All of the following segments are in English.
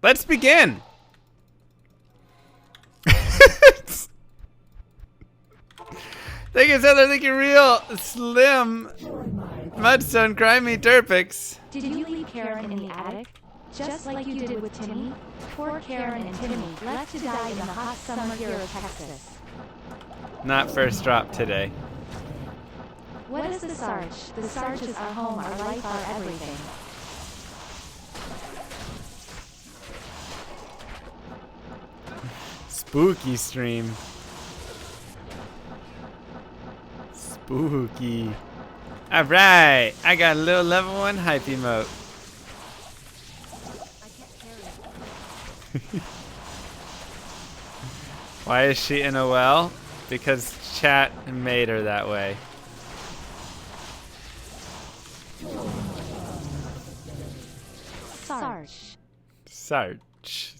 Let's begin. Thank you, Settler. Thank you, Real Slim. Mudstone, Crimey, Turpix. Did you leave Karen in the attic? Just like you did with Timmy? Poor Karen and Timmy left to die in the hot summer here of Texas. Not first drop today. What is the Sarch? The Sarch is our home, our life, our everything. Spooky stream. Spooky. Alright, I got a little level 1 hype emote. Why is she in a well? Because chat made her that way. Sarch. Sarch.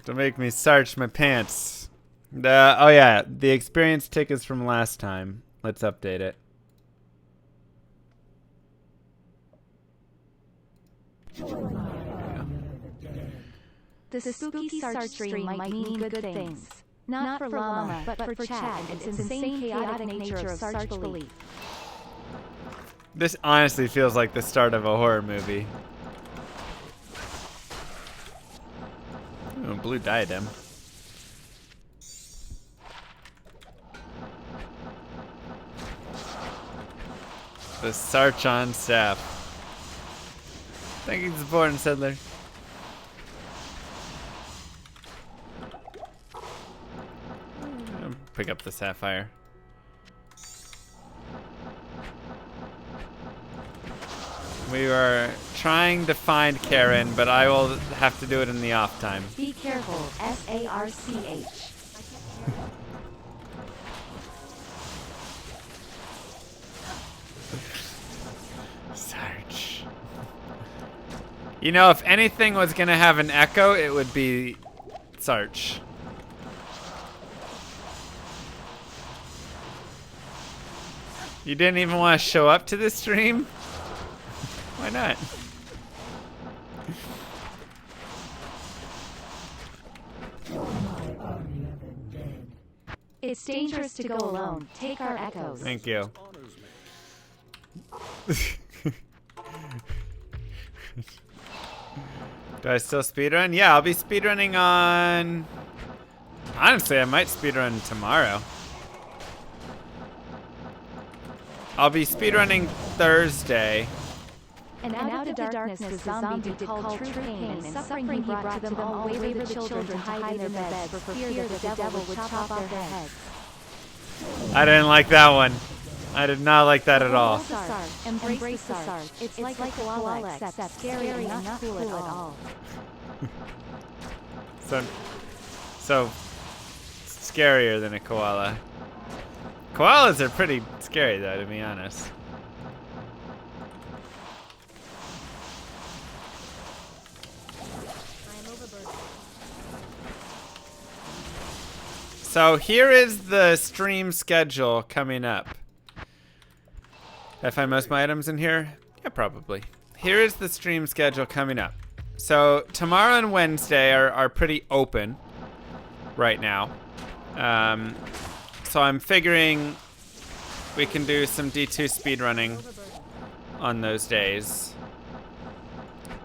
Don't make me search my pants. Oh yeah, the experience tick is from last time. Let's update it. The spooky Sarch stream might mean good things. Not for Llama, but for Chad and its insane chaotic nature of Sarch belief. This honestly feels like the start of a horror movie. Ooh, blue diadem. The Sarch on staff. Thank you for supporting, Settler. Pick up the sapphire. We were trying to find Karen, but I will have to do it in the off time. Be careful, S-A-R-C-H. Sarch. You know, if anything was gonna have an echo, it would be Sarch. You didn't even want to show up to this stream? Why not? It's dangerous to go alone. Take our echoes. Thank you. Do I still speedrun? Yeah, I'll be speedrunning on... Honestly, I might speedrun tomorrow. I'll be speedrunning Thursday. And out of the darkness the zombie did call true pain and suffering he brought to them all wavered the children to hide in their beds for fear that the devil would chop off their heads. I didn't like that one. I did not like that at all. Embrace the Sarch. It's like a koala except scary and not cool at all. So scarier than a koala. Koalas are pretty scary though, to be honest. So here is the stream schedule coming up. Did I find most of my items in here? Yeah, probably. Here is the stream schedule coming up. So tomorrow and Wednesday are pretty open right now. So I'm figuring we can do some D2 speedrunning on those days.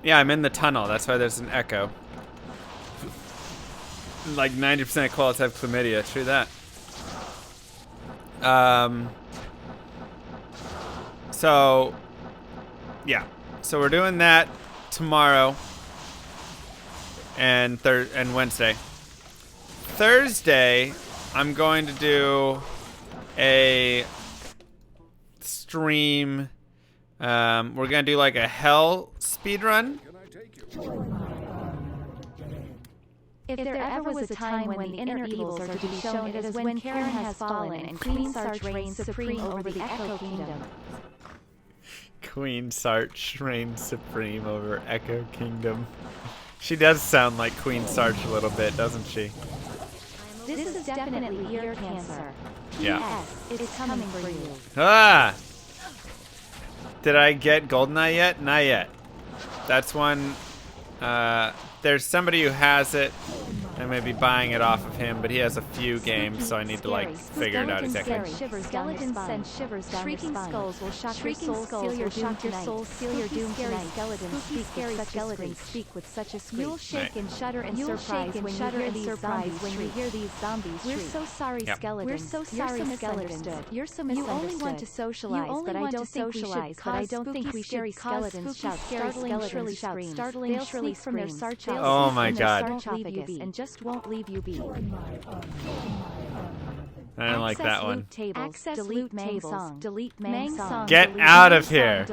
Yeah, I'm in the tunnel. That's why there's an echo. Like 90% of koalas have chlamydia. True that. So, yeah. So we're doing that tomorrow and Wednesday. Thursday, I'm going to do a stream. We're gonna do like a hell speedrun. If there ever was a time when the inner evils are to be shown, it is when Karen has fallen and Queen Sarch reigns supreme over the Echo Kingdom. Queen Sarch reigns supreme over Echo Kingdom. She does sound like Queen Sarch a little bit, doesn't she? This is definitely ear cancer. Yeah. P.S. It's coming for you. Ah! Did I get Goldeneye yet? Not yet. That's one. There's somebody who has it. I may be buying it off of him, but he has a few games, so I need to like figure it out exactly. Skeletons send shivers down your spine. Shrieking skulls will shock your soul, seal your doom tonight. Spooky, scary skeletons speak with such a screech. You'll shake and shudder in surprise when you hear these zombies shriek. We're so sorry, skeletons. We're so sorry, skeletons. You're so misunderstood. You only want to socialize, but I don't think we should cause skeletons shout, startling shrilly screams. They'll sleep from their sarcophagus. Oh my god. And just won't leave you be. I don't like that one. Access delete main song. Delete main song. Get out of here.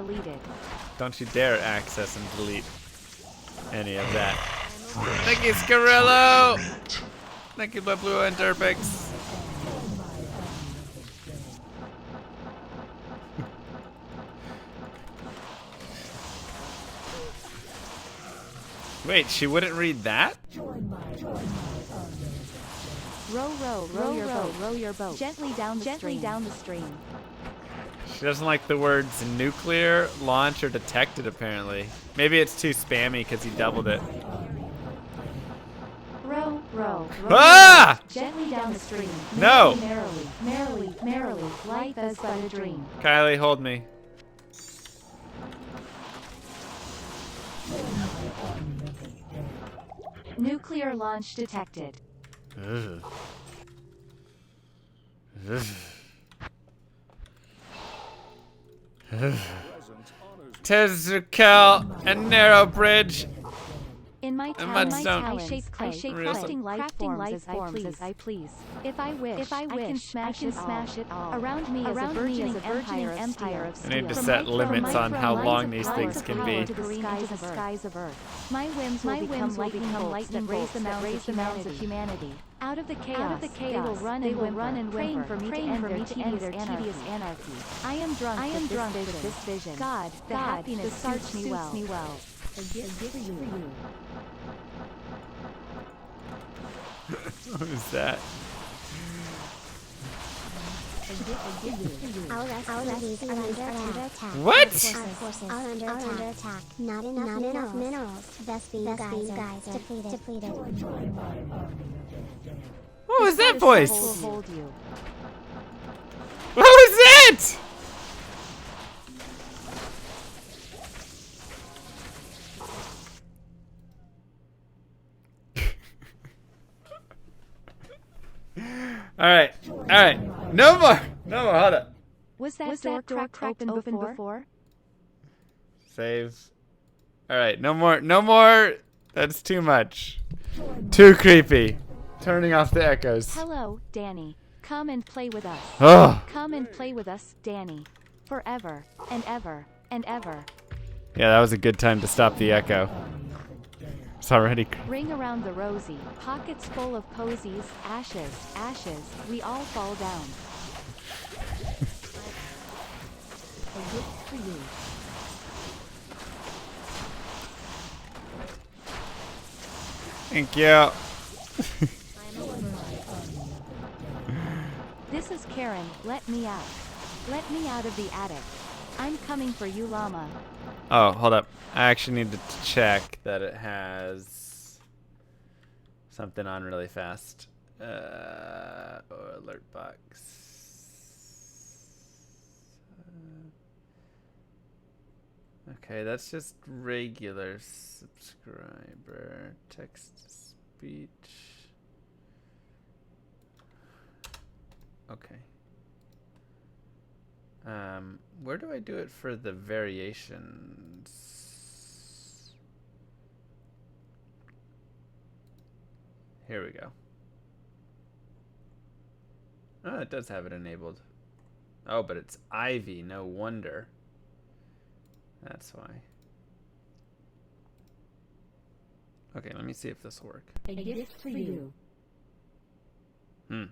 Don't you dare access and delete any of that. Thank you, Scarillo. Thank you, Blue and Derpix. Wait, she wouldn't read that? Row your boat. Gently down the stream. She doesn't like the words nuclear, launch, or detected, apparently. Maybe it's too spammy because he doubled it. Row. Ah! Gently down the stream. No! Merrily, life is but a dream. Kylie, hold me. Nuclear launch detected. Ugh. Tezukel and Narrow Bridge. In my talent, I shape crafting life forms as I please. If I wish, I can smash it all. Around me is a burgeoning empire of steel. I need to set limits on how long these things can be. To the skies of Earth. My whims will become lightning bolts that raise the mounds of humanity. Out of the chaos, they will run and whimper, praying for me to end their tedious anarchy. I am drunk with this vision. God, the happiness suits me well. What is that? Our cities are under attack. What? Our forces are under attack. Not enough minerals. Best be guys depleted. What was that voice? Hold you. What was it? All right. No more. Hold up. Was that door cracked open before? Save. All right. No more. That's too much. Too creepy. Turning off the echoes. Hello, Danny. Come and play with us. Oh. Come and play with us, Danny. Forever and ever and ever. Yeah, that was a good time to stop the echo. It's already. Ring around the rosy, pockets full of posies, ashes, we all fall down. A gift for you. Thank you. This is Karen, let me out. Let me out of the attic. I'm coming for you, llama. Oh, hold up. I actually need to check that it has something on really fast. Alert box. Okay, that's just regular subscriber. Text to speech. Okay. Where do I do it for the variations? Here we go. Oh, it does have it enabled. Oh, but it's Ivy, no wonder. That's why. Okay, let me see if this will work. A gift for you. I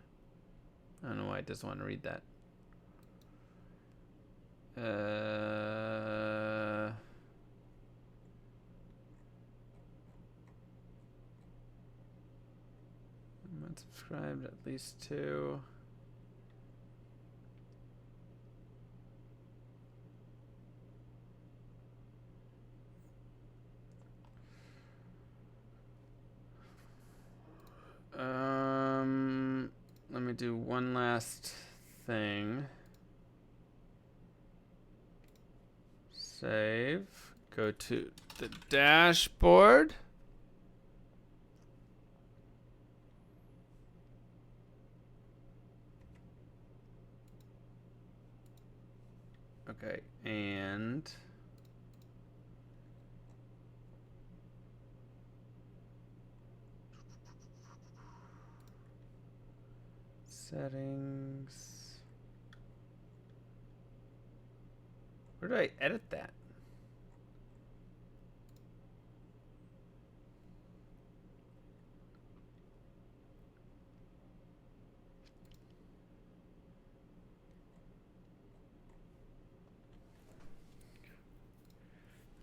don't know why it doesn't want to read that. Subscribed at least 2. Let me do one last thing. Save. Go to the dashboard. Okay, and settings. Where do I edit that?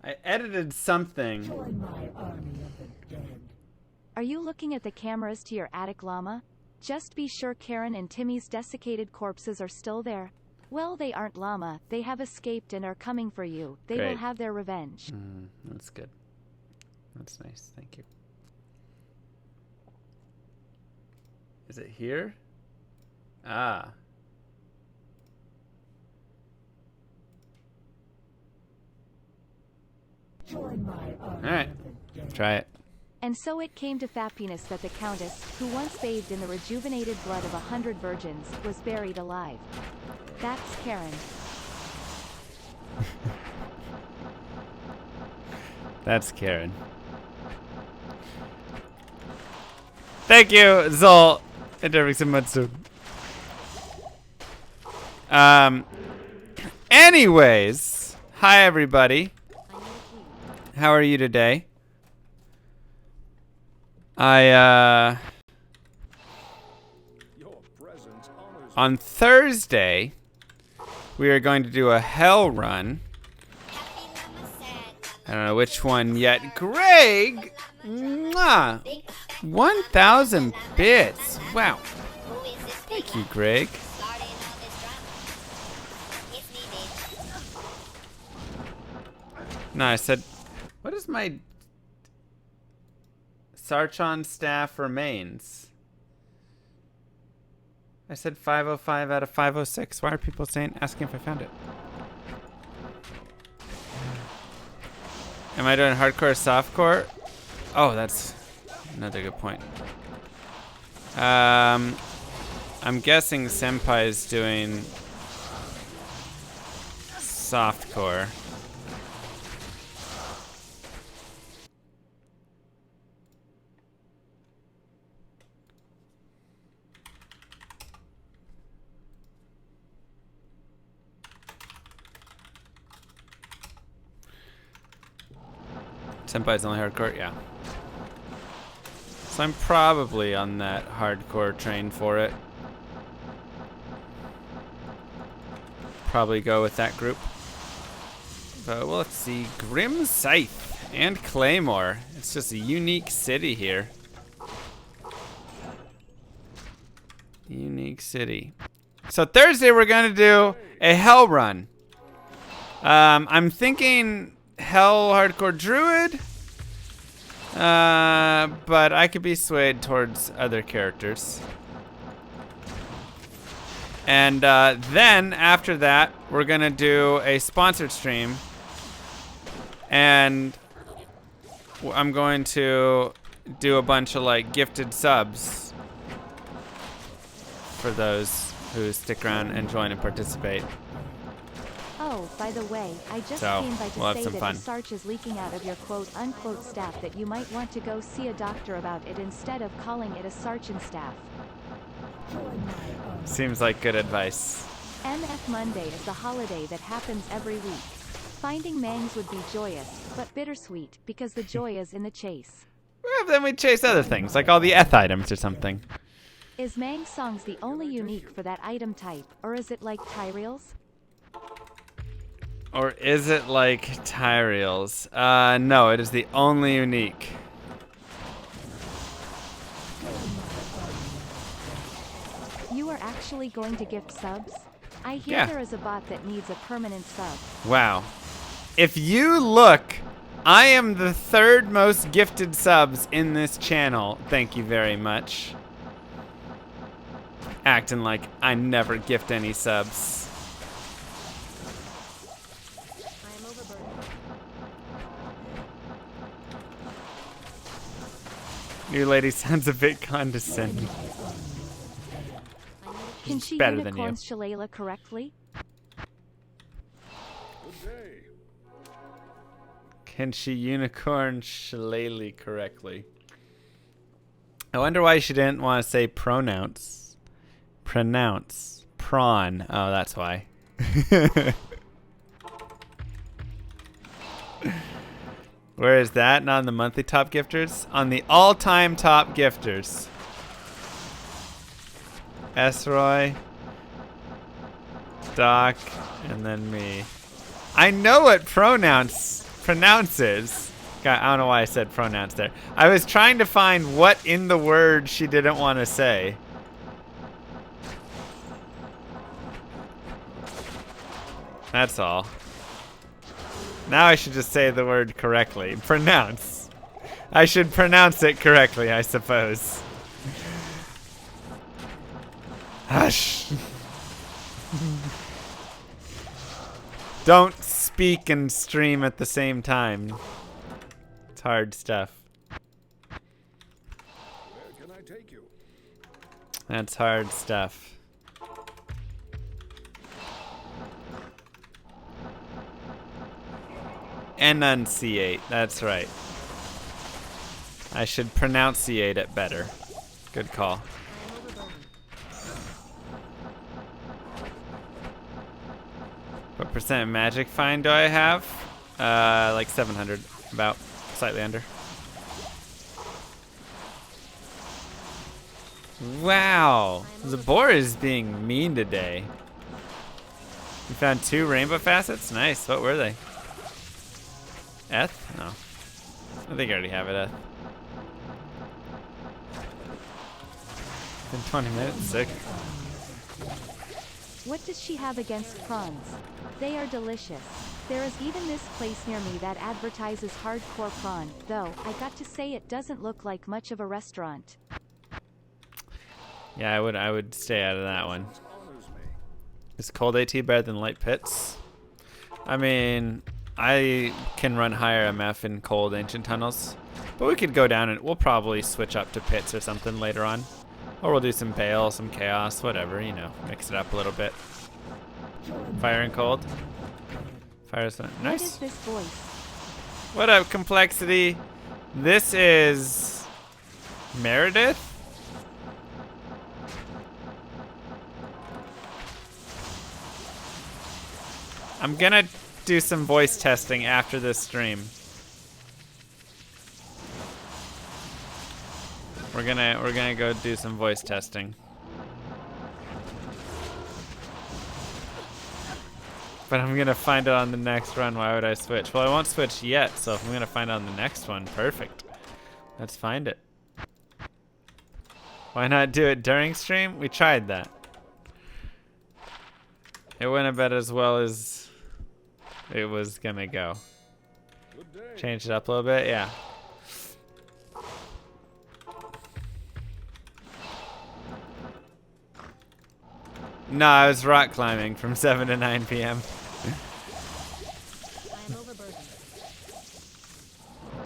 I edited something. Join my army of the dead. Are you looking at the cameras to your attic, llama? Just be sure Karen and Timmy's desiccated corpses are still there. Well, they aren't, llama. They have escaped and are coming for you. They will Great. have their revenge. That's good. That's nice. Thank you. Is it here? Ah. Join my army All right. of the dead. Try it. And so it came to Fappiness that the Countess, who once bathed in the rejuvenated blood of 100 virgins, was buried alive. That's Karen. That's Karen. Thank you, Zol. And Matsu. Anyways, hi everybody. How are you today? On Thursday, we are going to do a hell run. I don't know which one yet. Greg! Mwah! 1,000 bits. Wow. Thank you, Greg. No, I said, what is my Sarchon staff remains? I said 505 out of 506. Why are people asking if I found it? Am I doing hardcore or softcore? Oh, that's another good point. I'm guessing Senpai's doing softcore. Senpai's only hardcore? Yeah. So I'm probably on that hardcore train for it. Probably go with that group. But well, let's see. Grim Scythe and Claymore. It's just a unique city here. Unique city. So Thursday we're going to do a hell run. I'm thinking Hell Hardcore Druid, but I could be swayed towards other characters. And then after that, we're gonna do a sponsored stream, and I'm going to do a bunch of like gifted subs for those who stick around and join and participate. Oh, by the way, I just So, came by to we'll have say some that fun. the Sarch is leaking out of your quote-unquote staff that you might want to go see a doctor about it instead of calling it a Sarchin staff. Join my army. Seems like good advice. MF Monday is the holiday that happens every week. Finding Mangs would be joyous, but bittersweet, because the joy is in the chase. Well, then we chase other things, like all the Eth items or something. Is Mang's songs the only unique for that item type, or is it like Tyreel's? Or is it like Tyreel's? No, it is the only unique. you are actually going to gift subs? I hear Yeah. there is a bot that needs a permanent sub. Wow. If you look, I am the 3rd most gifted subs in this channel. Thank you very much. Acting like I never gift any subs. New lady sounds a bit condescending. Can she better than unicorn you. Shalala correctly? Can she unicorn shillelagh correctly? I wonder why she didn't want to say pronounce. Pronounce. Prawn. Oh, that's why. Where is that? Not on the monthly top gifters? On the all-time top gifters. S-Roy, Doc, and then me. I know what pronounce is. God, I don't know why I said pronounce there. I was trying to find what in the word she didn't want to say. That's all. Now I should just say the word correctly. Pronounce. I should pronounce it correctly, I suppose. Hush. Don't speak and stream at the same time. It's hard stuff. Where can I take you? That's hard stuff. Enunciate. That's right. I should pronunciate it better. Good call. What percent of magic find do I have? Like 700. About. Slightly under. Wow. The boar is being mean today. You found 2 rainbow facets? Nice. What were they? Eth? No. I think I already have it, Eth. Been 20 minutes. Sick. What does she have against prawns? They are delicious. There is even this place near me that advertises hardcore prawn, though, I got to say it doesn't look like much of a restaurant. Yeah, I would stay out of that one. Is cold AT better than light pits? I mean, I can run higher MF in cold ancient tunnels, but we could go down and we'll probably switch up to pits or something later on. Or we'll do some Bale, some Chaos, whatever, you know, mix it up a little bit. Fire and cold. Fire's not What is nice. this voice? What up, Complexity? This is Meredith? I'm gonna do some voice testing after this stream. We're gonna go do some voice testing. But I'm gonna find it on the next run. Why would I switch? Well, I won't switch yet, so if I'm gonna find it on the next one, perfect. Let's find it. Why not do it during stream? We tried that. It went about as well as it was gonna go. Change it up a little bit, yeah. No, I was rock climbing from 7 to 9 p.m.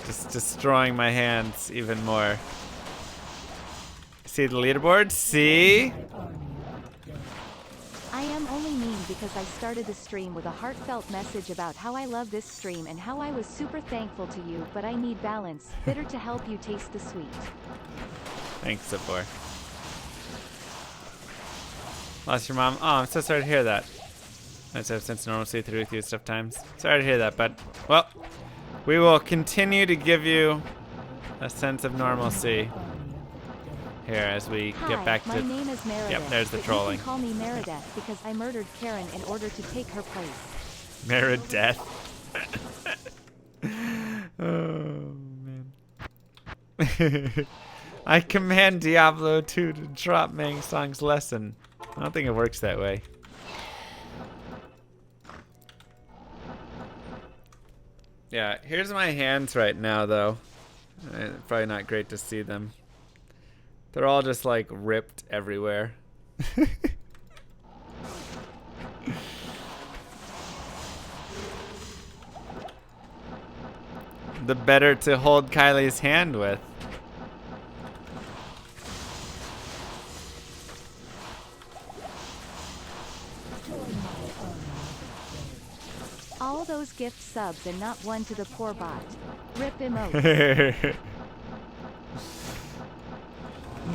Just destroying my hands even more. See the leaderboard? See? I am only mean because I started the stream with a heartfelt message about how I love this stream and how I was super thankful to you, but I need balance, bitter to help you taste the sweet. Thanks, Zipor. Lost your mom? Oh, I'm so sorry to hear that. I just have sense of normalcy through with you stuff times. Sorry to hear that, but well, we will continue to give you a sense of normalcy here as we get back my to. name is Meredith. Yep, there's the but trolling. You can call me Meredith because I murdered Karen in order to take her place. Meredith. Oh man. I command Diablo 2 to drop Mang Song's lesson. I don't think it works that way. Yeah, here's my hands right now, though. Probably not great to see them. They're all just like ripped everywhere. The better to hold Kylie's hand with. All those gift subs and not one to the poor bot. Rip emote.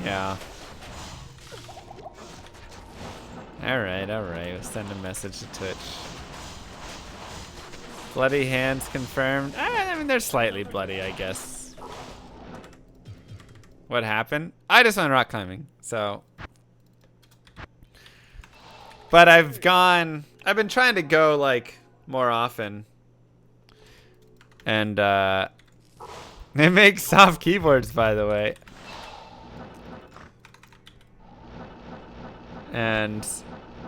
Yeah. Alright, alright. We'll send a message to Twitch. Bloody hands confirmed. I mean, they're slightly bloody, I guess. What happened? I just went rock climbing, so. But I've been trying to go, like, more often. And, they make soft keyboards, by the way. And,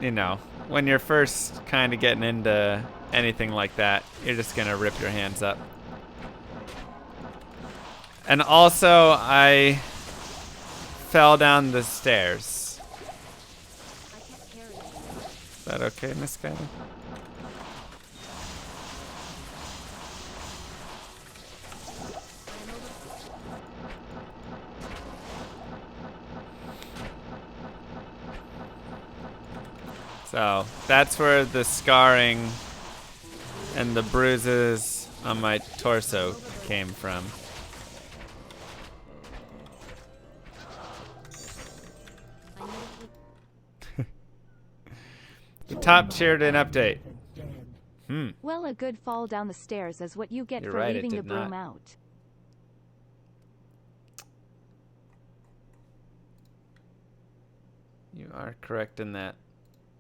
you know, when you're first kind of getting into anything like that, you're just gonna rip your hands up. And also, I fell down the stairs. Is that okay, Miss Kylie? So that's where the scarring and the bruises on my torso came from. The top cheered an update. Well, a good fall down the stairs is what you get You're for right, it leaving the did broom not. out. You are correct in that.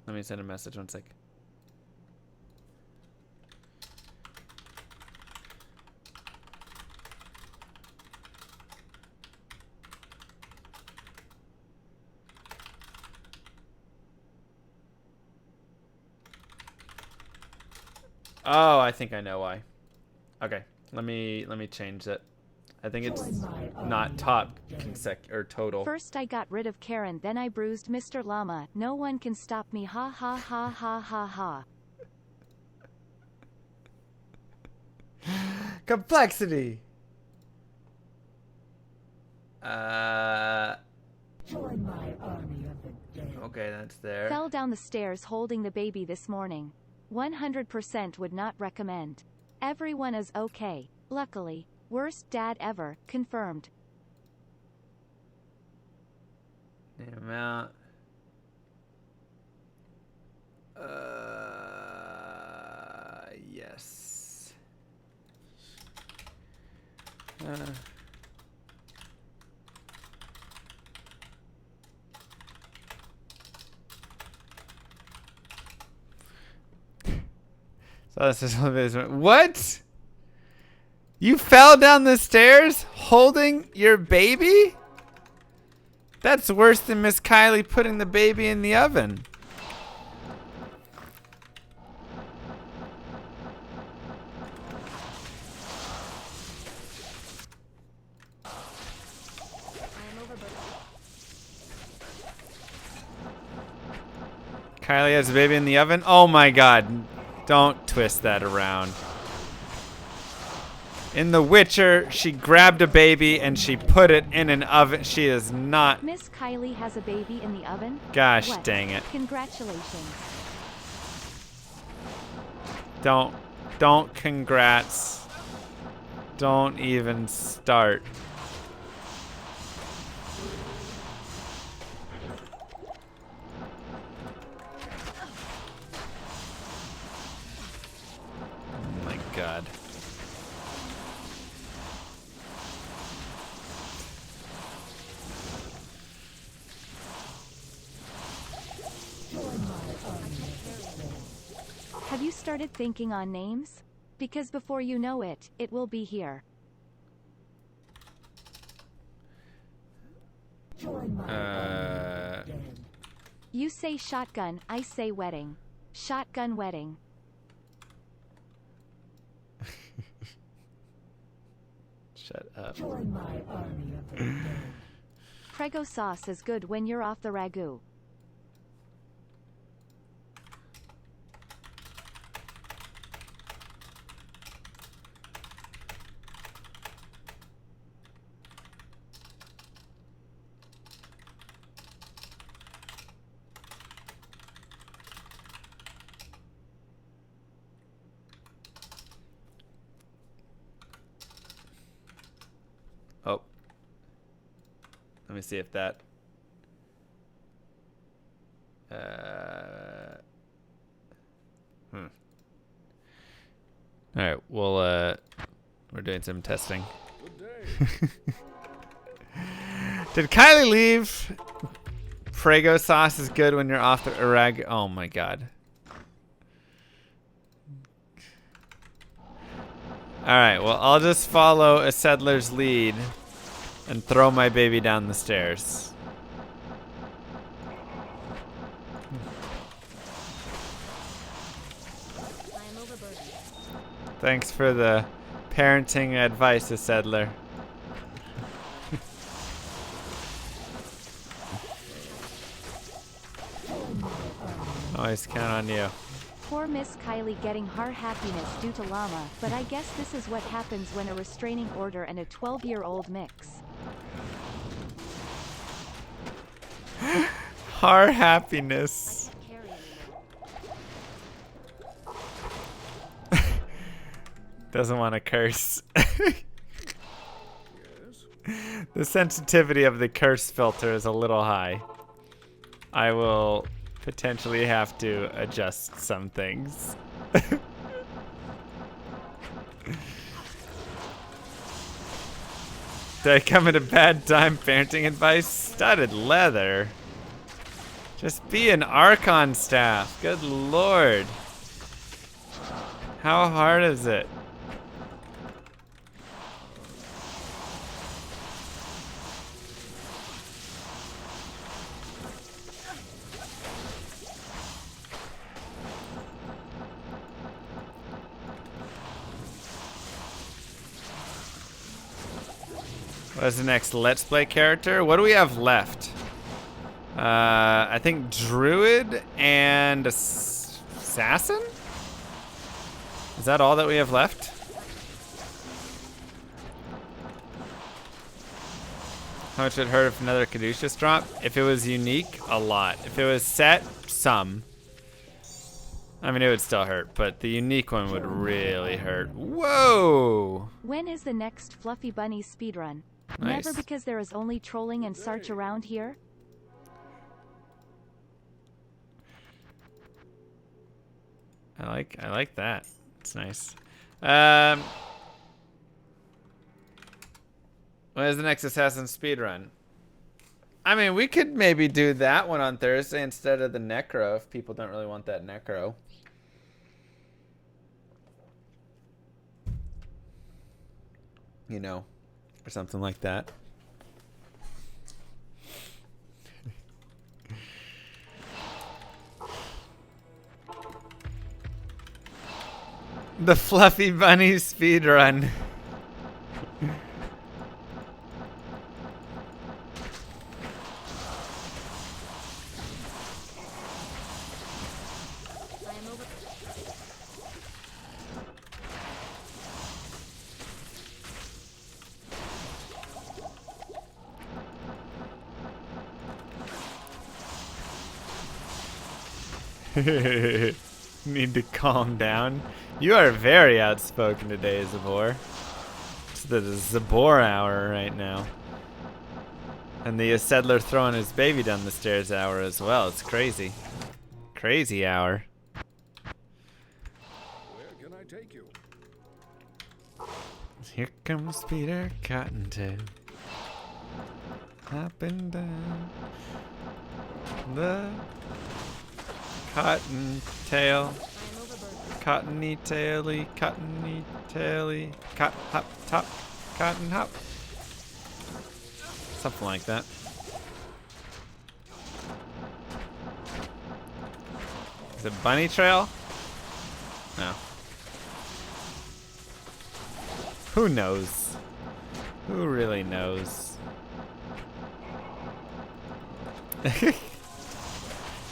Let me send a message 1 sec. Oh, I think I know why. Okay, let me change it. I think it's not top or total. First I got rid of Karen, then I bruised Mr. Llama. No one can stop me, ha ha ha ha ha ha. Complexity. Join my army of the dead. Okay, that's there. Fell down the stairs holding the baby this morning. 100% would not recommend. Everyone is okay. Luckily. Worst dad ever. Confirmed. The amount. Yes. So this is what? You fell down the stairs holding your baby? That's worse than Miss Kylie putting the baby in the oven. Kylie has a baby in the oven? Oh my god. Don't twist that around. In The Witcher, she grabbed a baby and she put it in an oven. She is not. Miss Kylie has a baby in the oven? Gosh What? dang it. Congratulations. Don't congrats. Don't even start. Oh my god. Have you started thinking on names? Because before you know it, it will be here. Join my army of the dead. You say shotgun, I say wedding. Shotgun wedding. Shut up. Join my army of the dead. Prego sauce is good when you're off the ragu. Oh. Let me see if that. All right. Well, we're doing some testing. Did Kylie leave? Prego sauce is good when you're off the rag. Oh my god. Alright, well, I'll just follow a settler's lead and throw my baby down the stairs. Thanks for the parenting advice, a settler. Always count on you. Poor Miss Kylie getting heart happiness due to llama, but I guess this is what happens when a restraining order and a 12-year-old mix. Heart happiness. Doesn't want to curse. The sensitivity of the curse filter is a little high. I will potentially have to adjust some things. Did I come at a bad time? Parenting advice? Studded leather. Just be an Archon staff. Good lord. How hard is it? What's the next Let's Play character? What do we have left? I think Druid and Assassin? Is that all that we have left? How much would it hurt if another Caduceus dropped? If it was unique, a lot. If it was set, some. I mean, it would still hurt, but the unique one would really hurt. Whoa! When is the next Fluffy Bunny speedrun? Nice. Never, because there is only trolling and Sarch around here? I like that. It's nice. When is the next Assassin speedrun? I mean, we could maybe do that one on Thursday instead of the Necro if people don't really want that Necro. You know, or something like that. The Fluffy Bunny speedrun. Need to calm down. You are very outspoken today, Zabor. It's the Zabor hour right now. And the settler throwing his baby down the stairs hour as well. It's crazy. Crazy hour. Where can I take you? Here comes Peter Cottontail. Hopping down the cottontail. Cottony taily, cottony taily, hop, top, cotton hop. Something like that. Is it bunny trail? No. Who knows? Who really knows?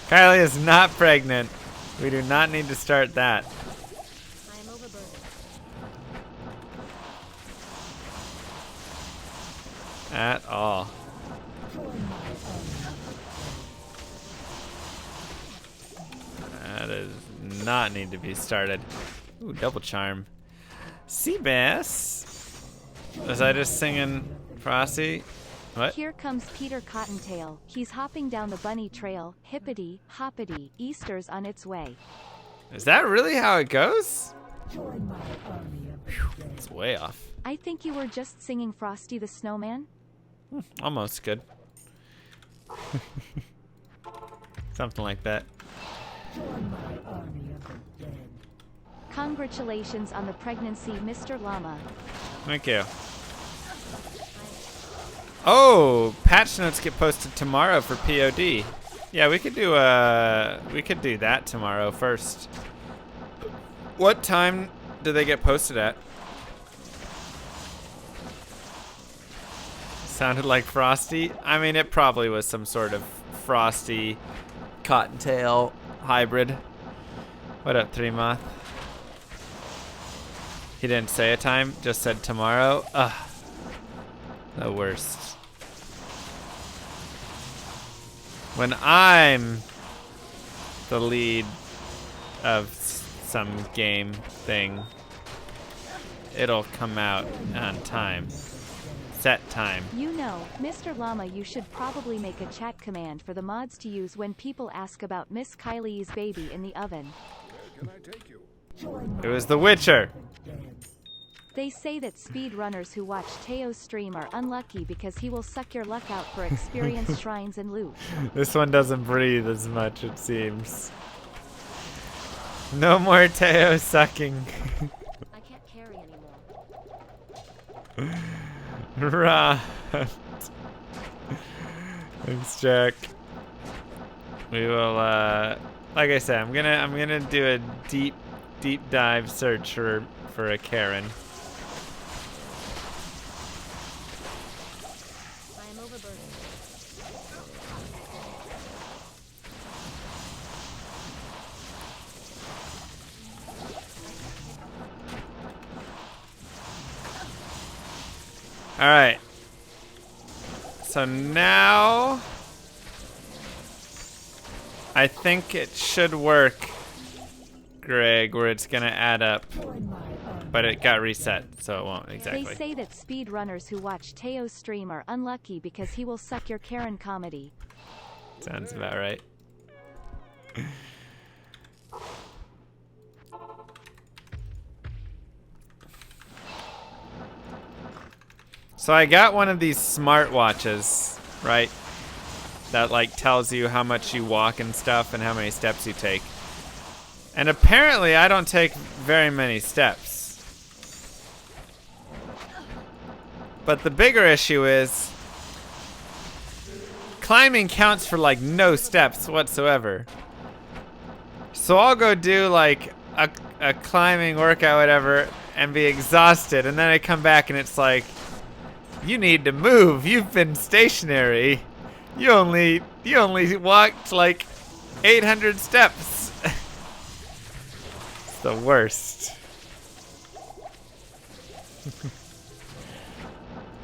Kylie is not pregnant. We do not need to start that. I am overburdened. At all. That does not need to be started. Ooh, double charm. Seabass. Was I just singing Frosty? What? Here comes Peter Cottontail. He's hopping down the bunny trail. Hippity, hoppity, Easter's on its way. Is that really how it goes? Join my army of the dead. It's way off. I think you were just singing Frosty the Snowman. Almost good. Something like that. Join my army of the dead. Congratulations on the pregnancy, Mr. Llama. Thank you. Oh, patch notes get posted tomorrow for POD. Yeah, we could do that tomorrow first. What time do they get posted at? Sounded like Frosty. I mean, it probably was some sort of Frosty Cottontail hybrid. What up, 3moth? He didn't say a time, just said tomorrow. Ugh. The worst. When I'm the lead of some game thing, it'll come out on time. Set time. You know, Mr. Llama, you should probably make a chat command for the mods to use when people ask about Miss Kylie's baby in the oven. It was The Witcher. They say that speedrunners who watch Teo's stream are unlucky because he will suck your luck out for experience, shrines, and loot. This one doesn't breathe as much, it seems. No more Teo sucking. I can't carry anymore. Right. Thanks, Jack. We will, like I said, I'm gonna do a deep dive search for a Karen. I am overburdened. All right. So now I think it should work, Greg, where it's gonna add up, but it got reset, so it won't exactly. They say that speedrunners who watch Teo's stream are unlucky because he will suck your Karen comedy. Sounds about right. So I got one of these smartwatches, right? That like tells you how much you walk and stuff and how many steps you take. And apparently I don't take very many steps. But the bigger issue is climbing counts for like no steps whatsoever. So I'll go do like a climbing workout, whatever, and be exhausted, and then I come back and it's like, you need to move. You've been stationary. You only walked like 800 steps. It's the worst.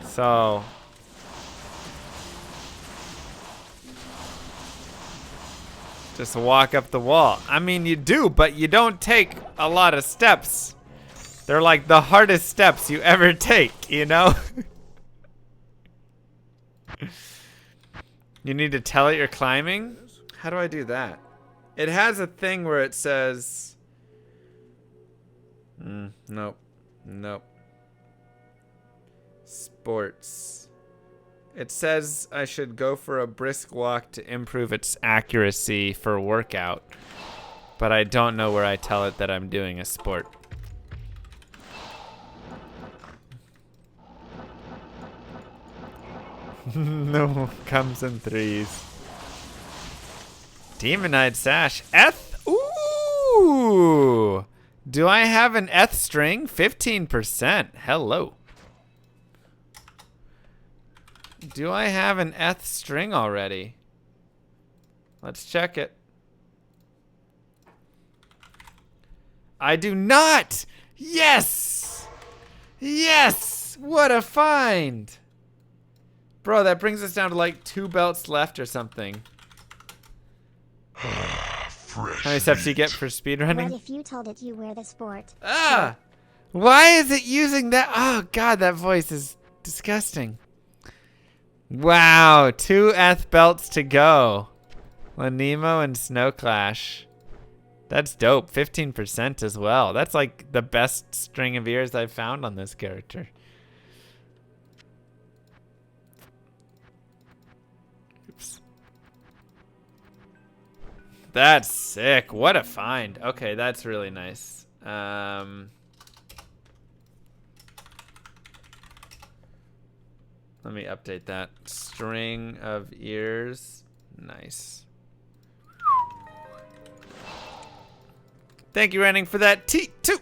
So just walk up the wall. I mean, you do, but you don't take a lot of steps. They're like the hardest steps you ever take, you know? You need to tell it you're climbing? How do I do that? It has a thing where it says... nope. Nope. Sports. It says I should go for a brisk walk to improve its accuracy for workout. But I don't know where I tell it that I'm doing a sport. No, comes in threes. Demonite Sash. Ooh! Ooh. Do I have an eth string? 15%. Hello. Do I have an eth string already? Let's check it. I do not! Yes! Yes! What a find! Bro, that brings us down to like 2 belts left or something. How many steps do you get for speedrunning? What if you told it you were the sport? Ah! Why is it using that? Oh god, that voice is disgusting. Wow, 2 eth belts to go. Lanemo and Snow Clash. That's dope. 15% as well. That's like the best string of ears I've found on this character. Oops. That's sick. What a find. Okay, that's really nice. Let me update that. String of ears. Nice. Thank you, Ranning, for that T2.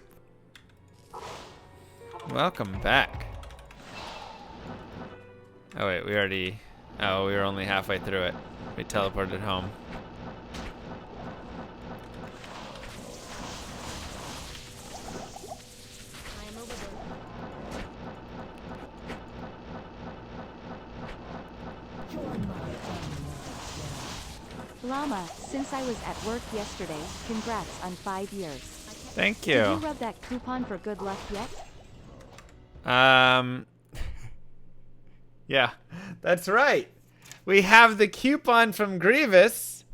Welcome back. Oh, wait, we already... Oh, we were only halfway through it. We teleported home. Llama, since I was at work yesterday, congrats on 5 years. Thank you. Did you rub that coupon for good luck yet? Yeah, that's right. We have the coupon from Grievous.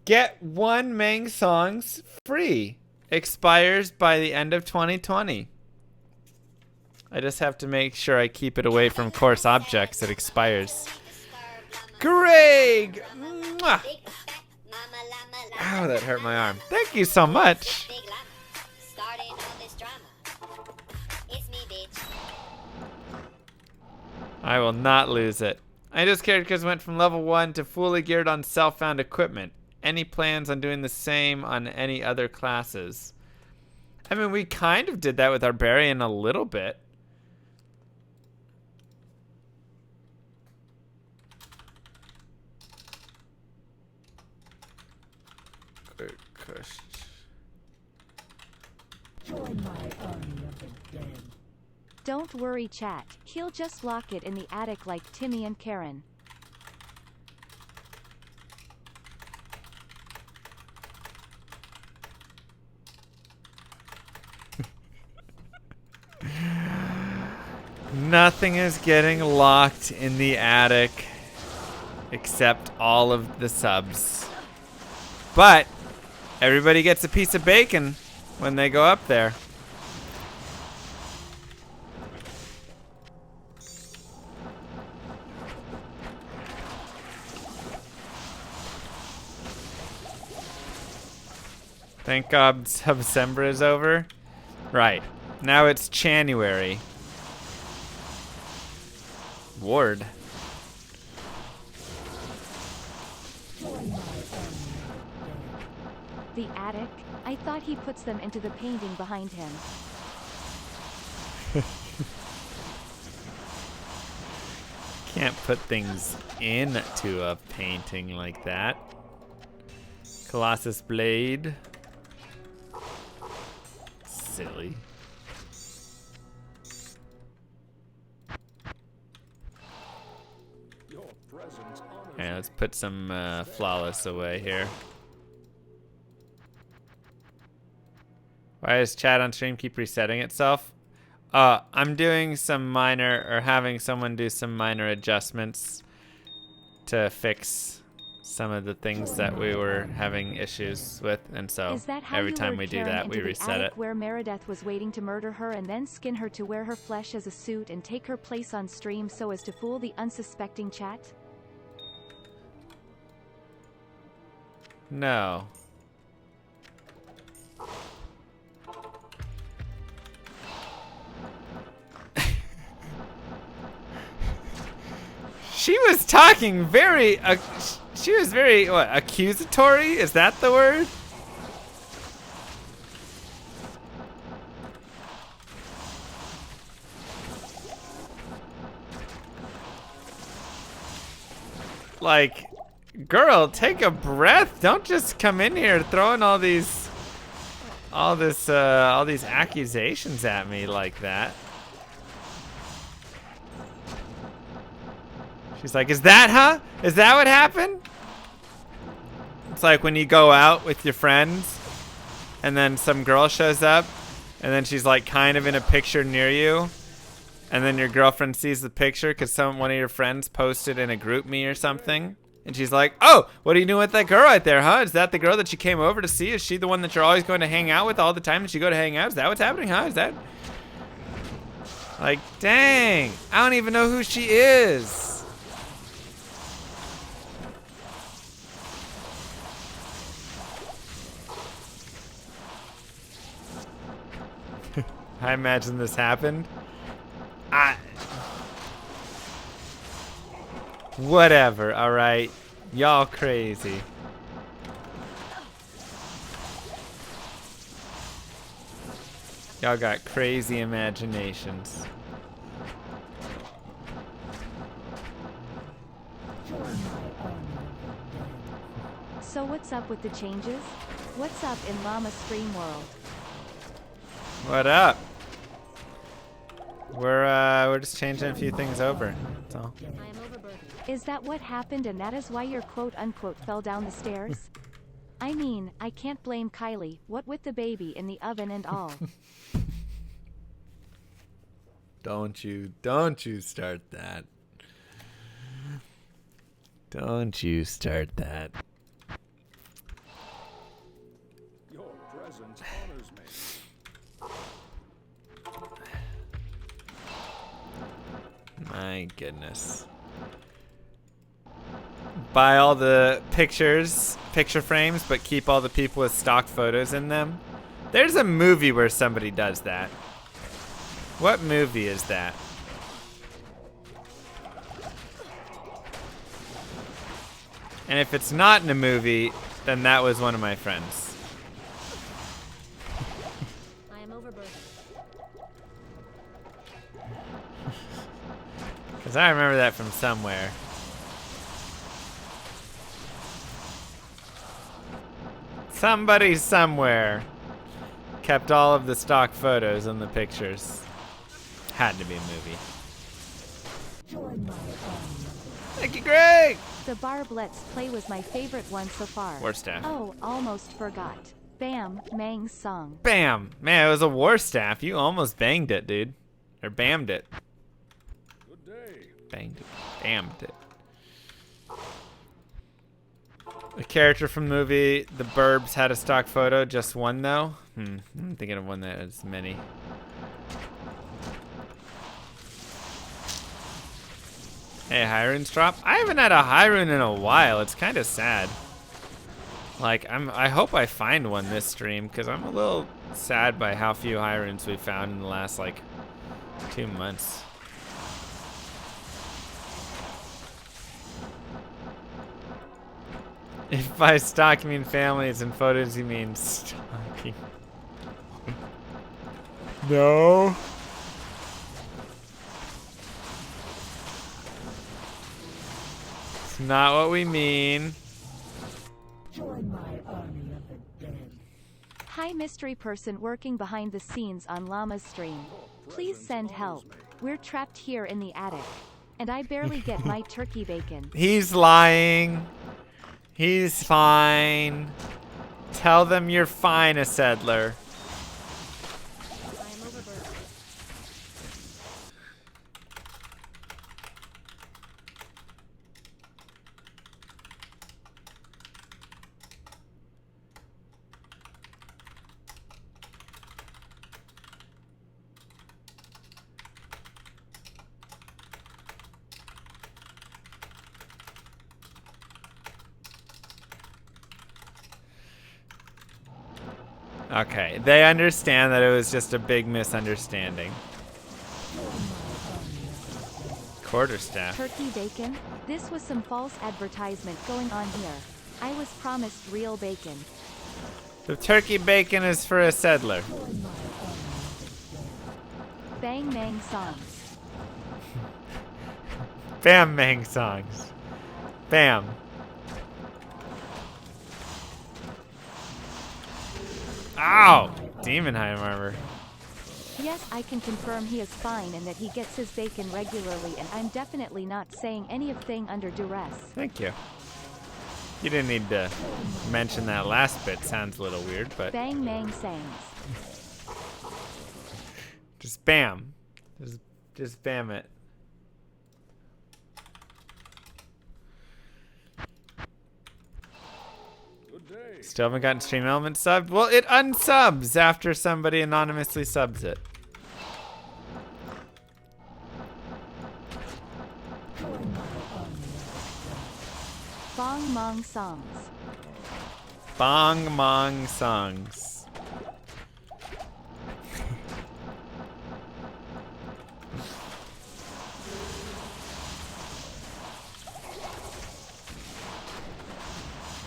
Get 1 Mang songs free. Expires by the end of 2020. I just have to make sure I keep it away from coarse objects. It expires. Greg! Mwah! Ow, that hurt my arm. Thank you so much. I will not lose it. I just characters went from level 1 to fully geared on self-found equipment. Any plans on doing the same on any other classes? I mean, we kind of did that with Barbarian a little bit. Good question. Join my army of the dead. Don't worry, chat. He'll just lock it in the attic like Timmy and Karen. Nothing is getting locked in the attic except all of the subs. But everybody gets a piece of bacon when they go up there. Thank God Subsembra is over. Right. Now it's January. Ward. The attic? I thought he puts them into the painting behind him. Can't put things into a painting like that. Colossus Blade. Silly. Okay, let's put some flawless away here. Why does chat on stream keep resetting itself? I'm doing some minor, or having someone do some minor adjustments to fix some of the things that we were having issues with, and so every time we do that, we reset it. Where Meredith was waiting to murder her and then skin her to wear her flesh as a suit and take her place on stream so as to fool the unsuspecting chat? No. She was talking very, she was very, what, accusatory? Is that the word? Like, girl, take a breath. Don't just come in here throwing all these accusations at me like that. She's like, is that, huh? Is that what happened? It's like when you go out with your friends and then some girl shows up and then she's like kind of in a picture near you and then your girlfriend sees the picture because one of your friends posted in a group me or something and she's like, oh, what are you doing with that girl right there, huh? Is that the girl that you came over to see? Is she the one that you're always going to hang out with all the time that you go to hang out? Is that what's happening, huh? Is that... Like, dang, I don't even know who she is. I imagine this happened. Whatever, alright. Y'all crazy. Y'all got crazy imaginations. So what's up with the changes? What's up in Llama Stream World? What up? We're just changing a few things over. That's all. Is that what happened and that is why your quote-unquote fell down the stairs? I mean, I can't blame Kylie, what with the baby in the oven and all. Don't you start that. Don't you start that. Your presence honors me. My goodness. Buy all the picture frames, but keep all the people with stock photos in them. There's a movie where somebody does that. What movie is that? And if it's not in a movie, then that was one of my friends. I am overburdened. Because I remember that from somewhere. Somebody somewhere kept all of the stock photos and the pictures. Had to be a movie. Thank you, Greg! The Barb Let's Play was my favorite one so far. War staff. Oh, almost forgot. Bam, Mang's song. Bam! Man, it was a war staff. You almost banged it, dude. Or bammed it. Good day. Banged it. Bammed it. A character from the movie The Burbs had a stock photo. Just one, though? I'm thinking of one that has many. Hey, Hyrun's drop. I haven't had a Hyrun in a while. It's kind of sad. Like, I hope I find one this stream, because I'm a little sad by how few Hyruns we found in the last, like, 2 months. If by stock you mean families and photos you mean stalking. No. It's not what we mean. Join my army of the dead. Hi, mystery person working behind the scenes on Llama's stream. Please send help. We're trapped here in the attic. And I barely get my turkey bacon. He's lying. He's fine. Tell them you're fine, a settler. I'm overburdened. Okay, they understand that it was just a big misunderstanding. Quarterstaff. Turkey bacon? This was some false advertisement going on here. I was promised real bacon. The turkey bacon is for a settler. Bang Mang songs. Bam Mang songs. Bam. Ow! Demonheim armor. Yes, I can confirm he is fine and that he gets his bacon regularly, and I'm definitely not saying anything under duress. Thank you. You didn't need to mention that last bit. Sounds a little weird, but Bang mang sangs. just bam. Just bam it. Good day. Still haven't gotten Stream Element subbed? Well, it unsubs after somebody anonymously subs it. Bong mong songs. Bong Mong Songs.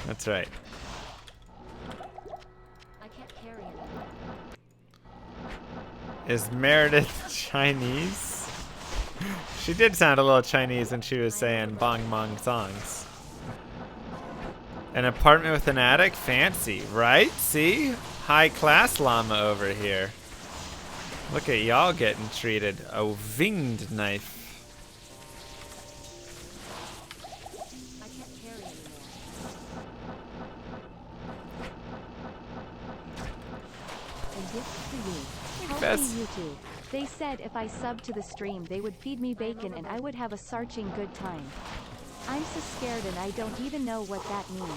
That's right. I can't carry it. Is Meredith Chinese? She did sound a little Chinese when she was saying Bong Mong Songs. An apartment with an attic? Fancy, right? See? High class llama over here. Look at y'all getting treated. A winged knife. I can't carry anymore. A gift for you. Healthy Best. YouTube. They said if I subbed to the stream they would feed me bacon and I would have a sarching good time. I'm so scared and I don't even know what that means.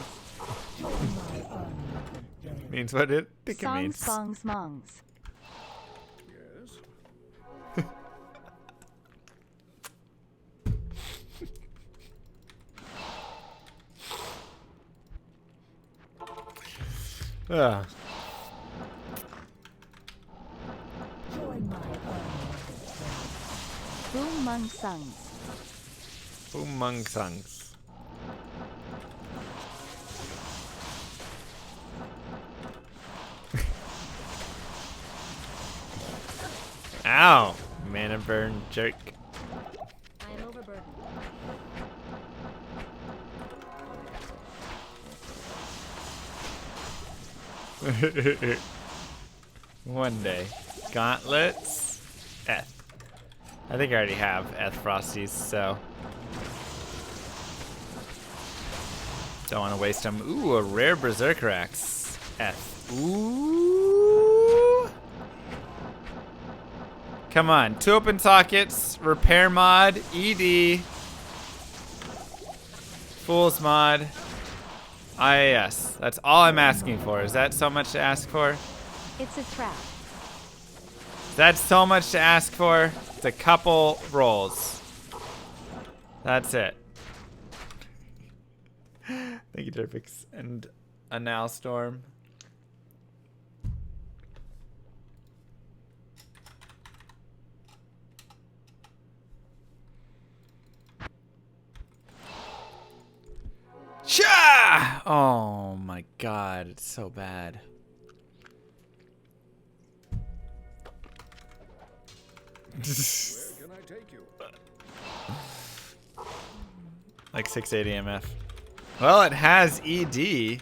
Means what it think it Songs, means. songs, mongs. Yes. Ugh. Join my army. Boom mung songs. Boom Mong Songs. Ow! Mana burn jerk. I am overburdened. One day. Gauntlets. Eth. I think I already have Eth Frosties, so. Don't want to waste them. Ooh, a rare Berserker Axe. Eth. Ooh. Come on. 2 open sockets. Repair mod. ED. Fool's mod. IAS. That's all I'm asking for. Is that so much to ask for? It's a trap. That's so much to ask for. It's a couple rolls. That's it. Thank you, Derpix. And a Now Storm. Cha! Oh my god, it's so bad. Where can I take you? Like 680 MF. Well, it has ED.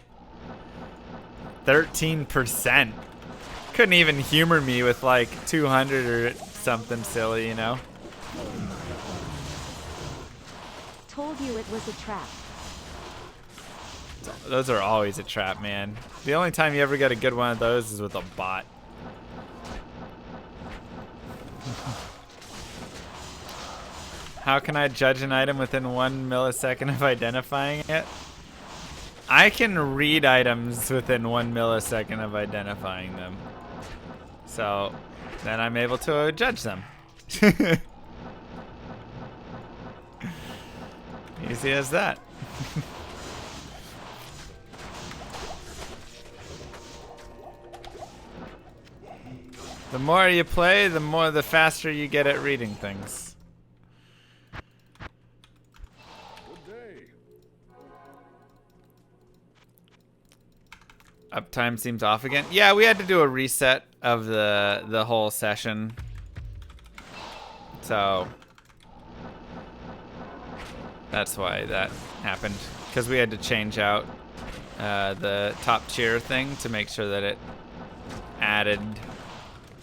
13%. Couldn't even humor me with like 200 or something silly, you know? Told you it was a trap. Those are always a trap, man. The only time you ever get a good one of those is with a bot. How can I judge an item within 1 millisecond of identifying it? I can read items within 1 millisecond of identifying them. So then I'm able to judge them. Easy as that. The more you play, the faster you get at reading things. Good day. Uptime seems off again. Yeah, we had to do a reset of the whole session. So That's why that happened. Because we had to change out the top tier thing to make sure that it added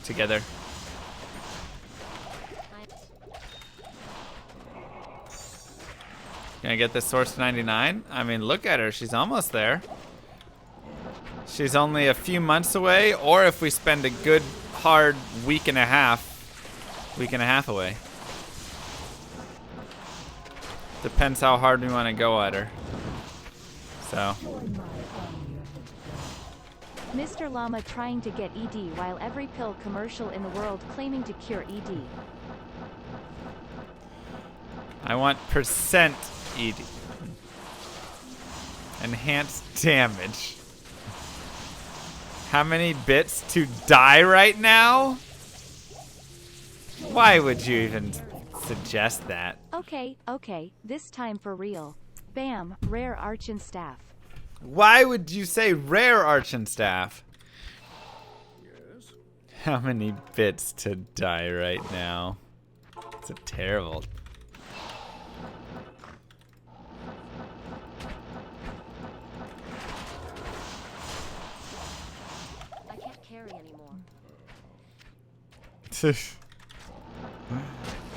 together. Can I get this source to 99? I mean, look at her. She's almost there. She's only a few months away, or if we spend a good, hard week and a half away. Depends how hard we want to go at her. So. Mr. Llama trying to get ED while every pill commercial in the world claiming to cure ED. I want percent ED. Enhanced damage. How many bits to die right now? Why would you even suggest that? Okay, this time for real. Bam, rare Archon staff. Why would you say rare Archon staff? Yes? How many bits to die right now? It's a terrible. I can't carry anymore.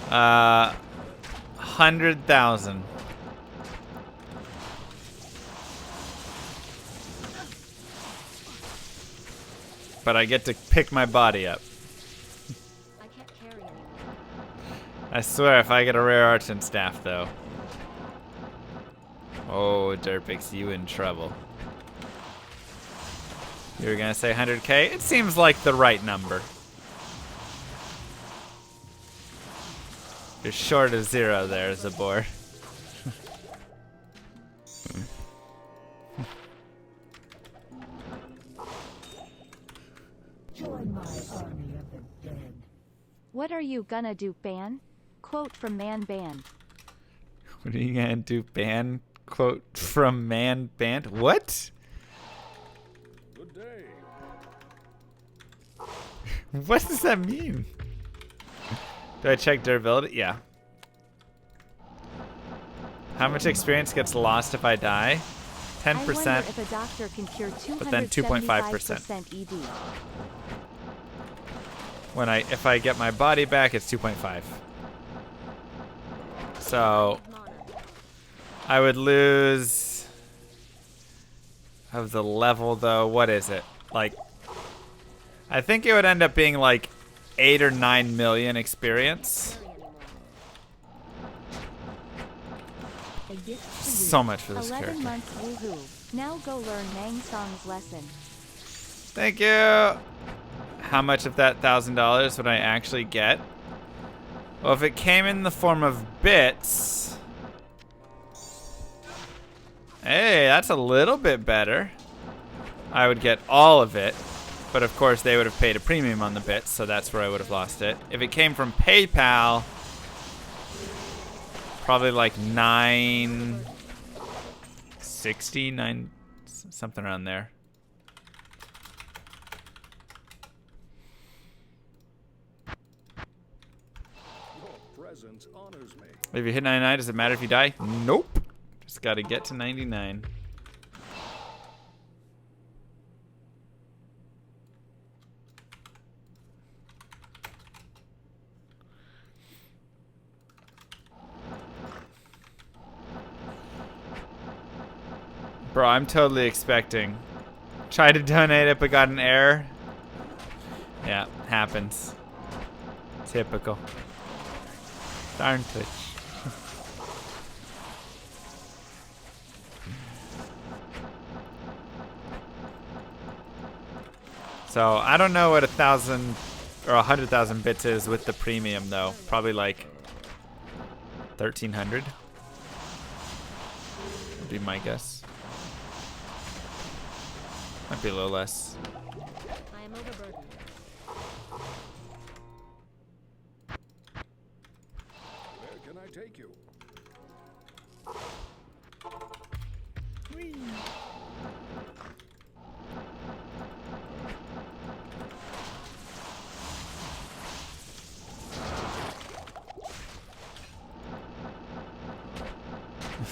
100,000. But I get to pick my body up. I can't carry anymore. I swear, if I get a rare Archon staff, though. Oh, Derpix, you in trouble. You were gonna say 100K? It seems like the right number. You're short of 0 there, Zabor. Join my army of the dead. What are you gonna do, Ban? Quote from Man Ban. What are you gonna do, ban? Quote from Man Band? What? Good day. What does that mean? Do I check durability? Yeah. How much experience gets lost if I die? 10%. I wonder if a doctor can cure But then 2.5%. ED. If I get my body back, it's 2.5. So I would lose of the level though. What is it? Like, I think it would end up being like 8 or 9 million experience. So much for this 11 character. months, woohoo. Now go learn Mang Song's lesson. Thank you. How much of that $1,000 would I actually get? Well, if it came in the form of bits. Hey, that's a little bit better. I would get all of it. But of course, they would have paid a premium on the bits, so that's where I would have lost it. If it came from PayPal, probably like 960, something around there. Your presence honors me. If you hit 99, does it matter if you die? Nope. Just got to get to 99. Bro, I'm totally expecting. Tried to donate it, but got an error. Yeah, happens. Typical. Darn Twitch. So, I don't know what 1,000 or 100,000 bits is with the premium, though. Probably like 1,300 would be my guess. Might be a little less. I am overburdened. Where can I take you?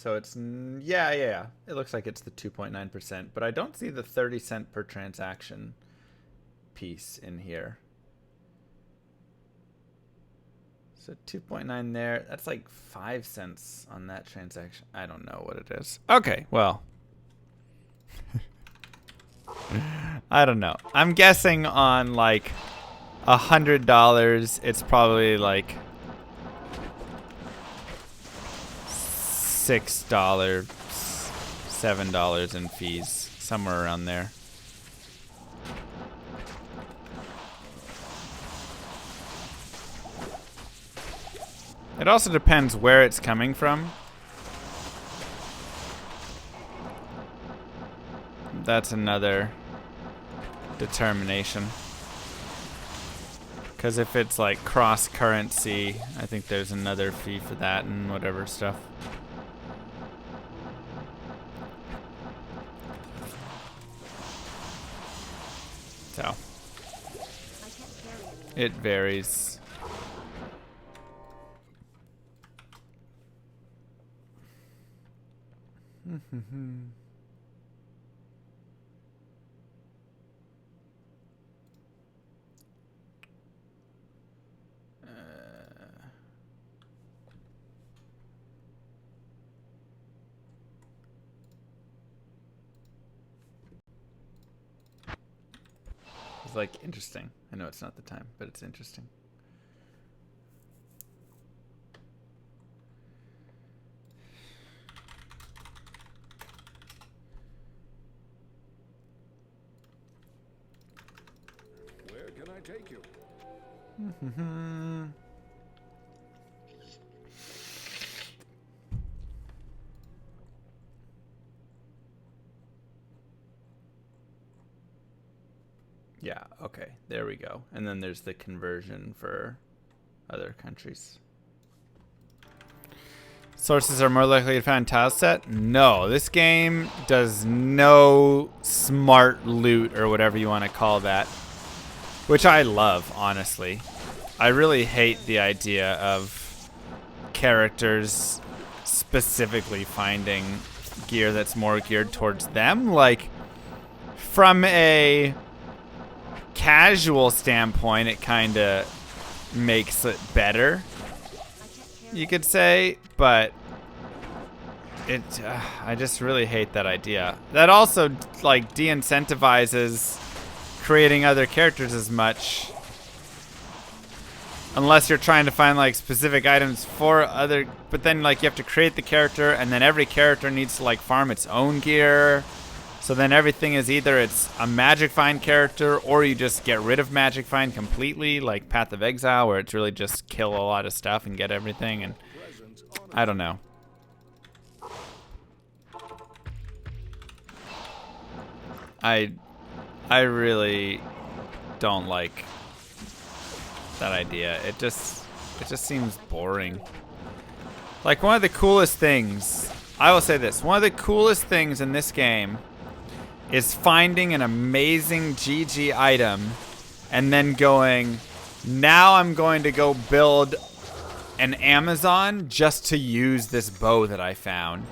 So it's, yeah. It looks like it's the 2.9%, but I don't see the 30 cent per transaction piece in here. So 2.9 there. That's like 5 cents on that transaction. I don't know what it is. Okay, well. I don't know. I'm guessing on like $100, it's probably like $6, $7 in fees, somewhere around there. It also depends where it's coming from. That's another determination. Because if it's like cross currency, I think there's another fee for that and whatever stuff. So it varies. It's like interesting. I know it's not the time, but it's interesting. Where can I take you? Yeah, okay. There we go. And then there's the conversion for other countries. Sources are more likely to find tile set? No, this game does no smart loot or whatever you want to call that. Which I love, honestly. I really hate the idea of characters specifically finding gear that's more geared towards them. Like, from a casual standpoint, it kind of makes it better, you could say, but I just really hate that idea. That also like de-incentivizes creating other characters as much, unless you're trying to find like specific items for other, but then like you have to create the character, and then every character needs to like farm its own gear. So then everything is either it's a Magic Find character, or you just get rid of Magic Find completely, like Path of Exile, where it's really just kill a lot of stuff and get everything, and I don't know. I really don't like that idea. It just seems boring. Like, one of the coolest things, I will say this, one of the coolest things in this game is finding an amazing GG item and then going, now I'm going to go build an Amazon just to use this bow that I found.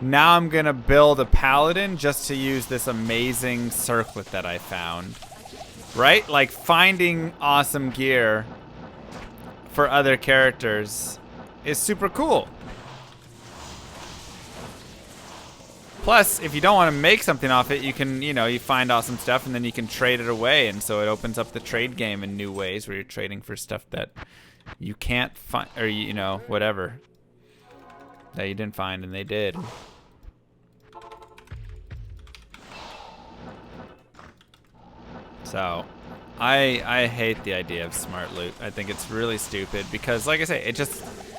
Now I'm going to build a paladin just to use this amazing circlet that I found. Right? Like, finding awesome gear for other characters is super cool. Plus, if you don't want to make something off it, you can, you find awesome stuff and then you can trade it away. And so it opens up the trade game in new ways where you're trading for stuff that you can't find, or, whatever. That you didn't find and they did. So, I hate the idea of smart loot. I think it's really stupid because, like I say,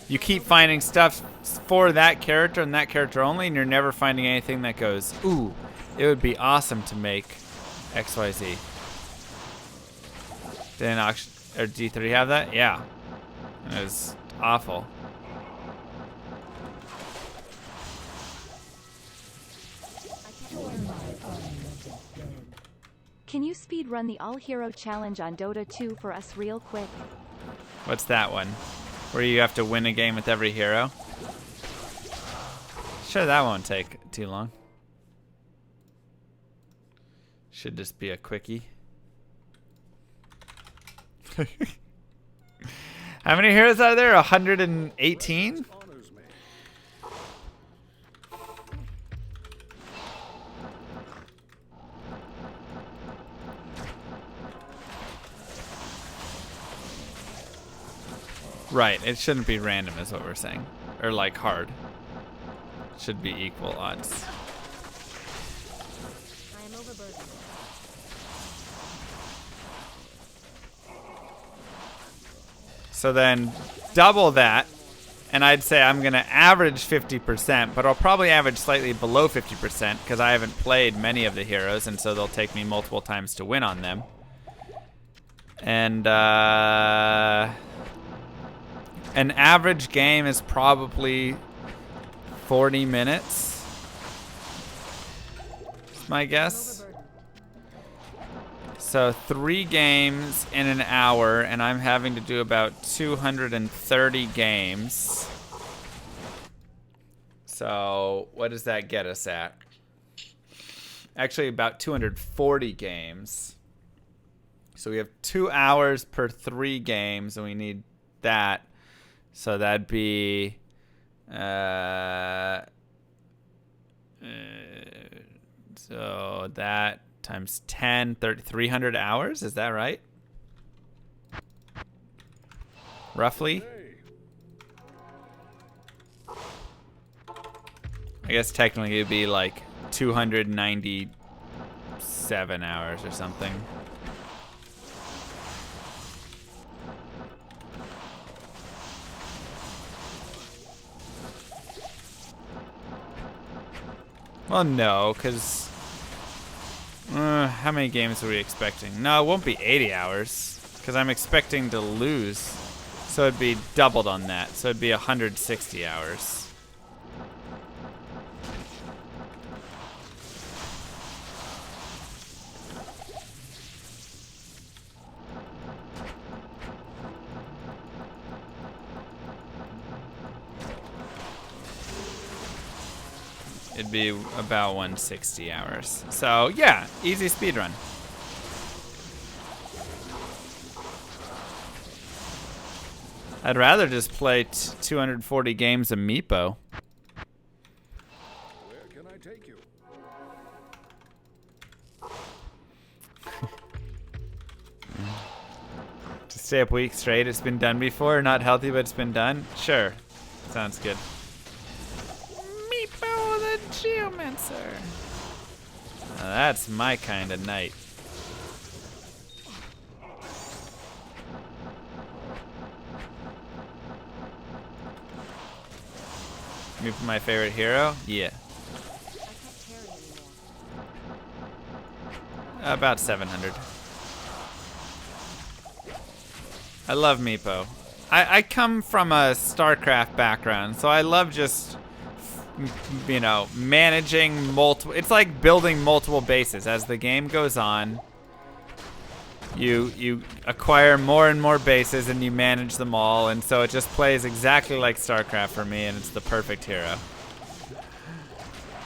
you keep finding stuff for that character and that character only, and you're never finding anything that goes, ooh, it would be awesome to make XYZ. Didn't auction, or D3 have that? Yeah. And it was awful. Can you speedrun the all-hero challenge on Dota 2 for us real quick? What's that one? Where you have to win a game with every hero? Sure, that won't take too long. Should just be a quickie. How many heroes are there? 118? Honors me. Right, it shouldn't be random is what we're saying. Or like hard. It should be equal odds. I am overburdened. So then double that, and I'd say I'm going to average 50%, but I'll probably average slightly below 50% because I haven't played many of the heroes, and so they'll take me multiple times to win on them. And an average game is probably 40 minutes, is my guess. So 3 games in an hour, and I'm having to do about 230 games. So what does that get us at? Actually, about 240 games. So we have 2 hours per 3 games, and we need that. So that'd be so that times 10, 30, 300 hours, is that right? Roughly? I guess technically it'd be like 297 hours or something. Well, no, because how many games are we expecting? No, it won't be 80 hours because I'm expecting to lose. So it'd be doubled on that. So it'd be 160 hours. It'd be about 160 hours. So yeah, easy speedrun. I'd rather just play 240 games of Meepo. Where can I take you? To stay up weeks straight, it's been done before. Not healthy, but it's been done. Sure, sounds good. Meepo the Geomancer. Now that's my kind of night. Meepo my favorite hero? Yeah. I can't carry anymore. About 700. I love Meepo. I come from a StarCraft background, so I love just, you know, managing multiple. It's like building multiple bases. As the game goes on, you acquire more and more bases, and you manage them all, and so it just plays exactly like StarCraft for me, and it's the perfect hero.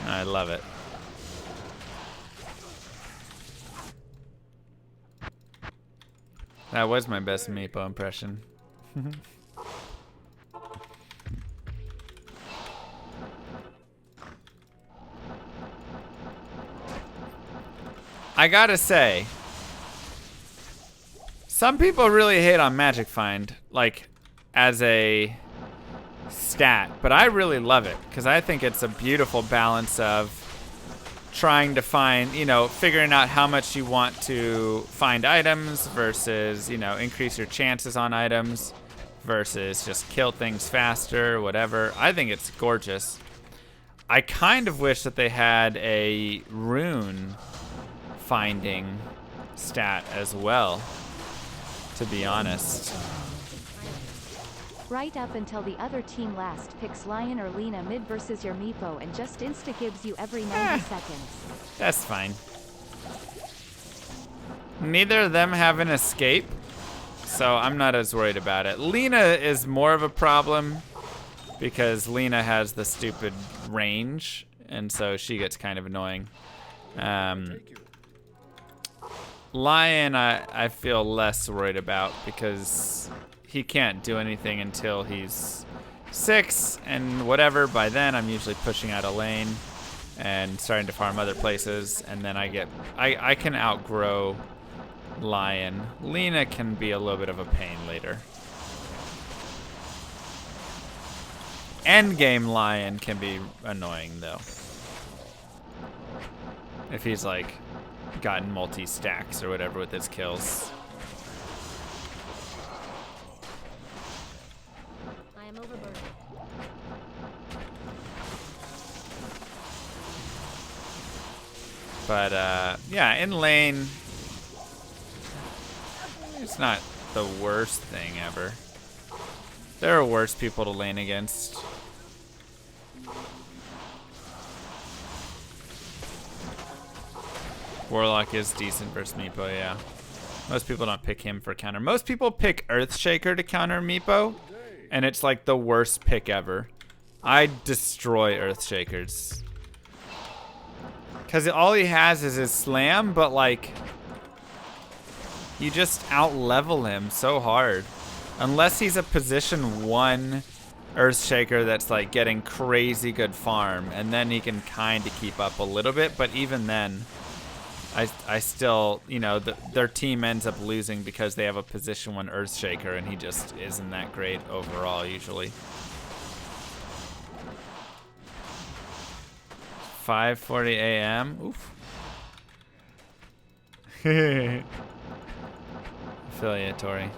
I love it. That was my best Meepo impression. I gotta say, some people really hate on Magic Find, like, as a stat, but I really love it, because I think it's a beautiful balance of trying to find, you know, figuring out how much you want to find items versus, you know, increase your chances on items versus just kill things faster, whatever. I think it's gorgeous. I kind of wish that they had a rune finding stat as well, to be honest. Right up until the other team last picks Lion or Lena mid versus your Meepo and just insta-gives you every 90 seconds. That's fine. Neither of them have an escape, so I'm not as worried about it. Lena is more of a problem because Lena has the stupid range, and so she gets kind of annoying. Lion, I feel less worried about because he can't do anything until he's 6 and whatever. By then, I'm usually pushing out a lane and starting to farm other places, and then I can outgrow Lion. Lena can be a little bit of a pain later. Endgame Lion can be annoying though. If he's like gotten multi-stacks or whatever with his kills. I am overburdened. But yeah, in lane, it's not the worst thing ever. There are worse people to lane against. Warlock is decent versus Meepo, yeah. Most people don't pick him for counter. Most people pick Earthshaker to counter Meepo, and it's like the worst pick ever. I destroy Earthshakers. Because all he has is his slam, but like, you just out-level him so hard. Unless he's a position 1 Earthshaker that's like getting crazy good farm, and then he can kind of keep up a little bit, but even then, I still, you know, their team ends up losing because they have a position 1 Earthshaker, and he just isn't that great overall usually. 5:40 a.m. Oof. Affiliatory.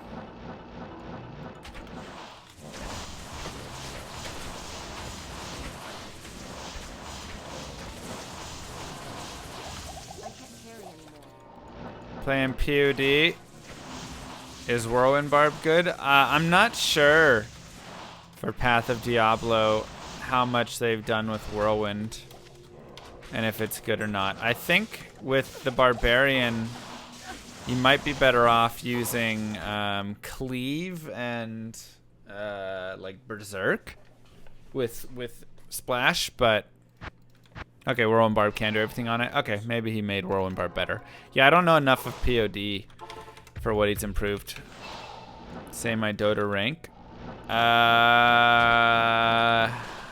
Playing POD. Is Whirlwind Barb good? I'm not sure for Path of Diablo how much they've done with Whirlwind and if it's good or not. I think with the Barbarian, you might be better off using Cleave and like Berserk with Splash, but okay, Whirlwind Barb can do everything on it. Okay, maybe he made Whirlwind Barb better. Yeah, I don't know enough of POD for what he's improved. Say my Dota rank. I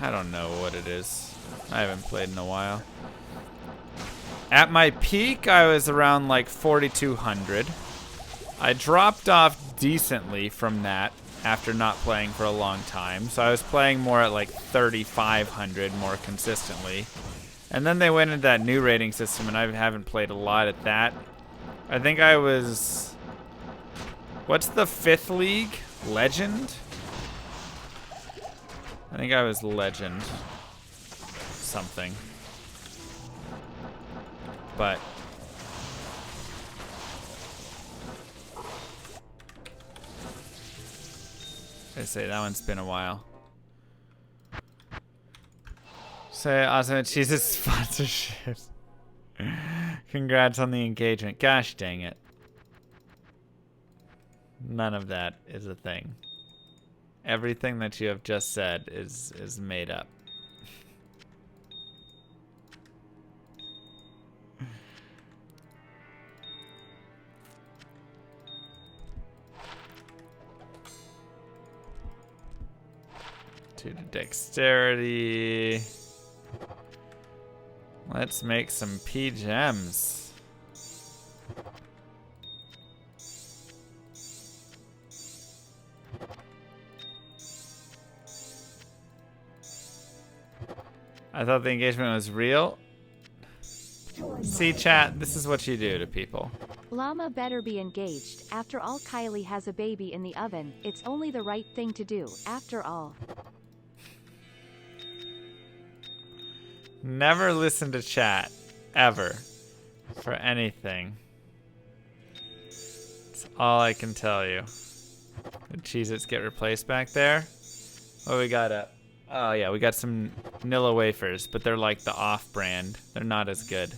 don't know what it is. I haven't played in a while. At my peak, I was around like 4,200. I dropped off decently from that after not playing for a long time. So I was playing more at like 3,500 more consistently. And then they went into that new rating system, and I haven't played a lot at that. I think I was... What's the 5th league? Legend? I think I was Legend. Something. But... I say that one's been a while. Say awesome Jesus sponsorship. Congrats on the engagement. Gosh dang it. None of that is a thing. Everything that you have just said is made up. To the dexterity. Let's make some P-gems. I thought the engagement was real. See, chat, this is what you do to people. Llama better be engaged. After all, Kylie has a baby in the oven. It's only the right thing to do, after all. Never listen to chat. Ever. For anything. That's all I can tell you. Did Cheez-Its get replaced back there? What we got up? Oh yeah, we got some Nilla wafers, but they're like the off-brand. They're not as good.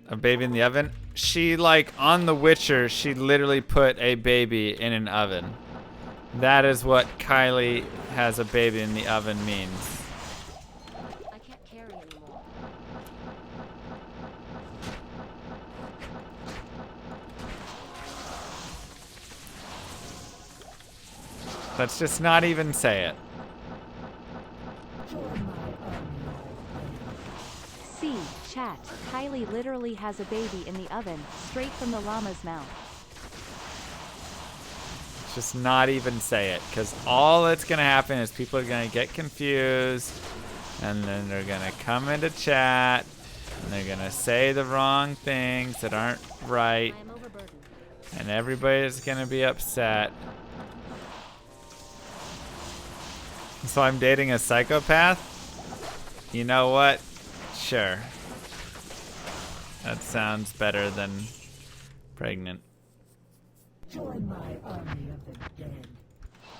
A baby in the oven? She, like, on The Witcher, she literally put a baby in an oven. That is what Kylie has a baby in the oven means. I can't carry anymore. Let's just not even say it. See, chat. Kylie literally has a baby in the oven, straight from the llama's mouth. Just not even say it, because all that's going to happen is people are going to get confused, and then they're going to come into chat, and they're going to say the wrong things that aren't right, I am overburdened. and everybody's going to be upset. So I'm dating a psychopath? You know what? Sure. That sounds better than pregnant. Join my army of the dead.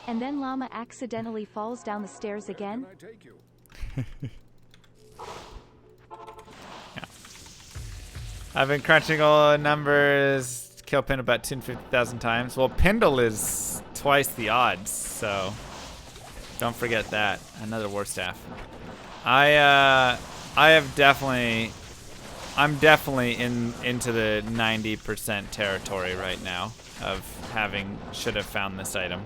And then llama accidentally falls down the stairs again? Can I take you? I've been crunching all the numbers. Kill Pin about 250,000 times. Well, Pindle is twice the odds, so don't forget that. Another war staff. I'm definitely into the 90% territory right now of should have found this item.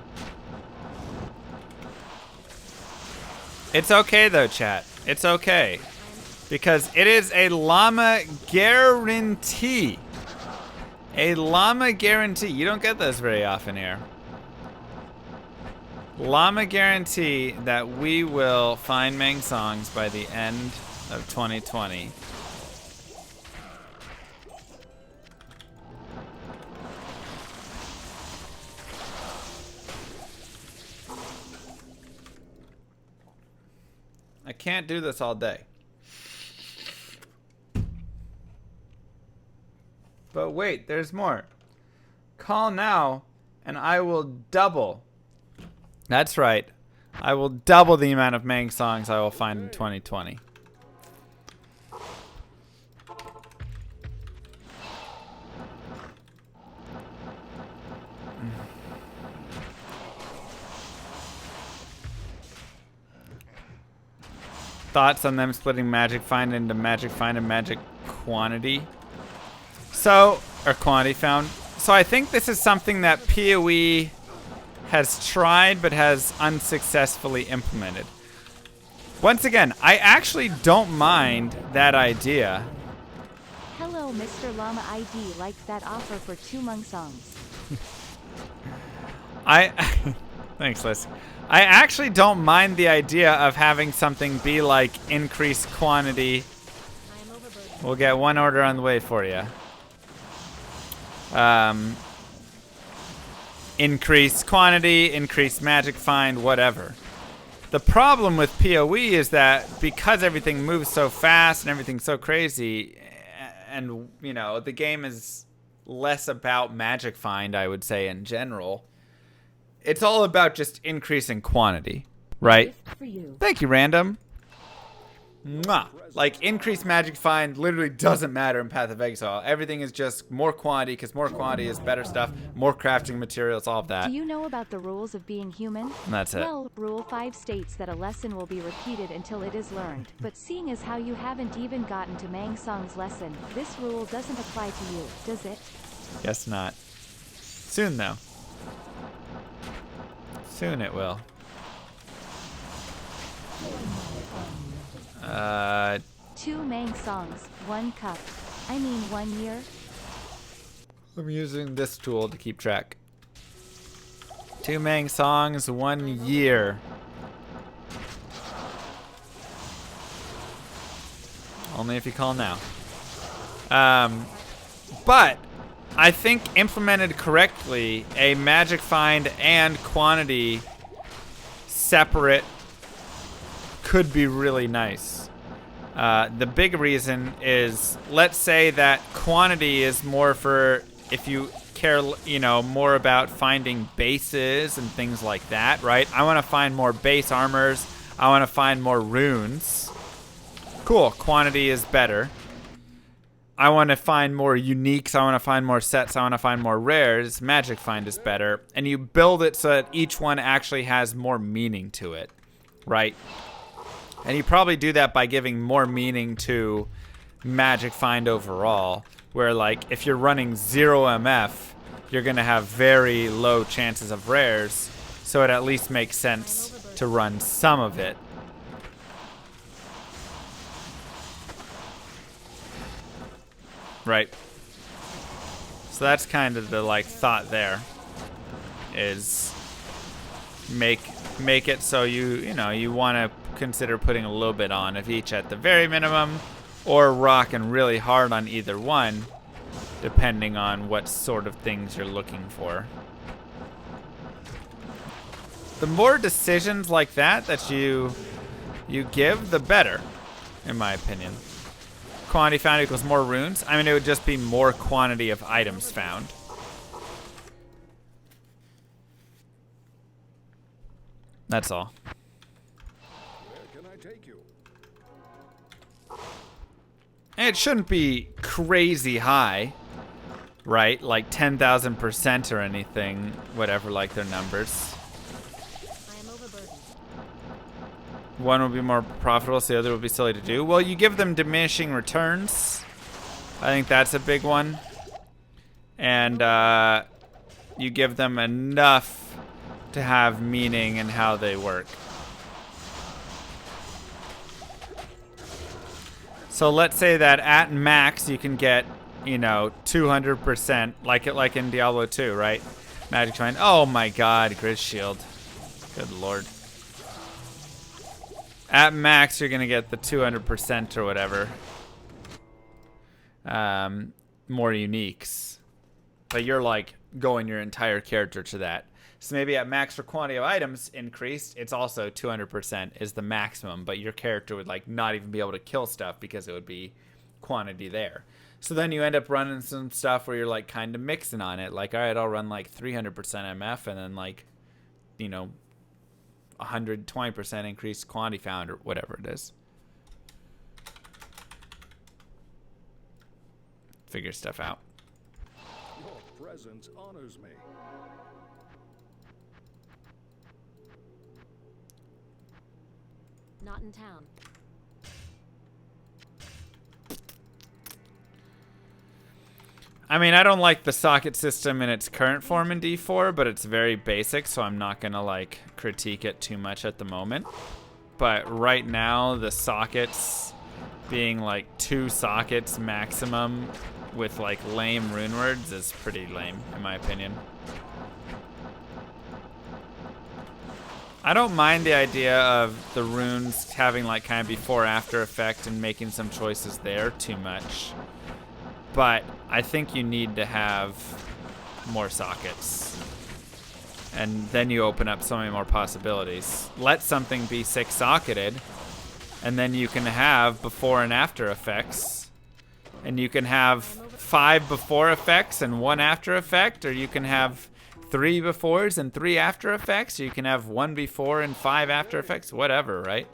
It's okay though, chat. It's okay. Because it is a llama guarantee. A llama guarantee. You don't get those very often here. Llama guarantee that we will find Mang songs by the end of 2020. I can't do this all day. But wait, there's more. Call now and I will double. That's right. I will double the amount of Mang songs I will find in 2020. Thoughts on them splitting Magic Find into Magic Find and Magic Quantity? So, or Quantity Found. So I think this is something that PoE has tried but has unsuccessfully implemented. Once again, I actually don't mind that idea. Hello, Mr. Llama ID liked that offer for 2 Mung songs. Thanks, Liz. I actually don't mind the idea of having something be like increased quantity. I am overburdened. We'll get one order on the way for you. Increase quantity, increase magic find, whatever. The problem with PoE is that because everything moves so fast and everything's so crazy, and you know, the game is less about magic find, I would say, in general. It's all about just increasing quantity, right? For you. Thank you, Random. Mwah. Like, increased magic find literally doesn't matter in Path of Exile. Everything is just more quantity, because more quantity is better stuff, more crafting materials, all of that. Do you know about the rules of being human? And that's it. Well, Rule 5 states that a lesson will be repeated until it is learned. But seeing as how you haven't even gotten to Mang Song's lesson, this rule doesn't apply to you, does it? Guess not. Soon, though. Soon it will. 2 Mang Songs, 1 cup. I mean 1 year. I'm using this tool to keep track. 2 Mang songs, 1 year. Only if you call now. But I think implemented correctly, a magic find and quantity separate could be really nice. The big reason is, let's say that quantity is more for if you care, you know, more about finding bases and things like that, right? I want to find more base armors. I want to find more runes. Cool, quantity is better. I want to find more uniques, I want to find more sets, I want to find more rares, Magic Find is better. And you build it so that each one actually has more meaning to it, right? And you probably do that by giving more meaning to Magic Find overall, where like if you're running 0 MF, you're going to have very low chances of rares, so it at least makes sense to run some of it. Right. So that's kind of the like thought there, is make it so you want to consider putting a little bit on of each at the very minimum, or rocking really hard on either one, depending on what sort of things you're looking for. The more decisions like that you give, the better, in my opinion. Quantity found equals more runes. I mean, it would just be more quantity of items found. That's all. Where can I take you? And it shouldn't be crazy high, right? Like 10,000% or anything, whatever, like their numbers. I am overburdened. One will be more profitable, so the other will be silly to do. Well, you give them diminishing returns. I think that's a big one. And you give them enough to have meaning in how they work. So let's say that at max you can get, 200%, like in Diablo 2, right? Magic Find. Oh my god, Grid Shield. Good lord. At max, you're going to get the 200% or whatever. More uniques. But you're like going your entire character to that. So maybe at max for quantity of items increased, it's also 200% is the maximum. But your character would like not even be able to kill stuff because it would be quantity there. So then you end up running some stuff where you're like kind of mixing on it. Like, all right, I'll run like 300% MF and then like, 120% increased quantity found or whatever it is. Figure stuff out. Your presence honors me. Not in town. I mean, I don't like the socket system in its current form in D4, but it's very basic, so I'm not going to, like, critique it too much at the moment. But right now, the sockets being, like, 2 sockets maximum with, like, lame rune words is pretty lame, in my opinion. I don't mind the idea of the runes having, like, kind of before-after effect and making some choices there too much. But I think you need to have more sockets. And then you open up so many more possibilities. Let something be 6-socketed, and then you can have before and after effects. And you can have 5 before effects and 1 after effect, or you can have 3 befores and 3 after effects, or you can have 1 before and 5 after effects, whatever, right?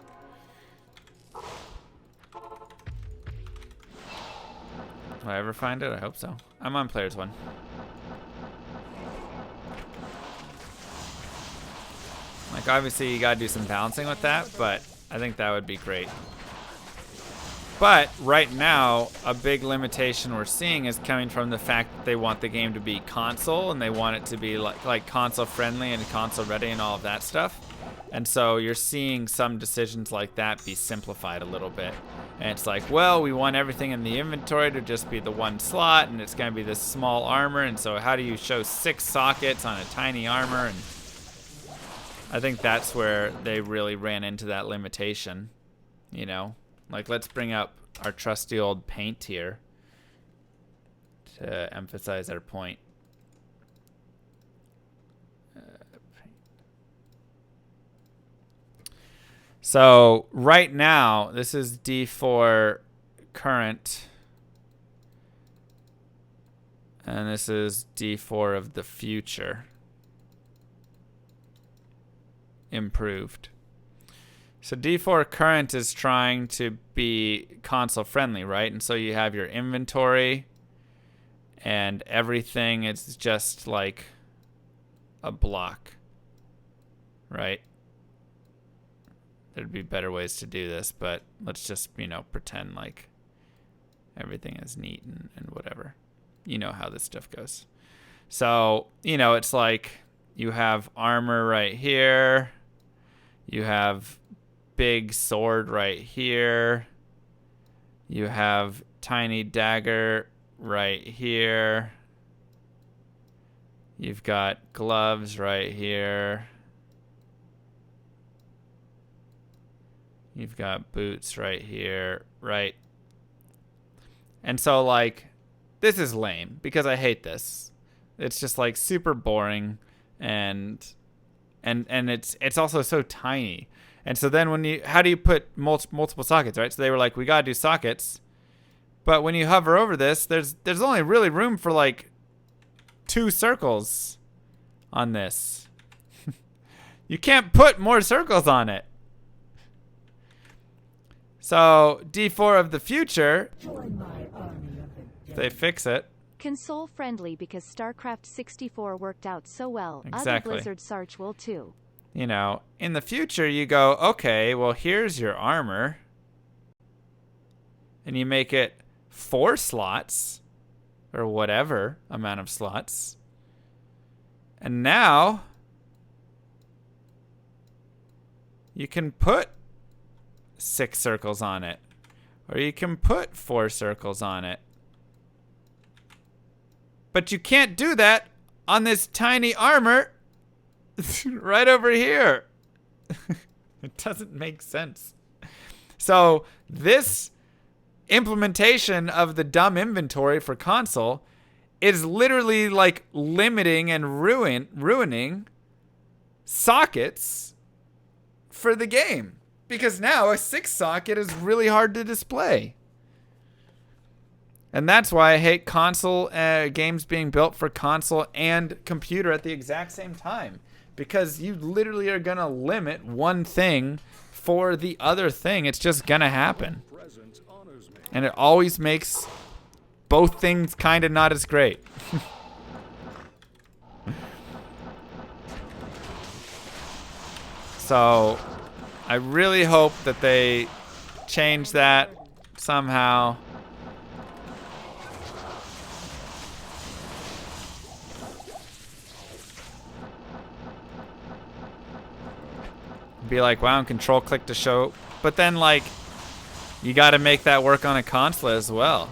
Will I ever find it? I hope so. I'm on players 1. Like, obviously, you gotta do some balancing with that, but I think that would be great. But right now, a big limitation we're seeing is coming from the fact that they want the game to be console, and they want it to be like console friendly and console ready and all of that stuff. And so you're seeing some decisions like that be simplified a little bit. And it's like, well, we want everything in the inventory to just be the 1 slot, and it's going to be this small armor, and so how do you show 6 sockets on a tiny armor? And I think that's where they really ran into that limitation, Like, let's bring up our trusty old paint here to emphasize our point. So right now, this is D4 current, and this is D4 of the future, improved. So D4 current is trying to be console friendly, right? And so you have your inventory and everything is just like a block, right? There'd be better ways to do this, but let's just, you know, pretend like everything is neat and whatever. You know how this stuff goes. So, you know, it's like you have armor right here. You have big sword right here. You have tiny dagger right here. You've got gloves right here. You've got boots right here, right? And so, like, this is lame because I hate this. It's just like super boring and it's also so tiny. And so then how do you put multiple sockets, right? So they were like, we got to do sockets. But when you hover over this, there's only really room for like 2 circles on this. You can't put more circles on it. So D4 of the future, Join my army of the dead. they fix it. Console friendly because StarCraft 64 worked out so well. Exactly. Other Blizzard Sarch will too. You know, in the future you go, okay, well here's your armor. And you make it 4 slots or whatever amount of slots. And now you can put 6 circles on it. Or you can put 4 circles on it. But you can't do that on this tiny armor right over here. It doesn't make sense. So this implementation of the dumb inventory for console is literally like limiting and ruining sockets for the game. Because now a 6 socket is really hard to display. And that's why I hate console games being built for console and computer at the exact same time. Because you literally are going to limit one thing for the other thing. It's just going to happen. Presence honors me. And it always makes both things kind of not as great. So I really hope that they change that somehow. Be like, wow, and control click to show. But then, like, you got to make that work on a console as well.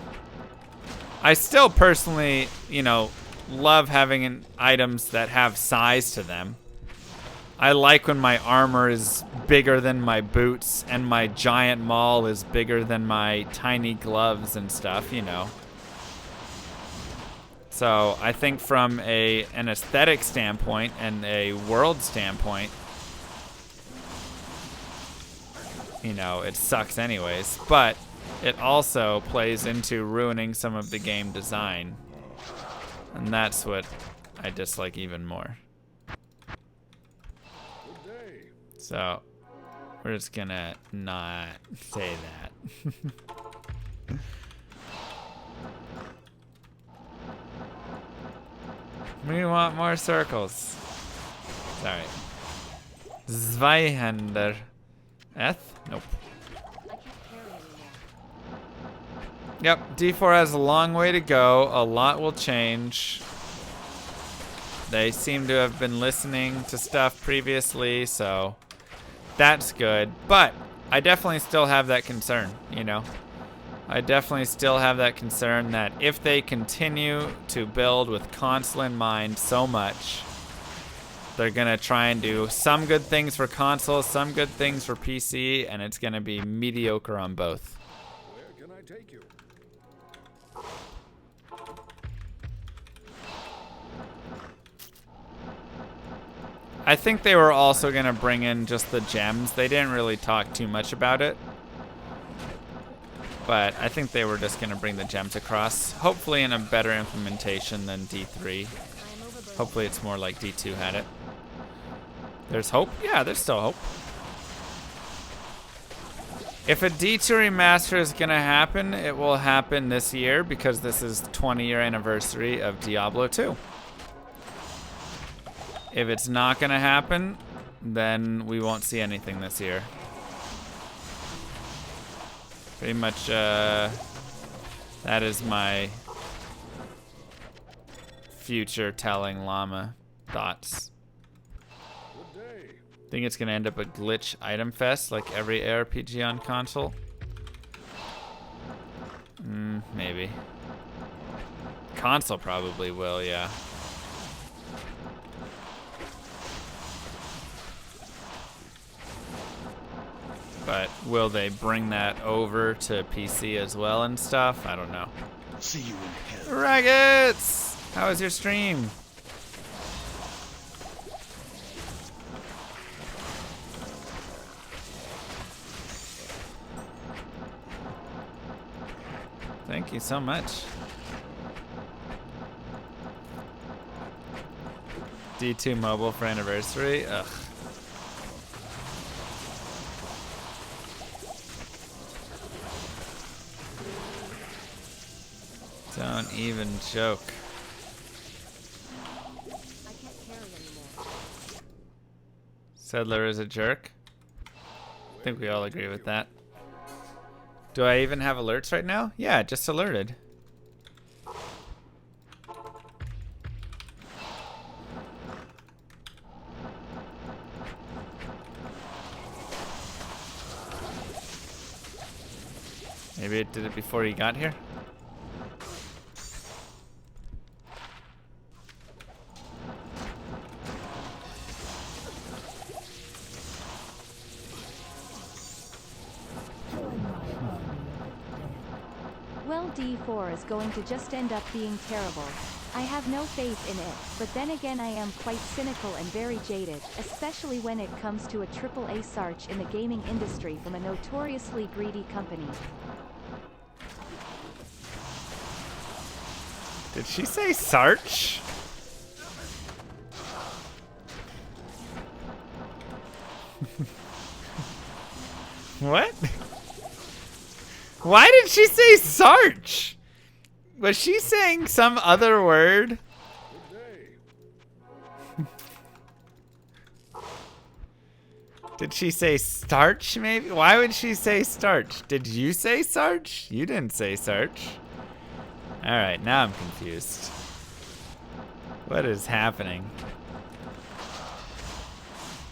I still personally, you know, love having items that have size to them. I like when my armor is bigger than my boots and my giant maul is bigger than my tiny gloves and stuff, you know. So I think from an aesthetic standpoint and a world standpoint, you know, it sucks anyways, but it also plays into ruining some of the game design. And that's what I dislike even more. Good day. So, we're just gonna not say that. We want more circles. Sorry. 200. Nope. Yep, D4 has a long way to go. A lot will change. They seem to have been listening to stuff previously, so that's good. But I definitely still have that concern, you know. I definitely still have that concern that if they continue to build with console in mind so much, they're going to try and do some good things for console, some good things for PC, and it's going to be mediocre on both. Where can I take you? I think they were also going to bring in just the gems. They didn't really talk too much about it. But I think they were just going to bring the gems across. Hopefully in a better implementation than D3. Hopefully it's more like D2 had it. There's hope? Yeah, there's still hope. If a D2 remaster is gonna happen, it will happen this year because this is the 20-year anniversary of Diablo 2. If it's not gonna happen, then we won't see anything this year. Pretty much, that is my future telling llama thoughts. Good day. Think it's gonna end up a glitch item fest like every ARPG on console? Maybe. Console probably will, yeah. But will they bring that over to PC as well and stuff? I don't know. See you in hell. Raggets! How was your stream? Thank you so much. D2 mobile for anniversary? Ugh. Don't even joke. I can't carry anymore. Settler is a jerk. I think we all agree with that. Do I even have alerts right now? Yeah, just alerted. Maybe it did it before you got here? Well, D4 is going to just end up being terrible. I have no faith in it, but then again I am quite cynical and very jaded, especially when it comes to a AAA Sorc in the gaming industry from a notoriously greedy company. Did she say Sarch? What? Why did she say Sarch? Was she saying some other word? Good day. Did she say starch maybe? Why would she say starch? Did you say Sarch? You didn't say Sarch. Alright, now I'm confused. What is happening?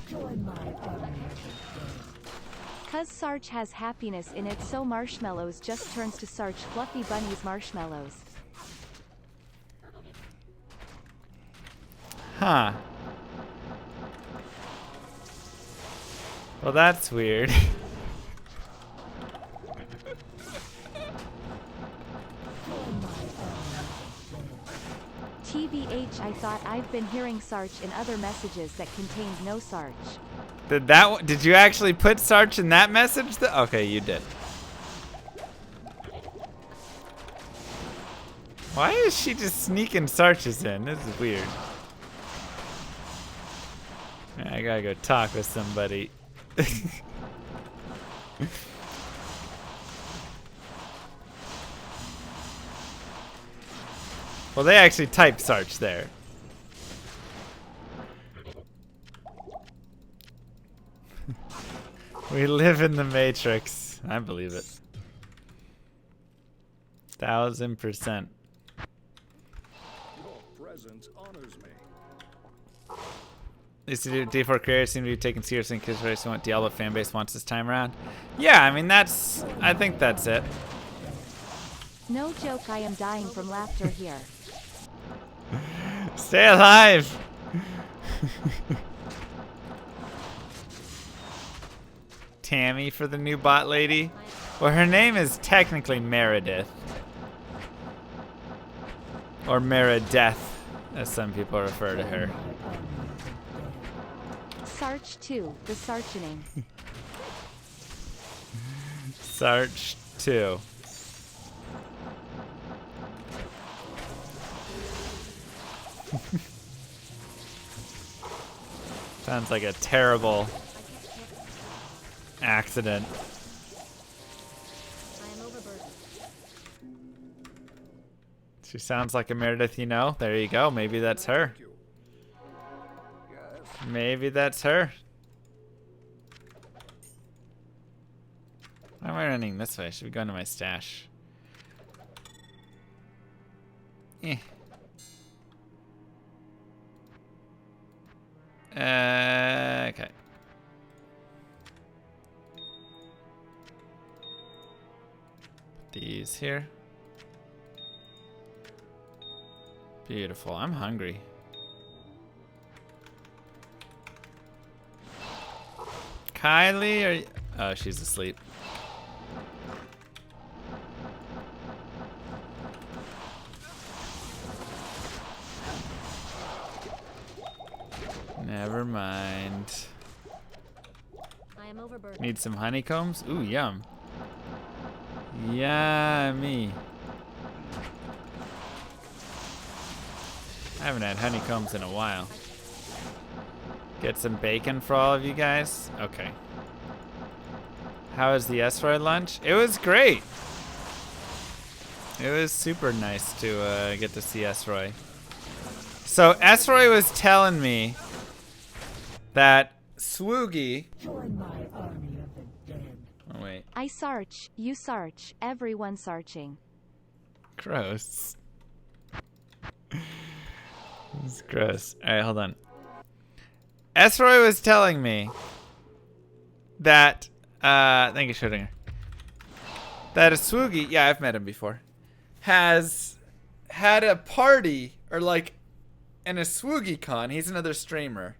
Join my army. Cause Sarch has happiness in it, so marshmallows just turns to Sarch fluffy bunnies marshmallows. Huh. Well, that's weird. TBH, I thought I've been hearing Sarch in other messages that contained no Sarch. Did you actually put Sarch in that message? Okay, you did. Why is she just sneaking Sarches in? This is weird. I gotta go talk with somebody. Well, they actually typed Sarch there. We live in the Matrix. I believe it. 1000%. Your presence honors me. These D4 creators seem to be taken seriously in consideration what Diablo fanbase wants this time around. Yeah, I mean I think that's it. No joke, I am dying from laughter here. Stay alive! Tammy for the new bot lady? Well, her name is technically Meredith. Or Meredith, as some people refer to her. Sarch 2, the Sarchening. Sarch 2. Sounds like a terrible accident. She sounds like a Meredith you know. There you go. Maybe that's her. Thank you. Yes. Maybe that's her. Why am I running this way? I should be going to my stash. Eh. Okay. Put these here. Beautiful. I'm hungry. Kylie, are you... Oh, she's asleep. Never mind. I am overburdened. Need some honeycombs? Ooh, yum. Yummy. I haven't had honeycombs in a while. Get some bacon for all of you guys? Okay. How was the Esroy lunch? It was great. It was super nice to get to see Esroy. So Esroy was telling me that Swoogie... Join my army of the dead. Oh, wait. I sarch, you sarch, everyone sarching. Gross. It's gross. Alright, hold on. Esroy was telling me that, thank you, Schrodinger, that a Swoogie, yeah, I've met him before, has had a party, or like, in a Swoogie Con. He's another streamer.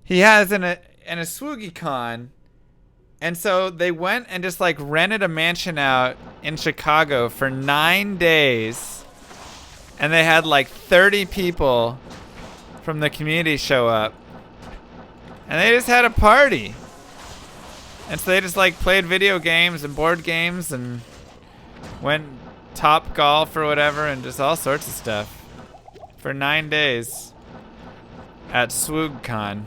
He has a Swoogie Con, and so they went and just like rented a mansion out in Chicago for 9 days, and they had like 30 people from the community show up, and they just had a party. And so they just like played video games and board games and went top golf or whatever and just all sorts of stuff for 9 days at SwoogCon.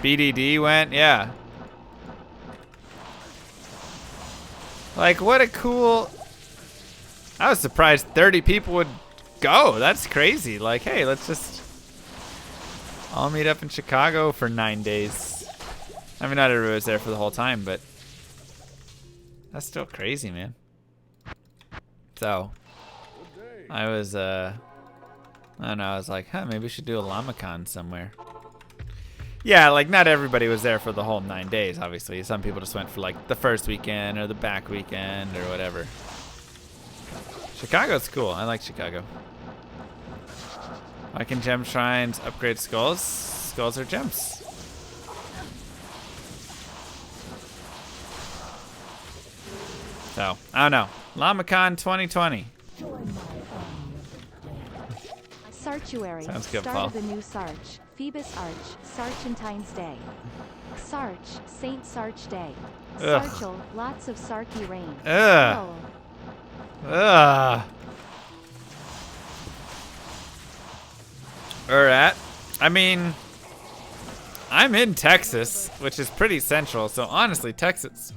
BDD went, yeah. Like, what a cool... I was surprised 30 people would go. That's crazy. Like, hey, let's just all meet up in Chicago for 9 days. I mean, not everybody was there for the whole time, but that's still crazy, man. So, I was, I don't know, I was like, huh, maybe we should do a LlamaCon somewhere. Yeah, like, not everybody was there for the whole 9 days, obviously. Some people just went for, like, the first weekend or the back weekend or whatever. Chicago's cool. I like Chicago. Why can gem shrines upgrade skulls? Skulls are gems. So, I don't know. LlamaCon 2020. Sartuary. Sounds good, Start Paul. of the new Sarch. Phoebus Arch. Sarchentine's Day. Sarch. Saint Sarch Day. Ugh. Sarchel. Lots of Sarky rain. Ugh. Oh. Ugh. Alright. I mean, I'm in Texas, which is pretty central, so honestly, Texas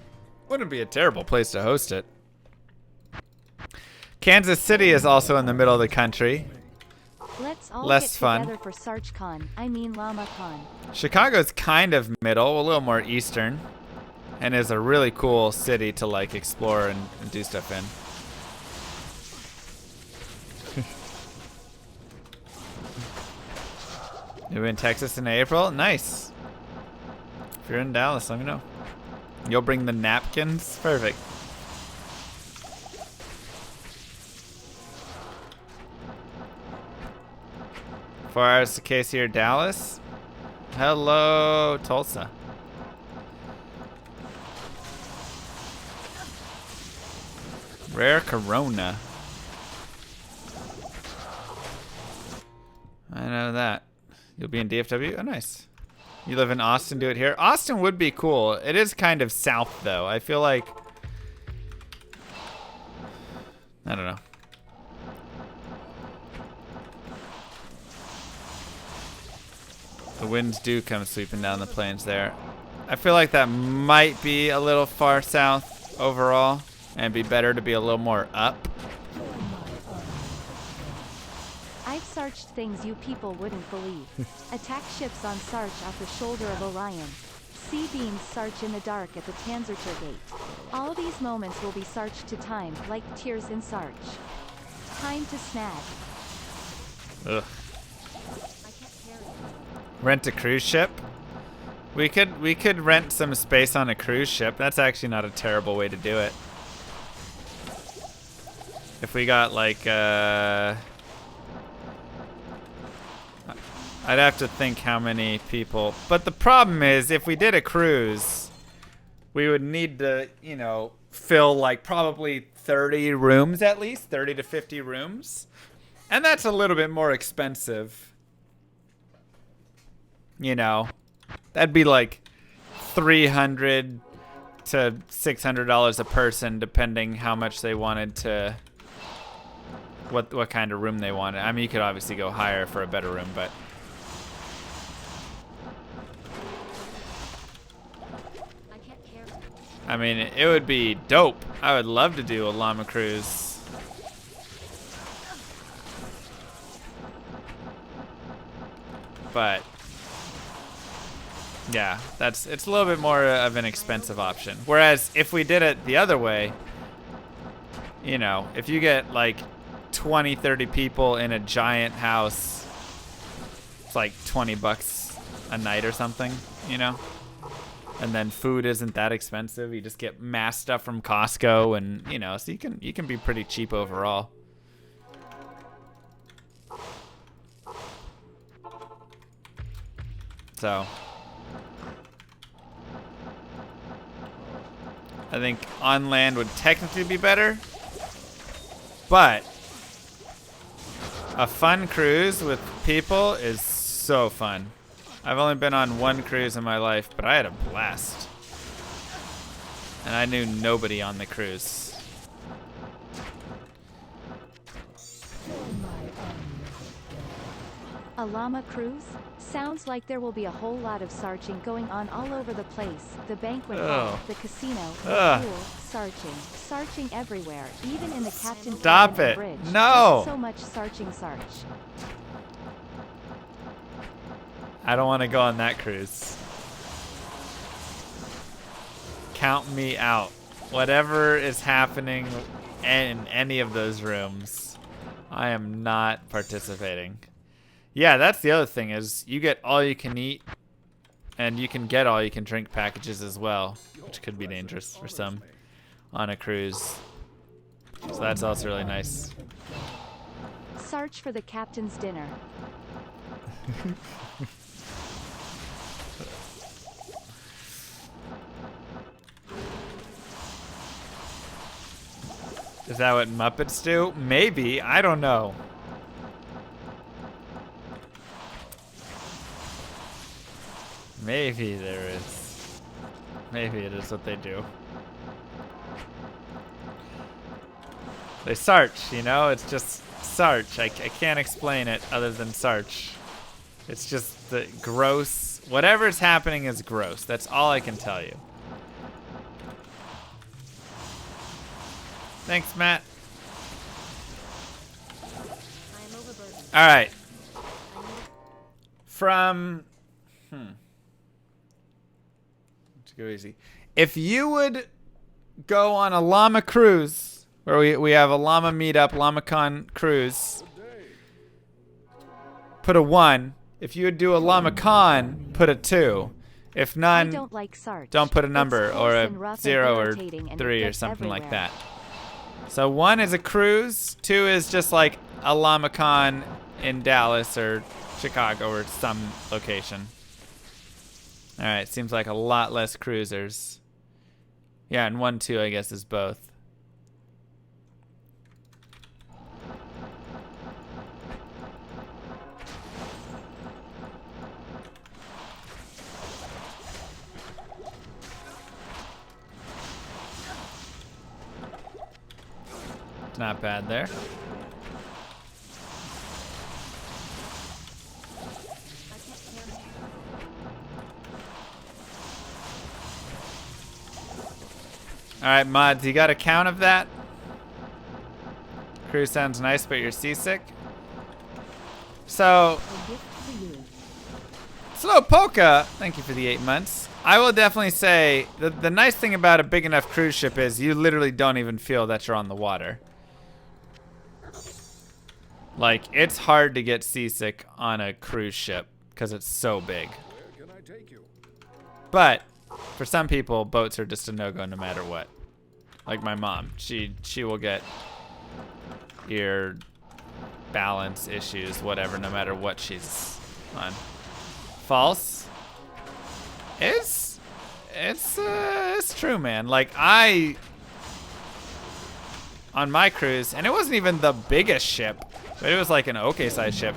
wouldn't be a terrible place to host it. Kansas City is also in the middle of the country. Let's all Less get fun. together for SarchCon. I mean LlamaCon. Chicago's kind of middle, a little more eastern, and is a really cool city to like explore and do stuff in. You're in Texas in April? Nice. If you're in Dallas, let me know. You'll bring the napkins? Perfect. Four hours to Casey or Dallas? Hello, Tulsa. Rare Corona. I know that. You'll be in DFW? Oh, nice. You live in Austin, do it here. Austin would be cool. It is kind of south, though. I feel like... I don't know. The winds do come sweeping down the plains there. I feel like that might be a little far south overall. And it'd be better to be a little more up. Sarched things you people wouldn't believe. Attack ships on Sarch off the shoulder of Orion. See beams Sarch in the dark at the Tanzertur Gate. All these moments will be Sarched to time, like tears in Sarch. Time to snag. Ugh. I can't carry. Rent a cruise ship? We could rent some space on a cruise ship. That's actually not a terrible way to do it. If we got like I'd have to think how many people. But the problem is if we did a cruise, we would need to, you know, fill like probably 30 rooms at least, 30 to 50 rooms. And that's a little bit more expensive. You know, that'd be like $300 to $600 a person, depending how much they wanted to, what kind of room they wanted. I mean, you could obviously go higher for a better room, but I can't carry. I mean, it would be dope. I would love to do a llama cruise. But yeah, it's a little bit more of an expensive option. Whereas if we did it the other way, you know, if you get like 20, 30 people in a giant house, it's like $20 a night or something, you know? And then food isn't that expensive. You just get mass stuff from Costco and, you know, so you can be pretty cheap overall. So I think on land would technically be better, but a fun cruise with people is so fun. I've only been on one cruise in my life, but I had a blast. And I knew nobody on the cruise. A llama cruise? Sounds like there will be a whole lot of sarching going on all over the place. The banquet hall, the casino, the pool, sarching everywhere, even in the captain's Stop cabin it. and bridge. No. Just so much sarch. I don't want to go on that cruise. Count me out. Whatever is happening in any of those rooms, I am not participating. Yeah, that's the other thing is you get all you can eat and you can get all you can drink packages as well, which could be dangerous for some on a cruise. So that's also really nice. Sarch for the captain's dinner. Is that what Muppets do? Maybe. I don't know. Maybe there is. Maybe it is what they do. They sarch, you know? It's just sarch. I can't explain it other than sarch. It's just the gross. Whatever's happening is gross. That's all I can tell you. Thanks, Matt. I am overburdened. All right. I need From... Let's go easy. If you would go on a llama cruise, where we have a llama meetup, LlamaCon cruise, put a 1. If you would do a LlamaCon, put a 2. If none, I don't like sarch. don't put a number It's or coarse a and rough and 0 or irritating and it 3 or gets something like everywhere. that. So 1 is a cruise, 2 is just like a LlamaCon in Dallas or Chicago or some location. All right, seems like a lot less cruisers. Yeah, and 1, 2, I guess, is both. It's not bad there. All right, mods, you got a count of that? Cruise sounds nice, but you're seasick? So, A gift for you. Slow Polka, thank you for the 8 months. I will definitely say the nice thing about a big enough cruise ship is you literally don't even feel that you're on the water. Like, it's hard to get seasick on a cruise ship because it's so big. Where can I take you? But for some people, boats are just a no-go no matter what. Like my mom, she will get ear balance issues, whatever, no matter what she's on. False. It's true, man. Like on my cruise, and it wasn't even the biggest ship, but it was like an okay-sized ship.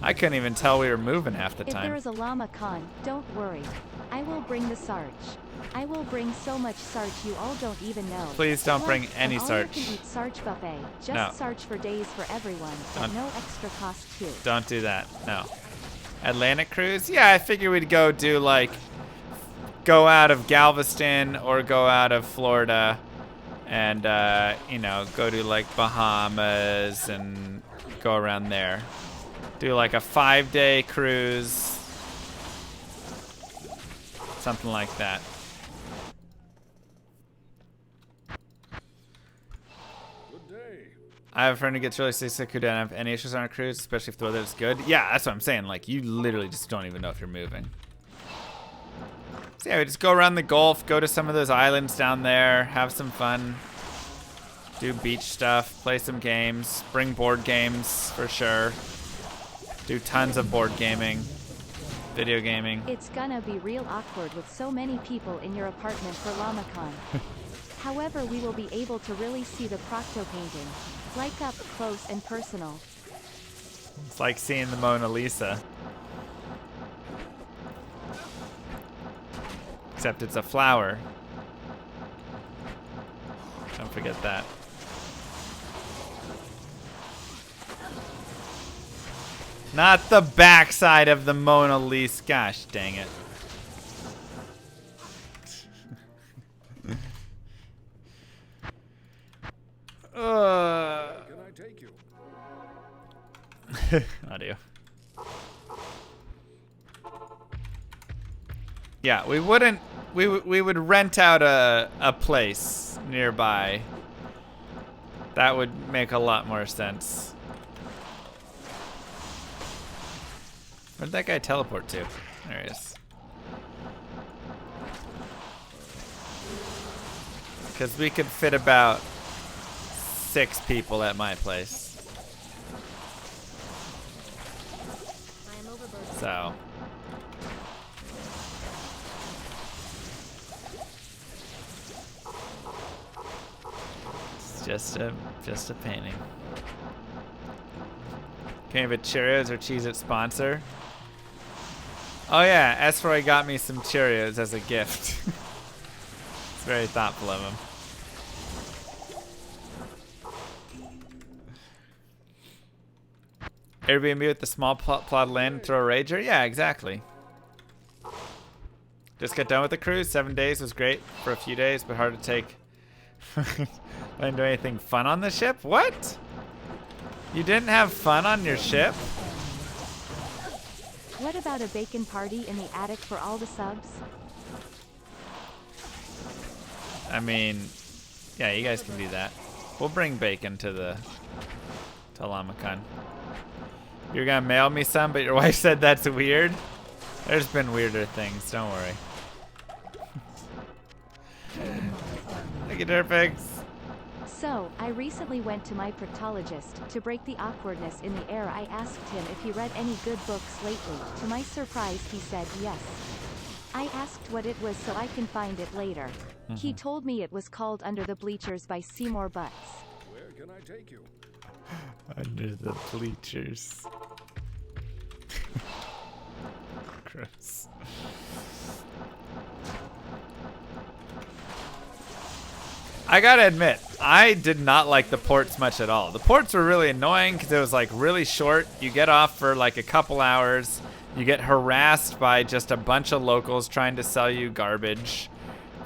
I couldn't even tell we were moving half the If time. there is a llama con, don't worry. I will bring the Sarch. I will bring so much Sarch you all don't even know. Please don't bring Plus, any an Sarch. all-you-can-eat Sarch buffet. Just No. Sarch for days for everyone, at Don't- no extra cost too. Don't do that. No. Atlantic cruise? Yeah, I figure we'd go out of Galveston or go out of Florida and, go to like Bahamas and go around there. Do like a 5-day cruise. Something like that. Good day. I have a friend who gets really seasick who doesn't have any issues on a cruise, especially if the weather is good. Yeah, that's what I'm saying. Like, you literally just don't even know if you're moving. So yeah, we just go around the Gulf, go to some of those islands down there, have some fun, do beach stuff, play some games, bring board games for sure, do tons of board gaming, video gaming. It's gonna be real awkward with so many people in your apartment for LlamaCon. However, we will be able to really see the Procto painting, like up close and personal. It's like seeing the Mona Lisa. Except it's a flower. Don't forget that. Not the backside of the Mona Lisa. Gosh dang it. Where can I take you? Audio. Yeah, we wouldn't. We would rent out a place nearby. That would make a lot more sense. Where'd that guy teleport to? There he is. Because we could fit about 6 people at my place. I am overburdened. So. It's just a painting. Can we have a Cheerios or Cheez-It sponsor? Oh yeah, Esroy got me some Cheerios as a gift. It's very thoughtful of him. Airbnb with the small plot of land, throw a rager? Yeah, exactly. Just got done with the cruise. 7 days was great for a few days, but hard to take. Didn't do anything fun on the ship? What? You didn't have fun on your ship? What about a bacon party in the attic for all the subs? I mean, yeah, you guys can do that. We'll bring bacon to LlamaCon. You're gonna mail me some, but your wife said that's weird. There's been weirder things, don't worry. Look at Dirtpigs. So, I recently went to my proctologist. To break the awkwardness in the air, I asked him if he read any good books lately. To my surprise, he said yes. I asked what it was so I can find it later. He told me it was called Under the Bleachers by Seymour Butts. Where can I take you? Under the bleachers. Gross. I gotta admit, I did not like the ports much at all. The ports were really annoying because it was like really short. You get off for like a couple hours. You get harassed by just a bunch of locals trying to sell you garbage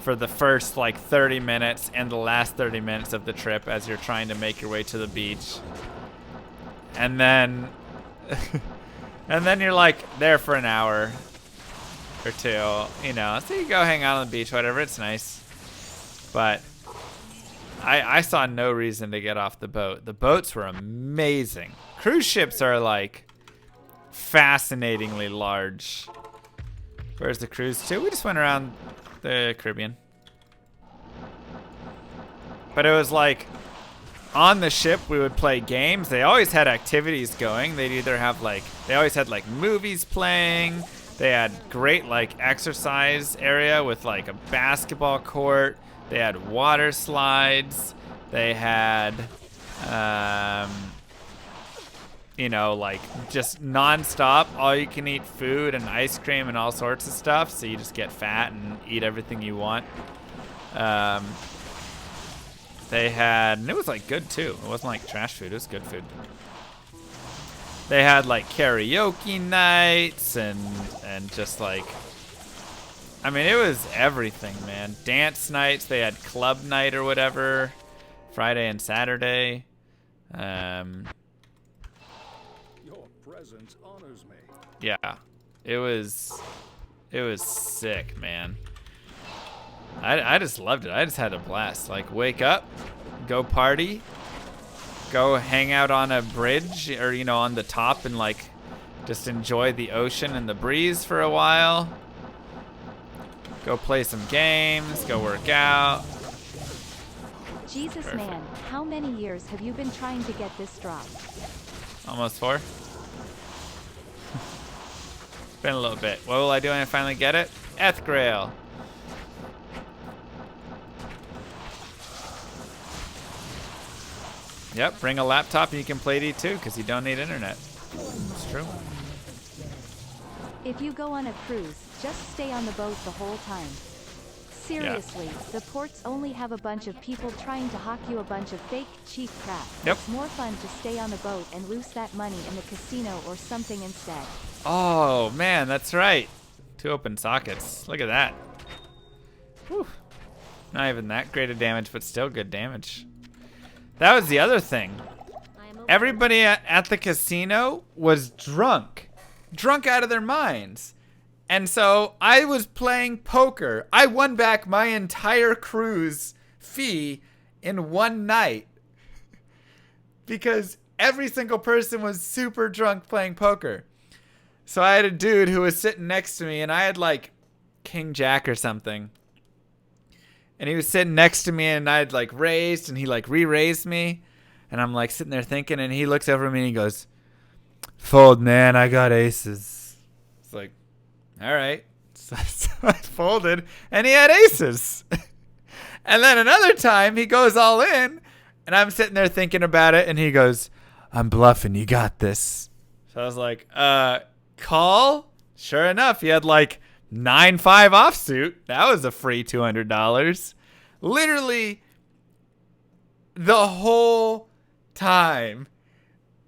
for the first like 30 minutes and the last 30 minutes of the trip as you're trying to make your way to the beach. And then And then you're like there for an hour or two, you know. So you go hang out on the beach, whatever. It's nice. But I saw no reason to get off the boat. The boats were amazing. Cruise ships are like fascinatingly large. Where's the cruise to? We just went around the Caribbean. But it was like on the ship we would play games. They always had activities going. They'd either have like, they always had like movies playing. They had great like exercise area with like a basketball court. They had water slides. They had, you know, like just non-stop, all you can eat food and ice cream and all sorts of stuff. So you just get fat and eat everything you want. They had, and it was like good too. It wasn't like trash food, it was good food. They had like karaoke nights and just like, I mean, it was everything, man. Dance nights, they had club night or whatever, Friday and Saturday. Your presence honors me. Yeah, it was sick, man. I just loved it. I just had a blast. Like, wake up, go party, go hang out on a bridge or, you know, on the top and like just enjoy the ocean and the breeze for a while. Go play some games, go work out. Jesus, Perfect. man, how many years have you been trying to get this drop? Almost 4. Been a little bit. What will I do when I finally get it? Grail. Yep, bring a laptop and you can play D2 because you don't need internet. It's true. If you go on a cruise, just stay on the boat the whole time. Seriously, the ports only have a bunch of people trying to hawk you a bunch of fake, cheap crap. Yep. It's more fun to stay on the boat and lose that money in the casino or something instead. Oh, man, that's right. 2 open sockets. Look at that. Whew. Not even that great of damage, but still good damage. That was the other thing. Everybody at the casino was drunk. Drunk out of their minds. And so I was playing poker. I won back my entire cruise fee in one night. Because every single person was super drunk playing poker. So I had a dude who was sitting next to me, and I had like King Jack or something. And he was sitting next to me, and I'd like raised, and he like re-raised me. And I'm like sitting there thinking, and he looks over at me and he goes, "Fold, man, I got aces." It's like, all right. So I folded, and he had aces. And then another time, he goes all in, and I'm sitting there thinking about it, and he goes, "I'm bluffing, you got this." So I was like, call? Sure enough, he had like 9-5 offsuit. That was a free $200. Literally the whole time.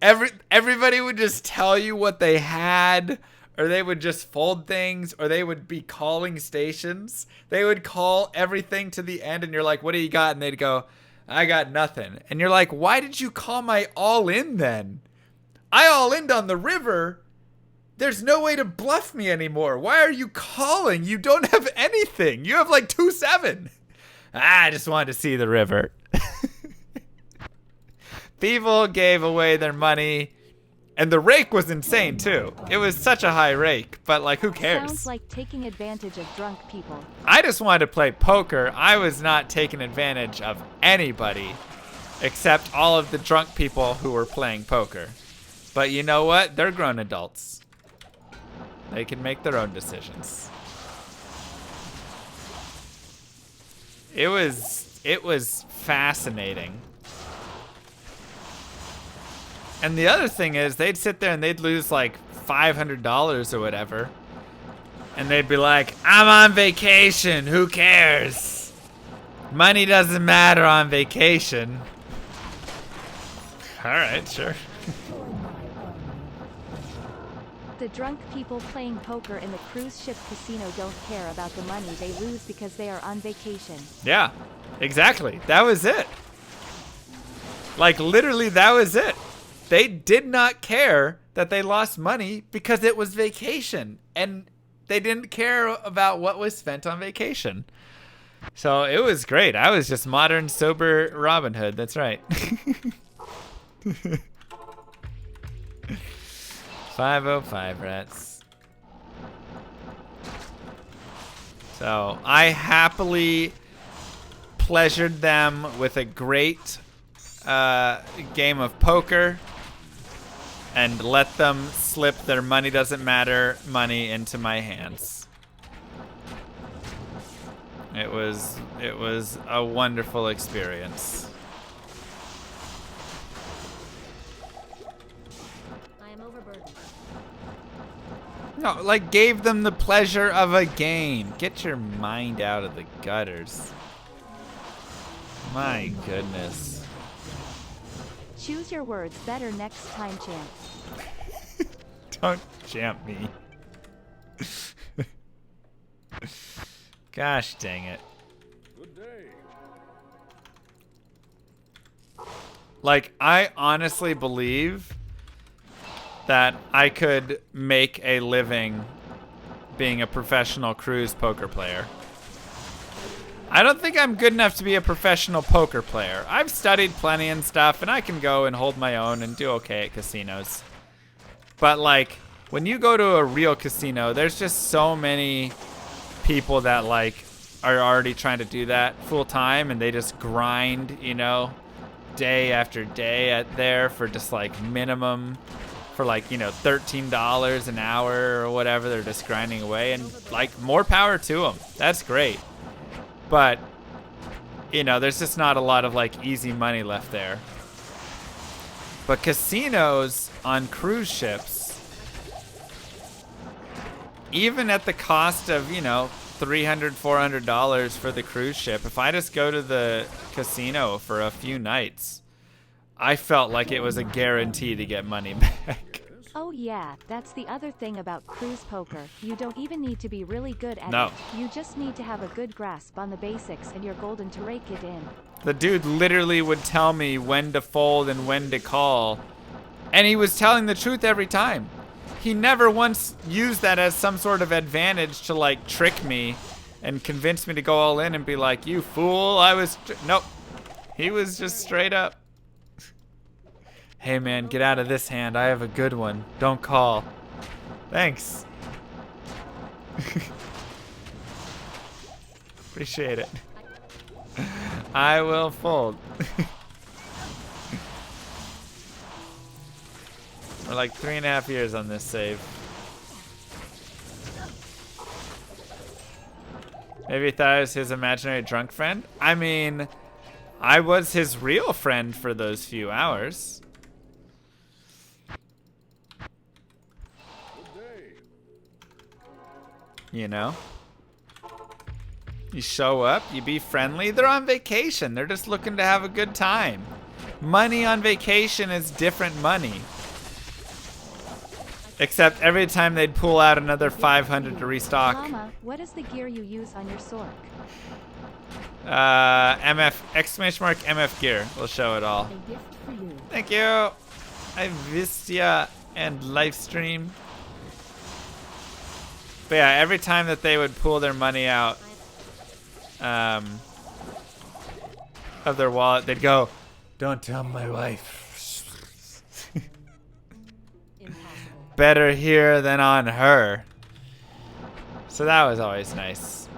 Everybody would just tell you what they had, or they would just fold things, or they would be calling stations. They would call everything to the end, and you're like, "What do you got?" And they'd go, "I got nothing." And you're like, "Why did you call my all-in then? I all-in'd on the river. There's no way to bluff me anymore. Why are you calling? You don't have anything. You have like 2-7. I just wanted to see the river." People gave away their money, and the rake was insane too. It was such a high rake, but like, who cares? Sounds like taking advantage of drunk people. I just wanted to play poker. I was not taking advantage of anybody except all of the drunk people who were playing poker. But you know what? They're grown adults. They can make their own decisions. It was fascinating. And the other thing is, they'd sit there and they'd lose like $500 or whatever. And they'd be like, "I'm on vacation, who cares? Money doesn't matter on vacation." All right, sure. The drunk people playing poker in the cruise ship casino don't care about the money they lose because they are on vacation. Yeah, exactly. That was it. Like, literally, that was it. They did not care that they lost money because it was vacation and they didn't care about what was spent on vacation. So it was great. I was just modern, sober Robin Hood. That's right. 505 rats. So I happily pleasured them with a great game of poker and let them slip their money doesn't matter money into my hands. It was a wonderful experience. I am overburdened. No, like gave them the pleasure of a game. Get your mind out of the gutters. My goodness. Choose your words better next time, champ. Don't champ me. Gosh dang it. Good day. Like, I honestly believe that I could make a living being a professional cruise poker player. I don't think I'm good enough to be a professional poker player. I've studied plenty and stuff, and I can go and hold my own and do okay at casinos. But, like, when you go to a real casino, there's just so many people that, like, are already trying to do that full time, and they just grind, you know, day after day at there for just, like, minimum for, like, you know, $13 an hour or whatever. They're just grinding away, and, like, more power to them. That's great. But, you know, there's just not a lot of, like, easy money left there. But casinos on cruise ships, even at the cost of, you know, $300, $400 for the cruise ship, if I just go to the casino for a few nights, I felt like it was a guarantee to get money back. Oh yeah, that's the other thing about cruise poker. You don't even need to be really good at No. it. You just need to have a good grasp on the basics and you're golden to rake it in. The dude literally would tell me when to fold and when to call, and he was telling the truth every time. He never once used that as some sort of advantage to, like, trick me and convince me to go all in and be like, you fool, I was... Nope. He was just straight up. Hey man, get out of this hand. I have a good one. Don't call. Thanks. Appreciate it. I will fold. We're like 3.5 years on this save. Maybe he thought I was his imaginary drunk friend. I mean, I was his real friend for those few hours. You know? You show up, you be friendly. They're on vacation. They're just looking to have a good time. Money on vacation is different money. Except every time they'd pull out another 500 to restock. Mama, what is the gear you use on your Sorc? MF, exclamation mark MF gear. We'll show it all. A gift for you. Thank you. I Vistia and Livestream. But yeah, every time that they would pull their money out of their wallet, they'd go, "Don't tell my wife." Better here than on her. So that was always nice.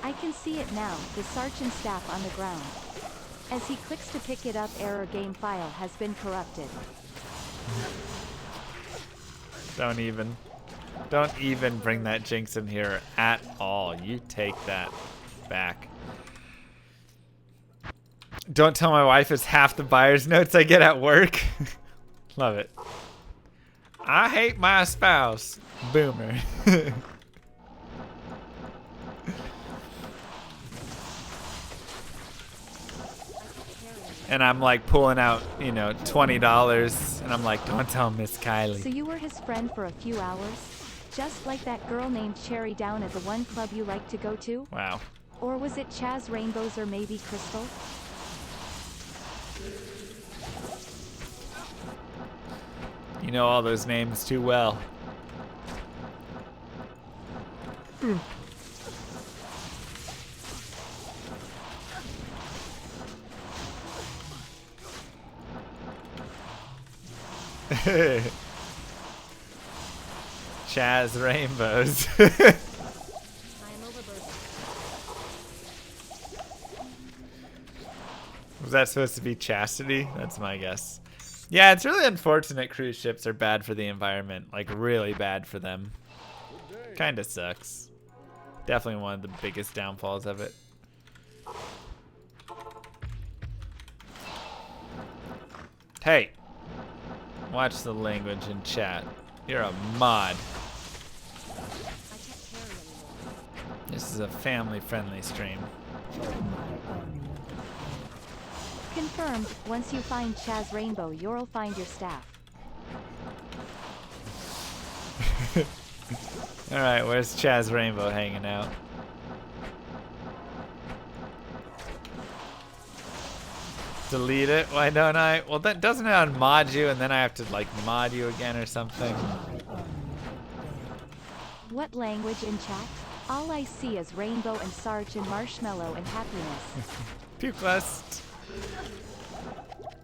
I can see it now, the sergeant staff on the ground. As he clicks to pick it up, error game file has been corrupted. Don't even bring that jinx in here at all. You take that back. Don't tell my wife it's half the buyer's notes I get at work. Love it. I hate my spouse. Boomer. And I'm like pulling out, you know, $20, and I'm like, don't tell Miss Kylie. So you were his friend for a few hours? Just like that girl named Cherry down at the one club you like to go to? Wow. Or was it Chaz Rainbows or maybe Crystal? You know all those names too well. Chaz Rainbows. I am overburdened. Was that supposed to be chastity? That's my guess. Yeah, it's really unfortunate cruise ships are bad for the environment. Like, really bad for them. Kinda sucks. Definitely one of the biggest downfalls of it. Hey! Watch the language in chat. You're a mod. I can't carry anymore. This is a family-friendly stream. Confirmed. Once you find Chaz Rainbow, you'll find your staff. Alright, where's Chaz Rainbow hanging out? Delete it? Why don't I? Well, that doesn't it unmod you and then I have to like mod you again or something? What language in chat? All I see is rainbow and Sarge and marshmallow and happiness. Puke list.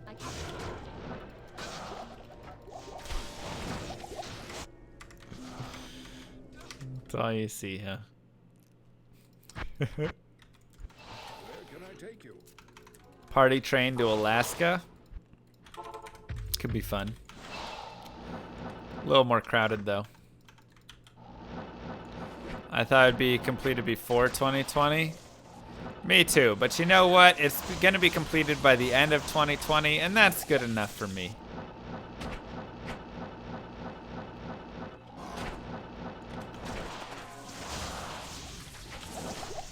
I can't. That's all you see, huh? Where can I take you? Party train to Alaska. Could be fun. A little more crowded though. I thought it'd be completed before 2020. Me too, but you know what? It's gonna be completed by the end of 2020, and that's good enough for me.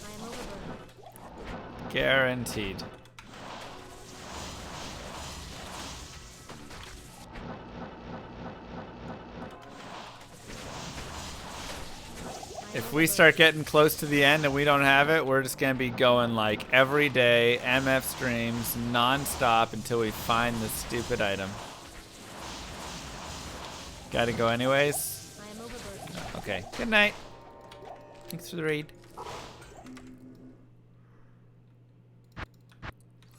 I am overburdened. Guaranteed. If we start getting close to the end and we don't have it, we're just gonna be going like every day, MF streams, non-stop until we find the stupid item. Gotta go anyways? I am overburdened. Okay, good night. Thanks for the raid.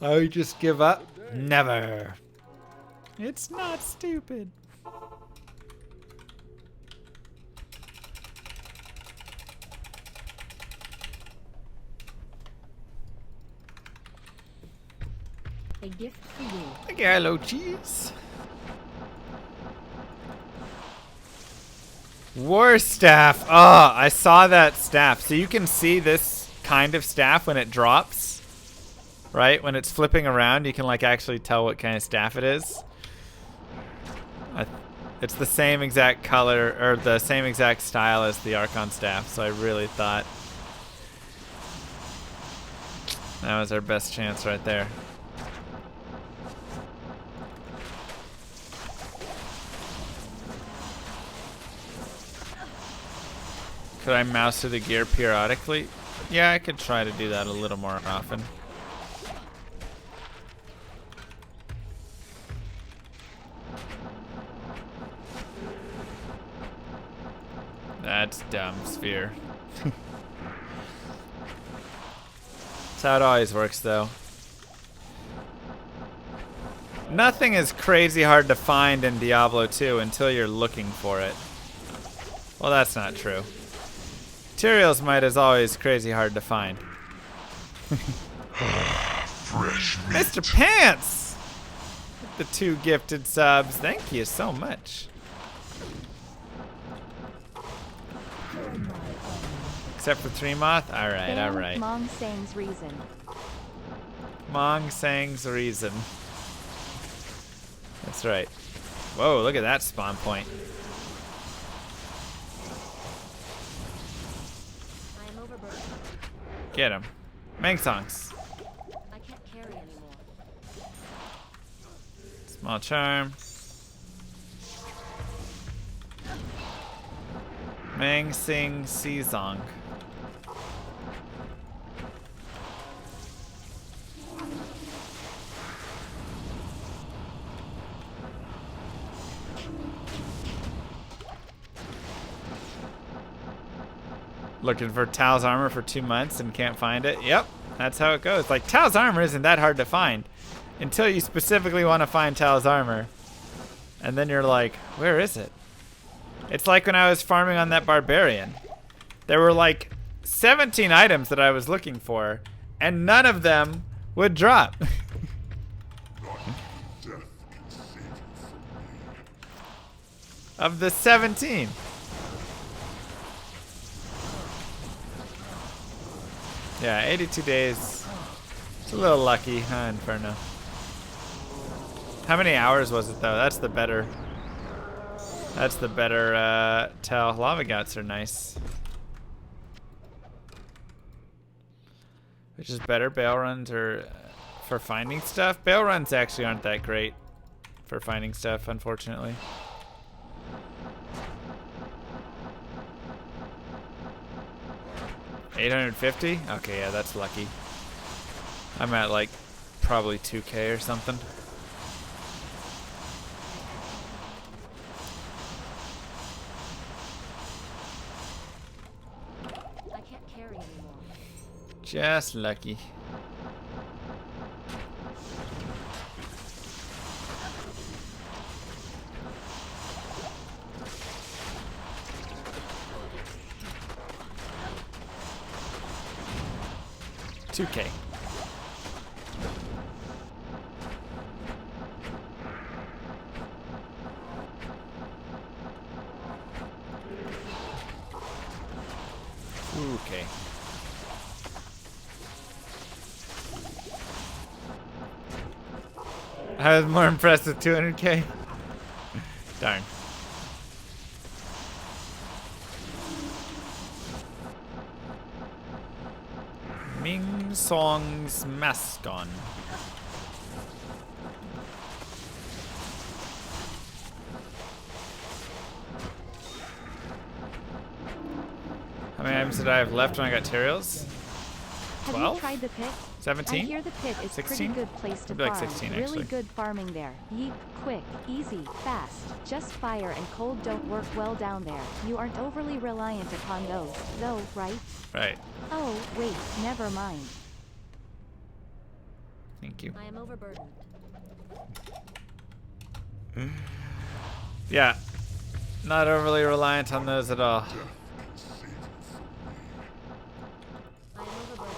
I just give up? Never. It's not stupid. A gift for you. Okay, hello, cheese. War staff. Oh, I saw that staff. So you can see this kind of staff when it drops, right? When it's flipping around, you can like actually tell what kind of staff it is. It's the same exact color or the same exact style as the Archon staff. So I really thought that was our best chance right there. Could I mouse through the gear periodically? Yeah, I could try to do that a little more often. That's dumb, Sphere. That's how it always works, though. Nothing is crazy hard to find in Diablo 2 until you're looking for it. Well, that's not true. Materials might as always crazy hard to find. Fresh meat. Mr. Pants! The 2 gifted subs. Thank you so much. Except for 3 Moth? Alright, alright. Mong Sang's reason. Mong Sang's reason. That's right. Whoa, look at that spawn point. I am overburdened. Get him. Mangsongs. I can't carry anymore. Small charm. Mang Sing Seazong. Looking for Tal's armor for 2 months and can't find it. Yep, that's how it goes. Like, Tal's armor isn't that hard to find until you specifically want to find Tal's armor. And then you're like, where is it? It's like when I was farming on that barbarian. There were like 17 items that I was looking for, and none of them would drop. Of the 17. Yeah, 82 days. It's a little lucky, huh, Inferno? How many hours was it though? That's the better tell. Lava Gouts are nice. Which is better, bail runs or for finding stuff? Bail runs actually aren't that great for finding stuff, unfortunately. $850? Okay, yeah, that's lucky. I'm at like probably 2K or something. I can't carry anymore. Just lucky. $2K. Okay. I was more impressed with 200K. Darn. Ming Song's Mascon. How many items did I have left when I got Terials? Have 12? you tried the pit? 17? I hear the pit is 16? pretty good place to Maybe like farm. 16 really actually. good farming there. Yeep, quick, easy, fast. Just fire and cold don't work well down there. You aren't overly reliant upon those, though, right? Right. Oh, wait, never mind. Thank you. I am overburdened. Yeah. Not overly reliant on those at all. I am overburdened.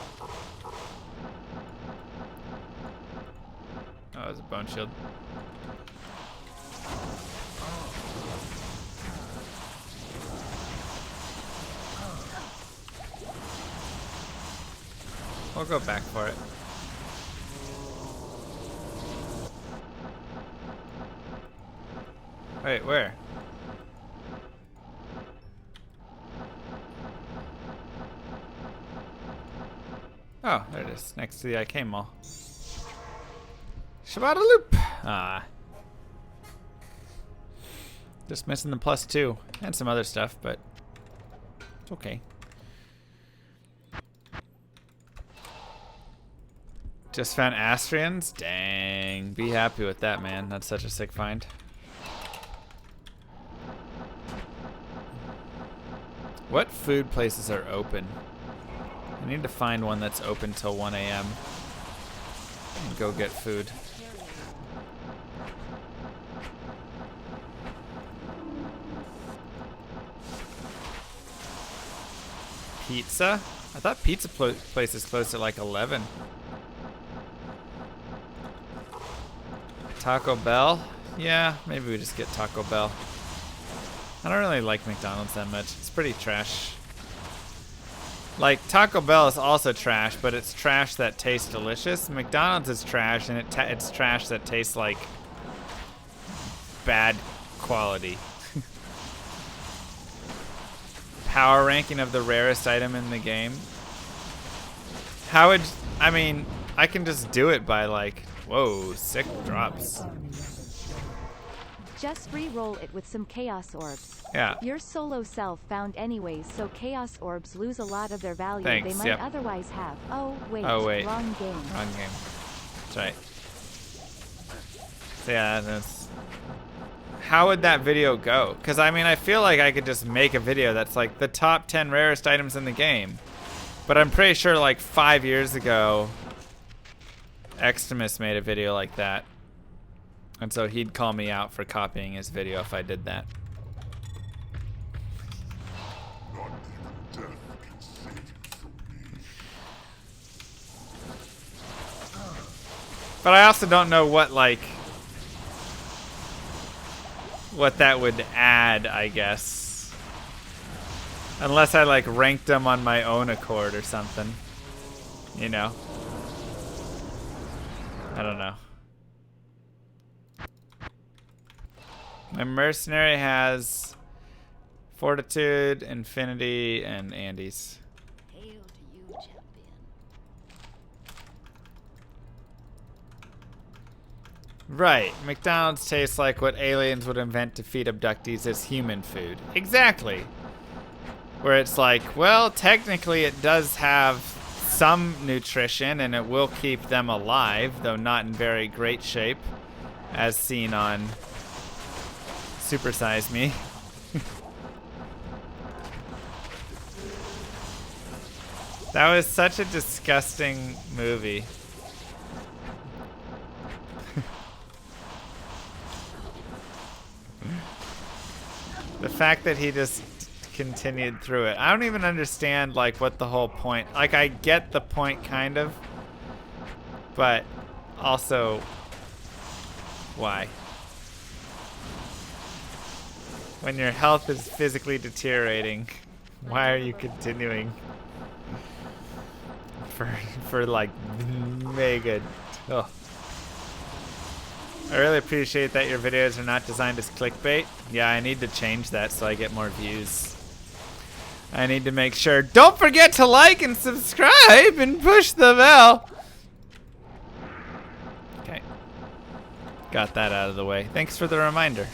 Oh, it's a bone shield. We'll go back for it. Wait, where? Oh, there it is, next to the IK Mall. Shabadaloop! Ah. Just missing the +2 and some other stuff, but it's okay. Just found Astrians? Dang. Be happy with that, man. That's such a sick find. What food places are open? I need to find one that's open till 1 a.m. and go get food. Pizza? I thought pizza places closed at like 11. Taco Bell? Yeah, maybe we just get Taco Bell. I don't really like McDonald's that much. It's pretty trash. Like, Taco Bell is also trash, but it's trash that tastes delicious. McDonald's is trash, and it's trash that tastes like bad quality. Power ranking of the rarest item in the game. How would... I mean, I can just do it by like... Whoa, sick drops. Just re-roll it with some Chaos Orbs. Yeah. Your solo self found anyways, so Chaos Orbs lose a lot of their value Thanks, they might yep. otherwise have. Oh, wait. Wrong game. Wrong game. That's right. So yeah, that's... how would that video go? Because I mean, I feel like I could just make a video that's like the top 10 rarest items in the game. But I'm pretty sure like 5 years ago, Extremis made a video like that. And so he'd call me out for copying his video if I did that. But I also don't know what, like, what that would add, I guess. Unless I, like, ranked them on my own accord or something. You know? I don't know. My mercenary has Fortitude, Infinity, and Andes. Hail to you, champion. Right. McDonald's tastes like what aliens would invent to feed abductees as human food. Exactly. Where it's like, well, technically it does have some nutrition and it will keep them alive, though not in very great shape, as seen on Super Size Me. That was such a disgusting movie. The fact that he just continued through it. I don't even understand, like, what the whole point... Like, I get the point, kind of. But, also... Why? When your health is physically deteriorating, why are you continuing? For like, mega... Ugh. I really appreciate that your videos are not designed as clickbait. Yeah, I need to change that so I get more views. I need to make sure. Don't forget to like and subscribe and push the bell. Okay. Got that out of the way. Thanks for the reminder.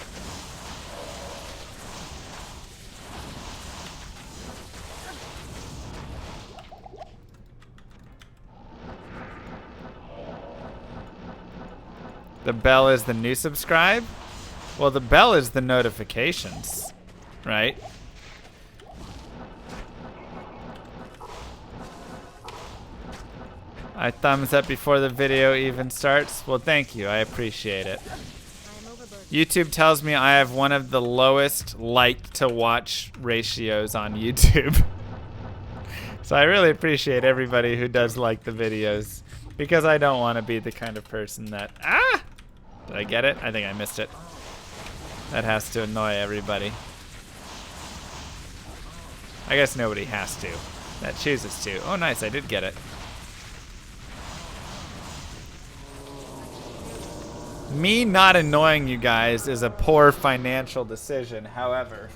The bell is the new subscribe? Well, the bell is the notifications, right? I thumbs up before the video even starts. Well, thank you. I appreciate it. YouTube tells me I have one of the lowest like to watch ratios on YouTube. So I really appreciate everybody who does like the videos, because I don't want to be the kind of person that... Ah! Did I get it? I think I missed it. That has to annoy everybody. I guess nobody has to. That chooses to. Oh, nice. I did get it. Me not annoying you guys is a poor financial decision. However,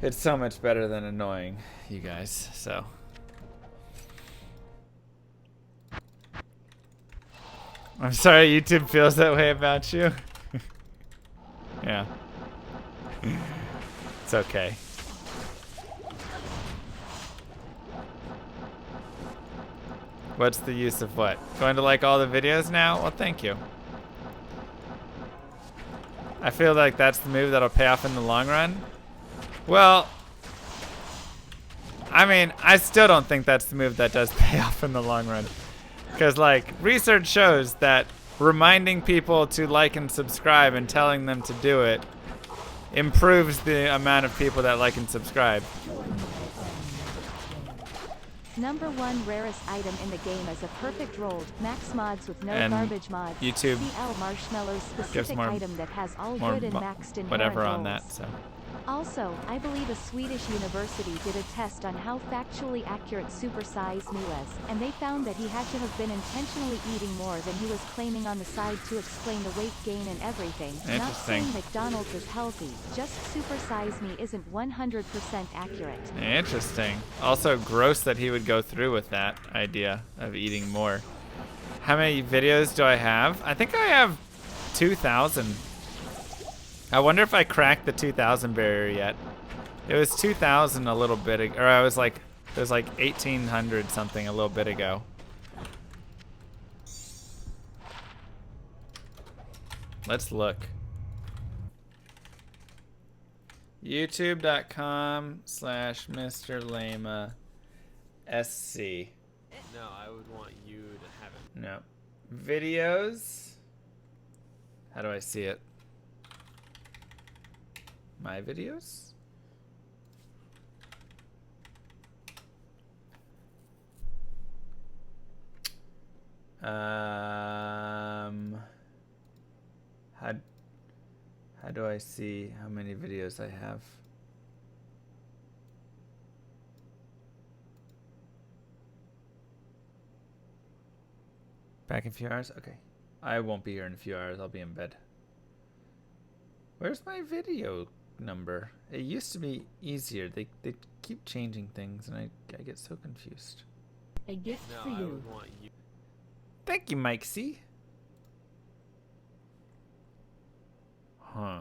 it's so much better than annoying you guys. So... I'm sorry YouTube feels that way about you. Yeah. It's okay. What's the use of what? Going to like all the videos now? Well, thank you. I feel like that's the move that'll pay off in the long run. Well, I mean, I still don't think that's the move that does pay off in the long run. Because, like, research shows that reminding people to like and subscribe and telling them to do it improves the amount of people that like and subscribe. Number 1 rarest item in the game is a perfect rolled max mods with no And garbage mods. YouTube CL Marshmallow's gives specific more- item that has all more good and maxed inherent whatever on rolls. that, so. Also, I believe a Swedish university did a test on how factually accurate Super Size Me was, and they found that he had to have been intentionally eating more than he was claiming on the side to explain the weight gain and everything. Not Interesting. saying McDonald's is healthy, just Super Size Me isn't 100% accurate. Interesting. Also gross that he would go through with that idea of eating more. How many videos do I have? I think I have 2,000. I wonder if I cracked the 2,000 barrier yet. It was 2,000 a little bit ago, or I was like, it was like 1,800 something a little bit ago. Let's look. YouTube.com/Mr. Lama SC. No, I would want you to have it. No. Videos. How do I see it? My videos? How do I see how many videos I have? Back in a few hours? Okay. I won't be here in a few hours. I'll be in bed. Where's my video number? It used to be easier. They keep changing things and I get so confused. A gift No, for I you. would want you. Thank you, Mike C. Huh.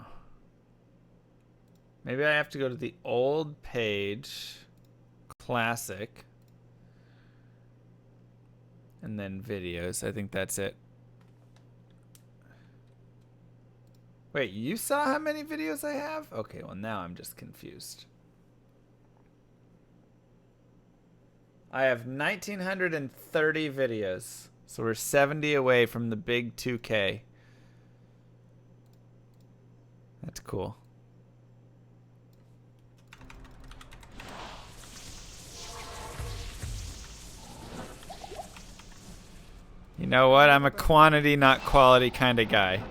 Maybe I have to go to the old page, classic, and then videos. I think that's it. Wait, you saw how many videos I have? Okay, well now I'm just confused. I have 1,930 videos. So we're 70 away from the big 2K. That's cool. You know what? I'm a quantity, not quality kind of guy.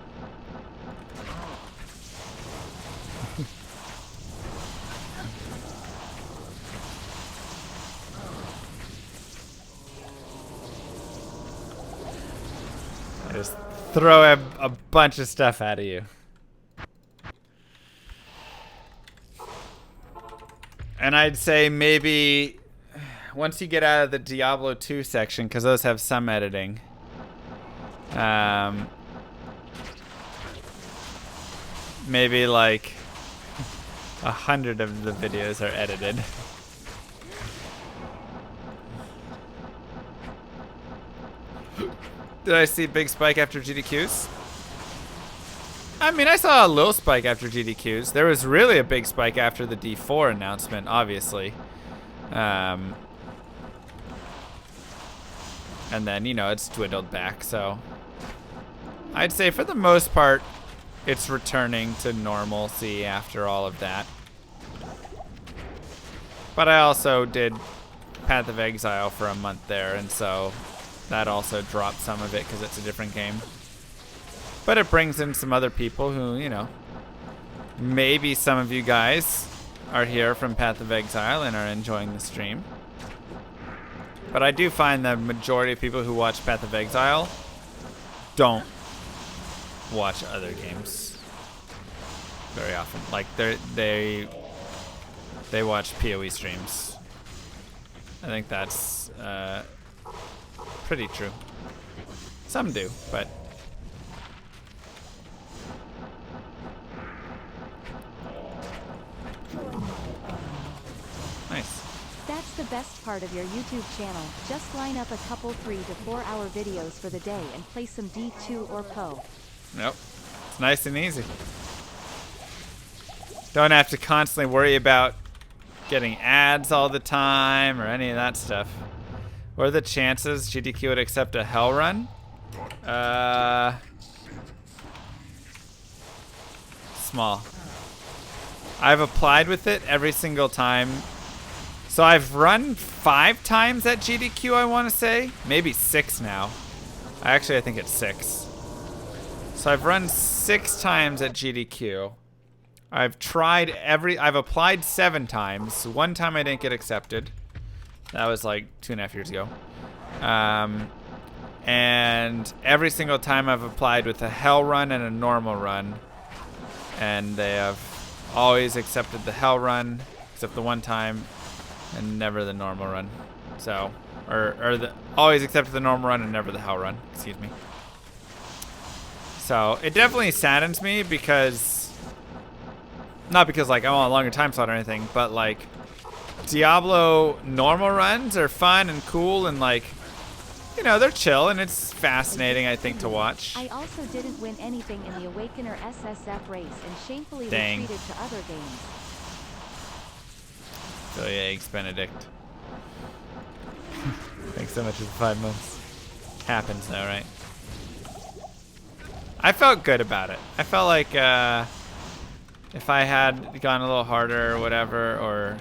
I just throw a bunch of stuff at you. And I'd say maybe once you get out of the Diablo 2 section, because those have some editing, maybe like 100 of the videos are edited. Did I see a big spike after GDQs? I mean, I saw a little spike after GDQs. There was really a big spike after the D4 announcement, obviously. And then, you know, it's dwindled back, so I'd say for the most part, it's returning to normalcy after all of that. But I also did Path of Exile for a month there, and so that also dropped some of it because it's a different game. But it brings in some other people who, you know, maybe some of you guys are here from Path of Exile and are enjoying the stream. But I do find the majority of people who watch Path of Exile don't watch other games very often. Like they watch PoE streams. I think that's pretty true. Some do, but nice. That's the best part of your YouTube channel. Just line up a couple 3 to 4 hour videos for the day and play some D2 or PoE. Nope. It's nice and easy. Don't have to constantly worry about getting ads all the time or any of that stuff. What are the chances GDQ would accept a hell run? Small. I've applied with it every single time. So I've run 5 times at GDQ, I want to say. Maybe 6 now. Actually, I think it's 6. So I've run 6 times at GDQ. I've applied 7 times. 1 time I didn't get accepted. That was like 2.5 years ago. And every single time I've applied with a hell run and a normal run. And they have always accepted the hell run, except the 1 time, and never the normal run. So, always accepted the normal run and never the hell run. Excuse me. So it definitely saddens me because, not because like I want a longer time slot or anything, but like Diablo normal runs are fun and cool and like, you know, they're chill and it's fascinating, I think, to watch. I also didn't win anything in the Awakener SSF race and shamefully Dang. retreated to other games. So yeah, Eggs Benedict. Thanks so much for the 5 months. Happens though, right? I felt good about it. I felt like if I had gone a little harder or whatever, or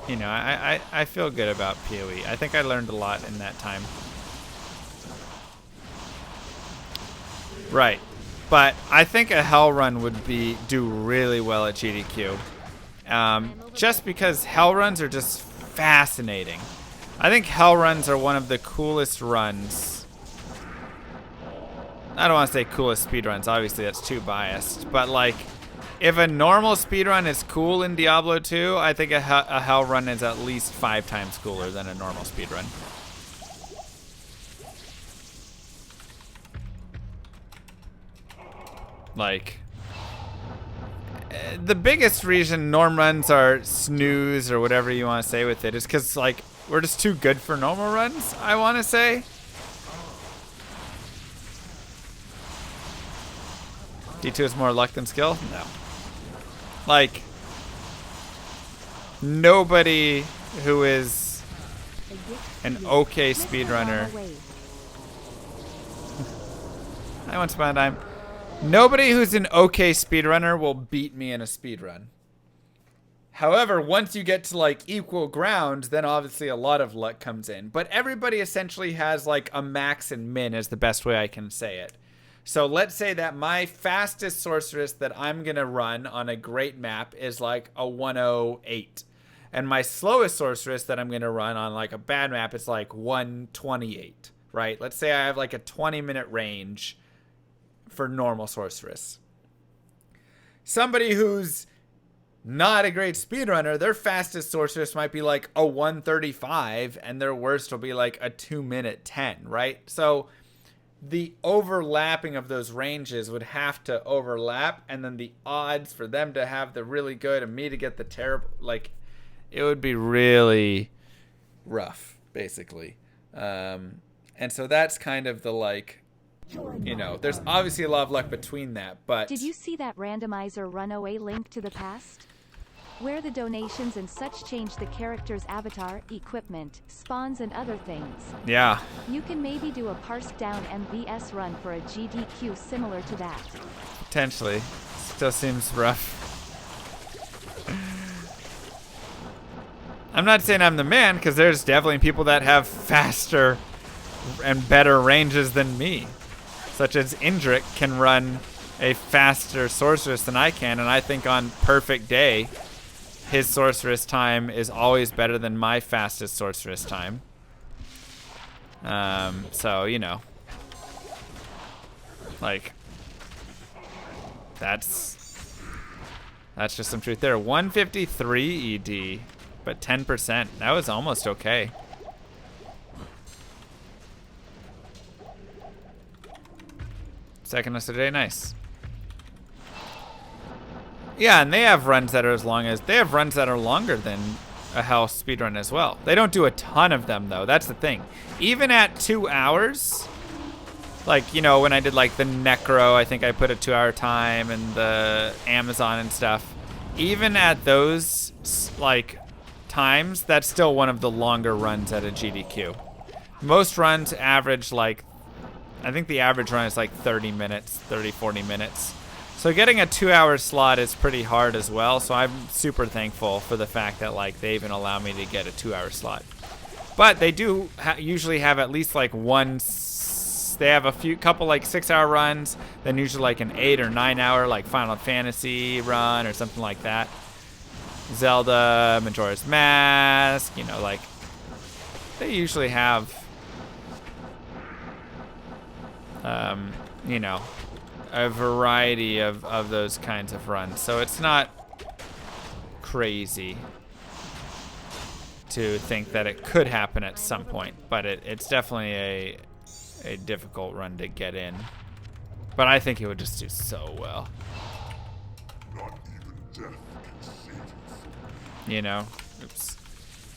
you know, I feel good about PoE. I think I learned a lot in that time. Right. But I think a Hell Run would do really well at GDQ. Just because Hell Runs are just fascinating. I think Hell Runs are one of the coolest runs. I don't want to say coolest speedruns, obviously that's too biased. But like, if a normal speedrun is cool in Diablo 2, I think a Hell Run is at least 5 times cooler than a normal speedrun. Like, the biggest reason norm runs are snooze or whatever you want to say with it is because, like, we're just too good for normal runs, I want to say. D2 is more luck than skill? No. Like, nobody who is an okay speedrunner. I want to spend time. Nobody who's an okay speedrunner will beat me in a speedrun. However, once you get to like equal ground, then obviously a lot of luck comes in. But everybody essentially has like a max and min is the best way I can say it. So let's say that my fastest sorceress that I'm going to run on a great map is like a 108. And my slowest sorceress that I'm going to run on like a bad map is like 128, right? Let's say I have like a 20-minute range for normal sorceress. Somebody who's not a great speedrunner, their fastest sorceress might be like a 135 and their worst will be like a 2-minute 10, right? So the overlapping of those ranges would have to overlap, and then the odds for them to have the really good and me to get the terrible, like, it would be really rough, basically. And so that's kind of the, like, you know, there's obviously a lot of luck between that, but... Did you see that randomizer runaway link to the past? Where the donations and such change the character's avatar, equipment, spawns and other things. Yeah. You can maybe do a parsed down MVS run for a GDQ similar to that. Potentially. Still seems rough. I'm not saying I'm the man, because there's definitely people that have faster and better ranges than me. Such as Indrik can run a faster sorceress than I can, and I think on perfect day, his sorceress time is always better than my fastest sorceress time. So, you know. Like, that's just some truth there. 153 ED, but 10%. That was almost okay. Second yesterday, nice. Yeah, and they have runs that are longer than a Hell speedrun as well. They don't do a ton of them though. That's the thing. Even at 2 hours, like, you know, when I did like the Necro, I think I put a 2-hour time, and the Amazon and stuff. Even at those like times, that's still one of the longer runs at a GDQ. Most runs average like, I think the average run is like 30 minutes, 30, 40 minutes. So getting a 2-hour slot is pretty hard as well. So I'm super thankful for the fact that like they even allow me to get a 2-hour slot. But they do usually have at least like they have a couple like 6-hour runs, then usually like an 8 or 9-hour like Final Fantasy run or something like that. Zelda, Majora's Mask, you know, like they usually have, you know, a variety of those kinds of runs. So it's not crazy to think that it could happen at some point, but it's definitely a difficult run to get in. But I think it would just do so well. You know? Oops.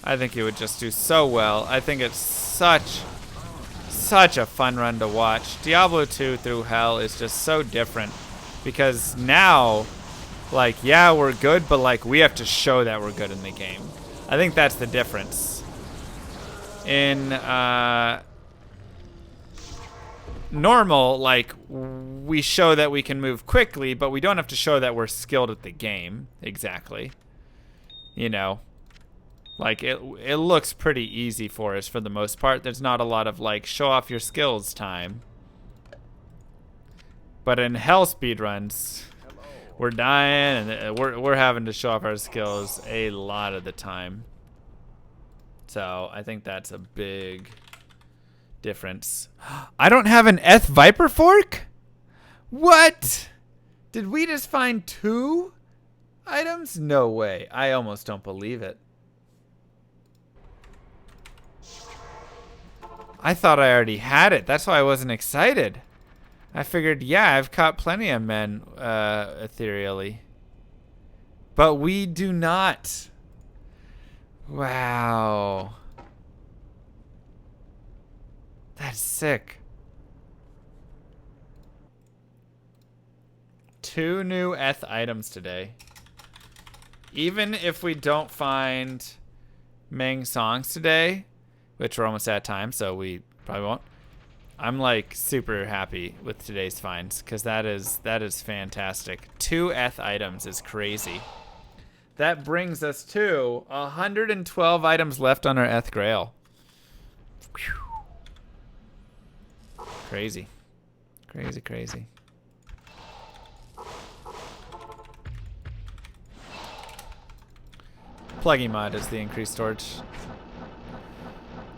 I think it would just do so well. I think it's such a fun run to watch. Diablo 2 through Hell is just so different, because now, like, yeah, we're good, but like we have to show that we're good in the game. I think that's the difference. In normal, like, we show that we can move quickly, but we don't have to show that we're skilled at the game. Exactly. You know, like, it looks pretty easy for us for the most part. There's not a lot of, like, show off your skills time. But in hell speedruns, we're dying and we're having to show off our skills a lot of the time. So I think that's a big difference. I don't have an Eth Viper fork? What? Did we just find 2 items? No way. I almost don't believe it. I thought I already had it. That's why I wasn't excited. I figured, yeah, I've caught plenty of men ethereally. But we do not. Wow. That's sick. 2 new Eth items today. Even if we don't find Meng songs today, which we're almost at time, so we probably won't. I'm like super happy with today's finds because that is fantastic. 2 Eth items is crazy. That brings us to 112 items left on our Eth Grail. Whew. Crazy. Crazy, crazy. Pluggy mod is the increased storage.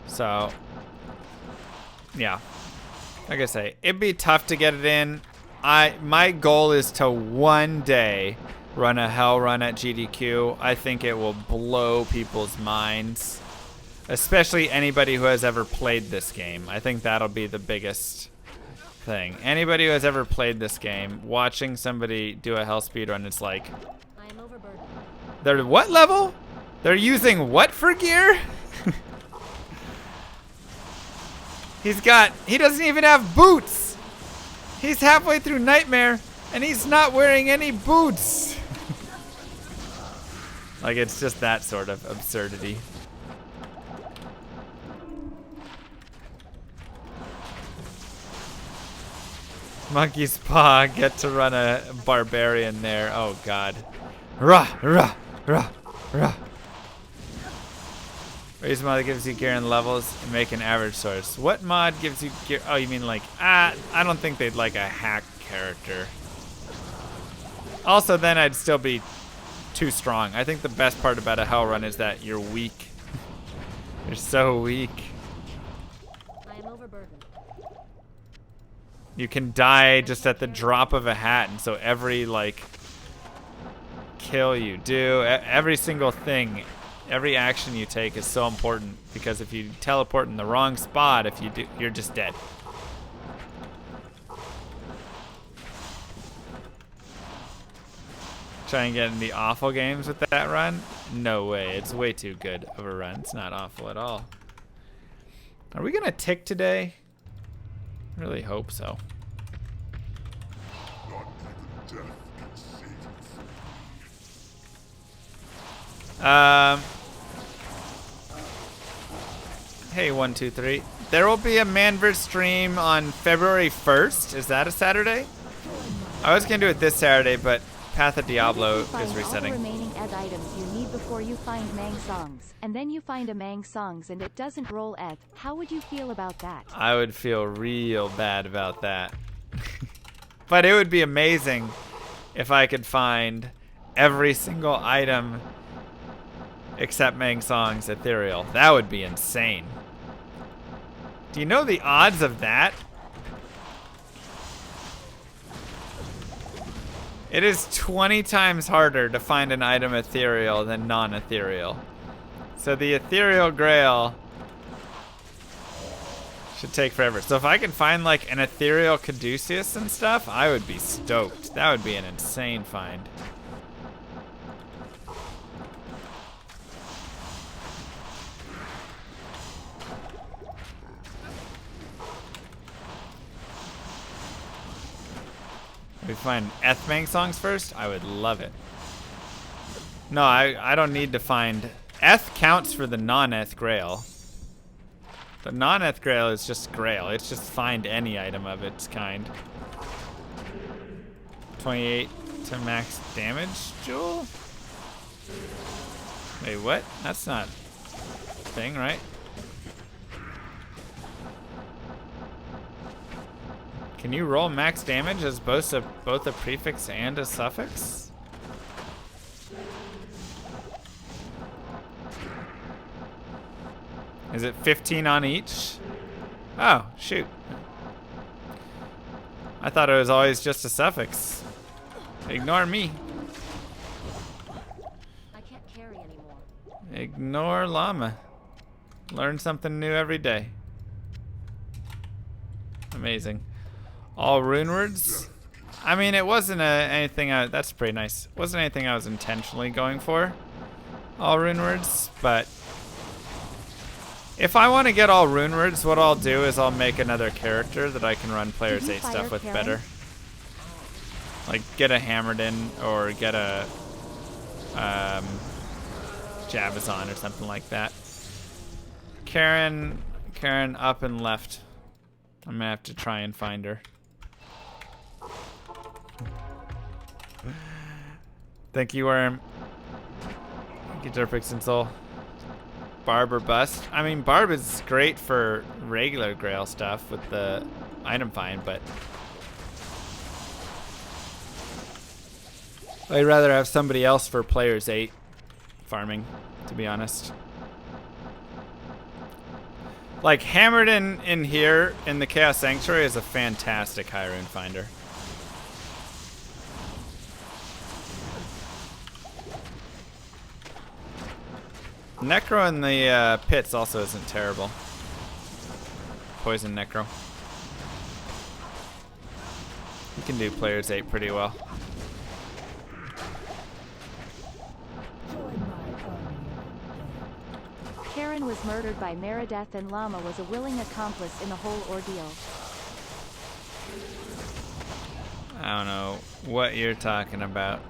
So, yeah. Like I say, it'd be tough to get it in. My goal is to one day run a hell run at GDQ. I think it will blow people's minds, especially anybody who has ever played this game. I think that'll be the biggest thing. Anybody who has ever played this game, watching somebody do a hell speedrun, it's like, I am overburdened. they're what level? They're using what for gear? He doesn't even have boots. He's halfway through Nightmare and he's not wearing any boots. Like, it's just that sort of absurdity. Monkey's Paw, get to run a barbarian there. Oh god. Rah, rah, rah, rah. Raise mod that gives you gear and levels and make an average source. What mod gives you gear? Oh, you mean like, I don't think they'd like a hack character. Also, then I'd still be too strong. I think the best part about a hell run is that you're weak. You're so weak. I am overburdened. You can die just at the drop of a hat, and so every, like, kill you do, every single thing, every action you take is so important, because if you teleport in the wrong spot, if you do, you're just dead. Try and get in the awful games with that run? No way. It's way too good of a run. It's not awful at all. Are we gonna tick today? I really hope so. Hey, 123. There will be a Manverse stream on February 1st. Is that a Saturday? I was gonna do it this Saturday, but Path of Diablo is resetting. All the remaining Ed items you need before you find Mang songs, and then you find a Mang songs and it doesn't roll Ed. How would you feel about that? I would feel real bad about that. But it would be amazing if I could find every single item except Mang songs ethereal. That would be insane. Do you know the odds of that? It is 20 times harder to find an item ethereal than non-ethereal. So the ethereal grail should take forever. So if I can find like an ethereal Caduceus and stuff, I would be stoked. That would be an insane find. We find Ethmang songs first? I would love it. No, I don't need to find Eth counts for the non-Eth Grail. The non-Eth Grail is just Grail. It's just find any item of its kind. 28 to max damage, Jewel? Wait, what? That's not a thing, right? Can you roll max damage as both a prefix and a suffix? Is it 15 on each? Oh, shoot. I thought it was always just a suffix. Ignore me. I can't carry anymore. Ignore llama. Learn something new every day. Amazing. All rune words? I mean, it wasn't anything that's pretty nice. It wasn't anything I was intentionally going for. All rune words, but if I want to get all rune words, what I'll do is I'll make another character that I can run players 8 stuff with better. Like get a hammered in or get a Javazon or something like that. Karen up and left. I'm gonna have to try and find her. Thank you, Worm. Thank you, Derpix and Soul. Barb or bust. I mean, Barb is great for regular Grail stuff with the item find, but I'd rather have somebody else for players 8 farming, to be honest. Like, hammered in here in the Chaos Sanctuary is a fantastic high rune finder. Necro in the pits also isn't terrible. Poison Necro. You can do players 8 pretty well. Karen was murdered by Meredith and Llama was a willing accomplice in the whole ordeal. I don't know what you're talking about.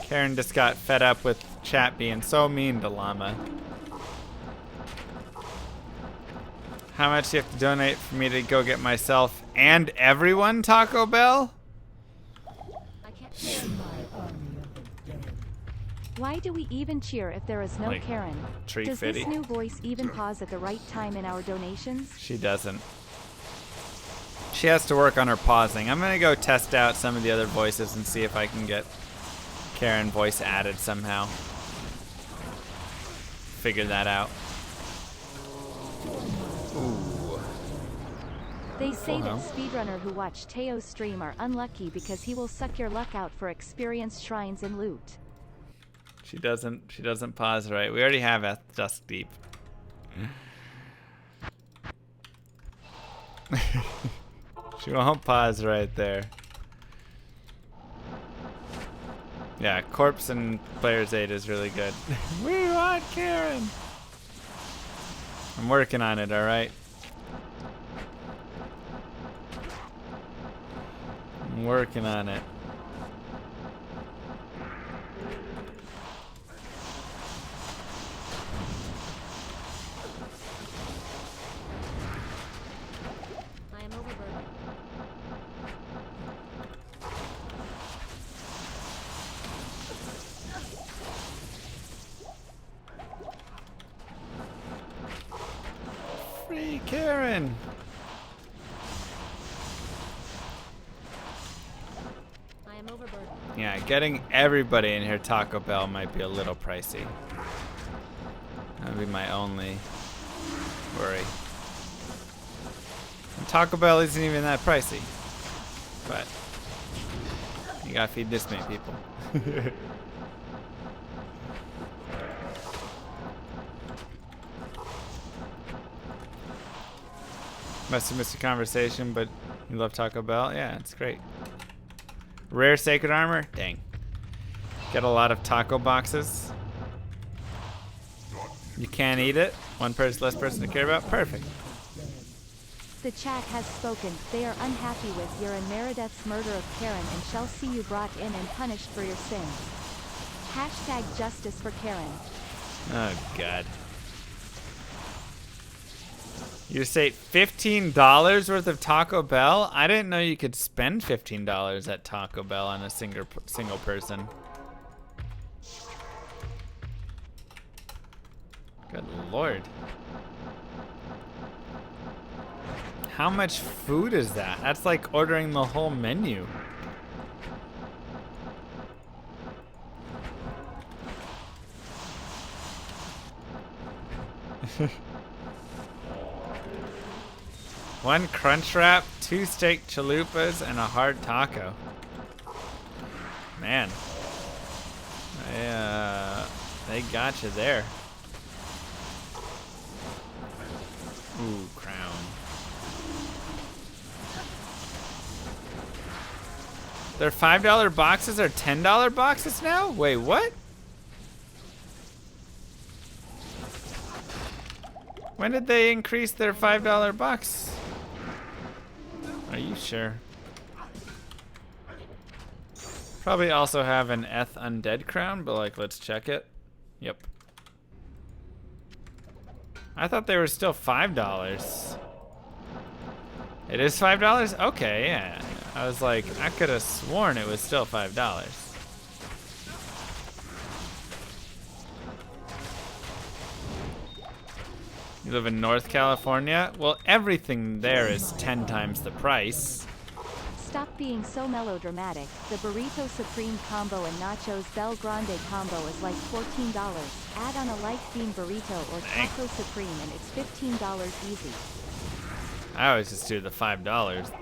Karen just got fed up with chat being so mean to Llama. How much do you have to donate for me to go get myself and everyone Taco Bell? I can't carry. Why do we even cheer if there is no Like, Karen? Tree Does Fitty. this new voice even pause at the right time in our donations? She doesn't. She has to work on her pausing. I'm gonna go test out some of the other voices and see if I can get Karen voice added somehow. Figure that out. Ooh. They say Wow. that speedrunner who watch Teo's stream are unlucky because he will suck your luck out for experience, shrines, and loot. She doesn't pause right. We already have Dusk Deep. She won't pause right there. Yeah, Corpse and Players 8 is really good. We want Karen! I'm working on it, alright? I'm working on it. I am overburdened. Free Karen! I am overburdened. Yeah, getting everybody in here Taco Bell might be a little pricey. That'd be my only worry. And Taco Bell isn't even that pricey. But you gotta feed this many people. Must have missed a conversation, but you love Taco Bell? Yeah, it's great. Rare Sacred Armor? Dang. Get a lot of taco boxes. You can't eat it. One person, less person to care about. Perfect. The chat has spoken. They are unhappy with your and Meredith's murder of Karen and shall see you brought in and punished for your sins. Hashtag justice for Karen. Oh, God. You say $15 worth of Taco Bell? I didn't know you could spend $15 at Taco Bell on a single person. Good Lord. How much food is that? That's like ordering the whole menu. One crunch wrap, 2 steak chalupas, and a hard taco. Man. They got you there. Ooh, crown. Their $5 boxes are $10 boxes now? Wait, what? When did they increase their $5 box? Are you sure? Probably also have an Eth Undead crown, but like, let's check it. Yep. I thought they were still $5. It is $5? Okay, yeah. I was like, I could have sworn it was still $5. You live in North California? Well, everything there is 10 times the price. Stop being so melodramatic. The Burrito Supreme combo and Nachos Bel Grande combo is like $14. Add on a light bean burrito or Taco Supreme and it's $15 easy. I always just do the $5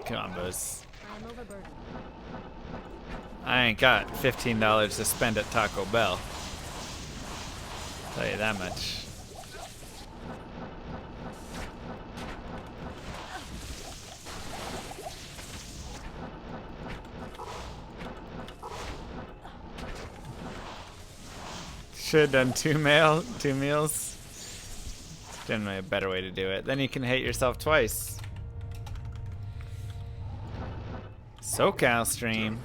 combos. I am overburdened. I ain't got $15 to spend at Taco Bell. Tell you that much. Should have done two meals. It's generally a better way to do it. Then you can hate yourself twice. SoCal stream.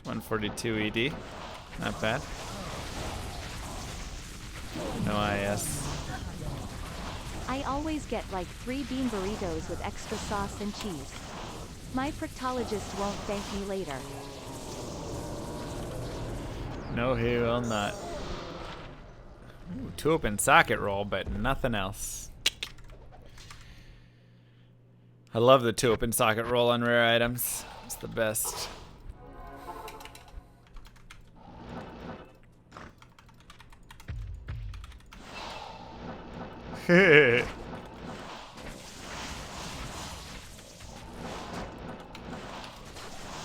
$142 ED. Not bad. No IS. I always get like 3 bean burritos with extra sauce and cheese. My proctologist won't thank me later. No, he will not. Ooh, 2 open socket roll, but nothing else. I love the 2 open socket roll on rare items. It's the best.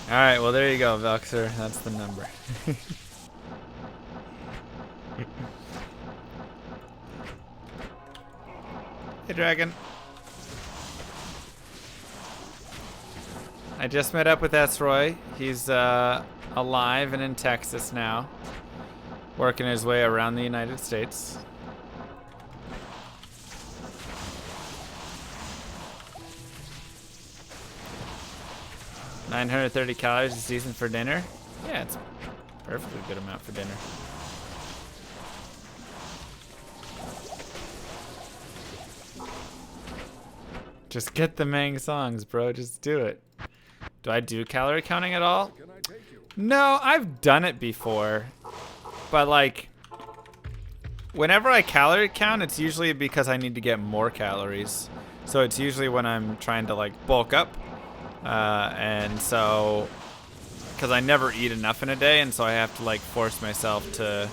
Alright, well there you go, Velxer. That's the number. Hey, Dragon. I just met up with S-Roy. He's alive and in Texas now. Working his way around the United States. $930 calories is decent for dinner. Yeah, it's a perfectly good amount for dinner. Just get the Mang songs, bro. Just do it. Do I do calorie counting at all? No, I've done it before. But like, whenever I calorie count, it's usually because I need to get more calories. So it's usually when I'm trying to like bulk up. And so, because I never eat enough in a day, and so I have to like force myself to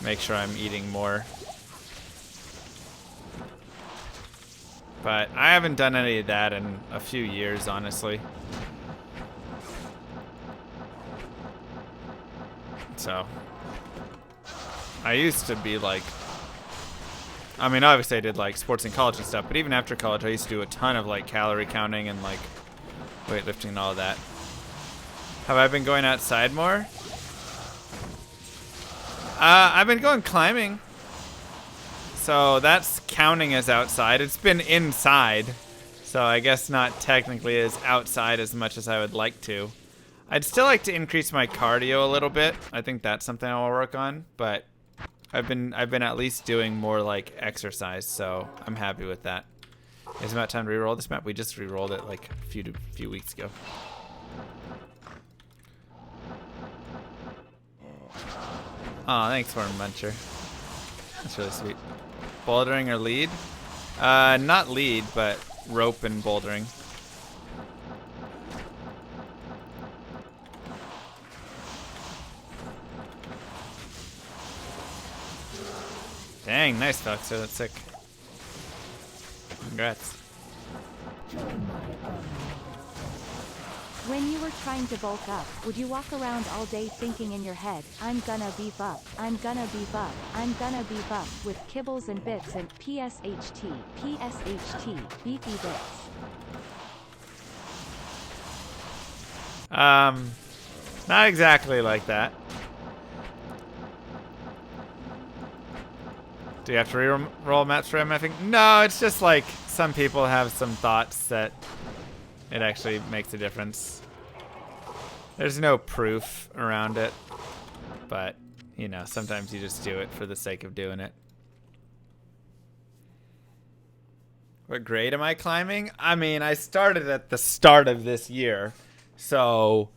make sure I'm eating more. But I haven't done any of that in a few years, honestly. So, I used to be like, I mean, obviously I did like sports in college and stuff, but even after college I used to do a ton of like calorie counting and like weightlifting and all of that. Have I been going outside more? I've been going climbing. So that's counting as outside. It's been inside. So I guess not technically as outside as much as I would like to. I'd still like to increase my cardio a little bit. I think that's something I'll work on, but I've been at least doing more like exercise, so I'm happy with that. Is it about time to reroll this map? We just rerolled it like a few weeks ago. Oh, thanks for Muncher. That's really sweet. Bouldering or lead? Not lead, but rope and bouldering. Dang, nice Foxer, that's sick. Congrats. When you were trying to bulk up, would you walk around all day thinking in your head, I'm gonna beef up, I'm gonna beef up, I'm gonna beef up, with kibbles and bits and PSHT, beefy bits? Not exactly like that. Do you have to re-roll maps for MFing? No, it's just like some people have some thoughts that it actually makes a difference. There's no proof around it, but, you know, sometimes you just do it for the sake of doing it. What grade am I climbing? I mean, I started at the start of this year, so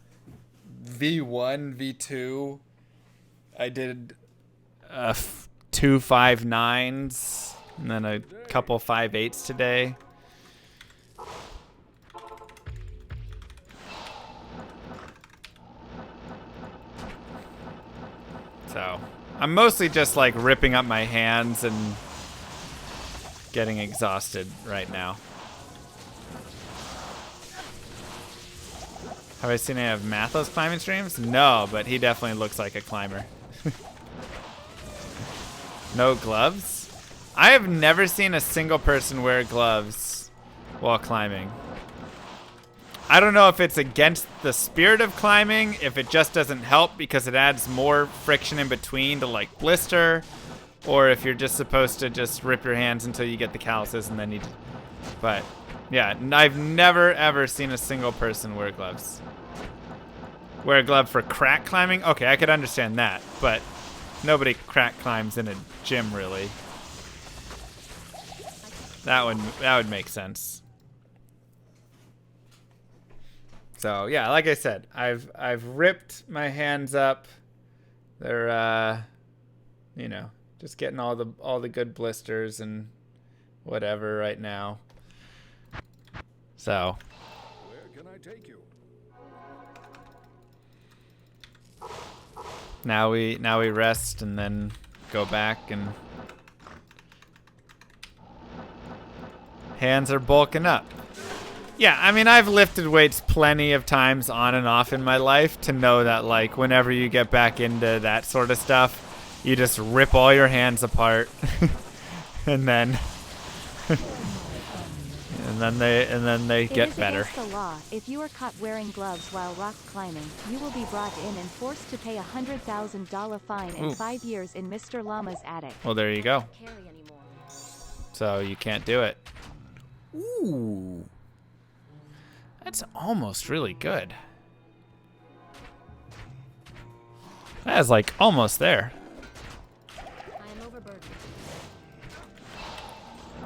V1, V2, I did 2 5.9s, and then a couple 5.8s today. So, I'm mostly just like ripping up my hands and getting exhausted right now. Have I seen any of Matho's climbing streams? No, but he definitely looks like a climber. No gloves? I have never seen a single person wear gloves while climbing. I don't know if it's against the spirit of climbing, if it just doesn't help because it adds more friction in between to like blister, or if you're just supposed to just rip your hands until you get the calluses and then you... But, yeah, I've never ever seen a single person wear gloves. Wear a glove for crack climbing? Okay, I could understand that, but nobody crack climbs in a gym, really. That would make sense. So yeah, like I said, I've ripped my hands up. They're you know, just getting all the good blisters and whatever right now. So Where can I take you? now we rest and then go back, and hands are bulking up. Yeah, I mean, I've lifted weights plenty of times on and off in my life to know that, like, whenever you get back into that sort of stuff, you just rip all your hands apart, and then they get better. It is against the law. If you are caught wearing gloves while rock climbing, you will be brought in and forced to pay a $100,000 fine and 5 years in Mr. Llama's attic. Well, there you go. Carry anymore. So you can't do it. Ooh. That's almost really good. That is like almost there. I am overburdened.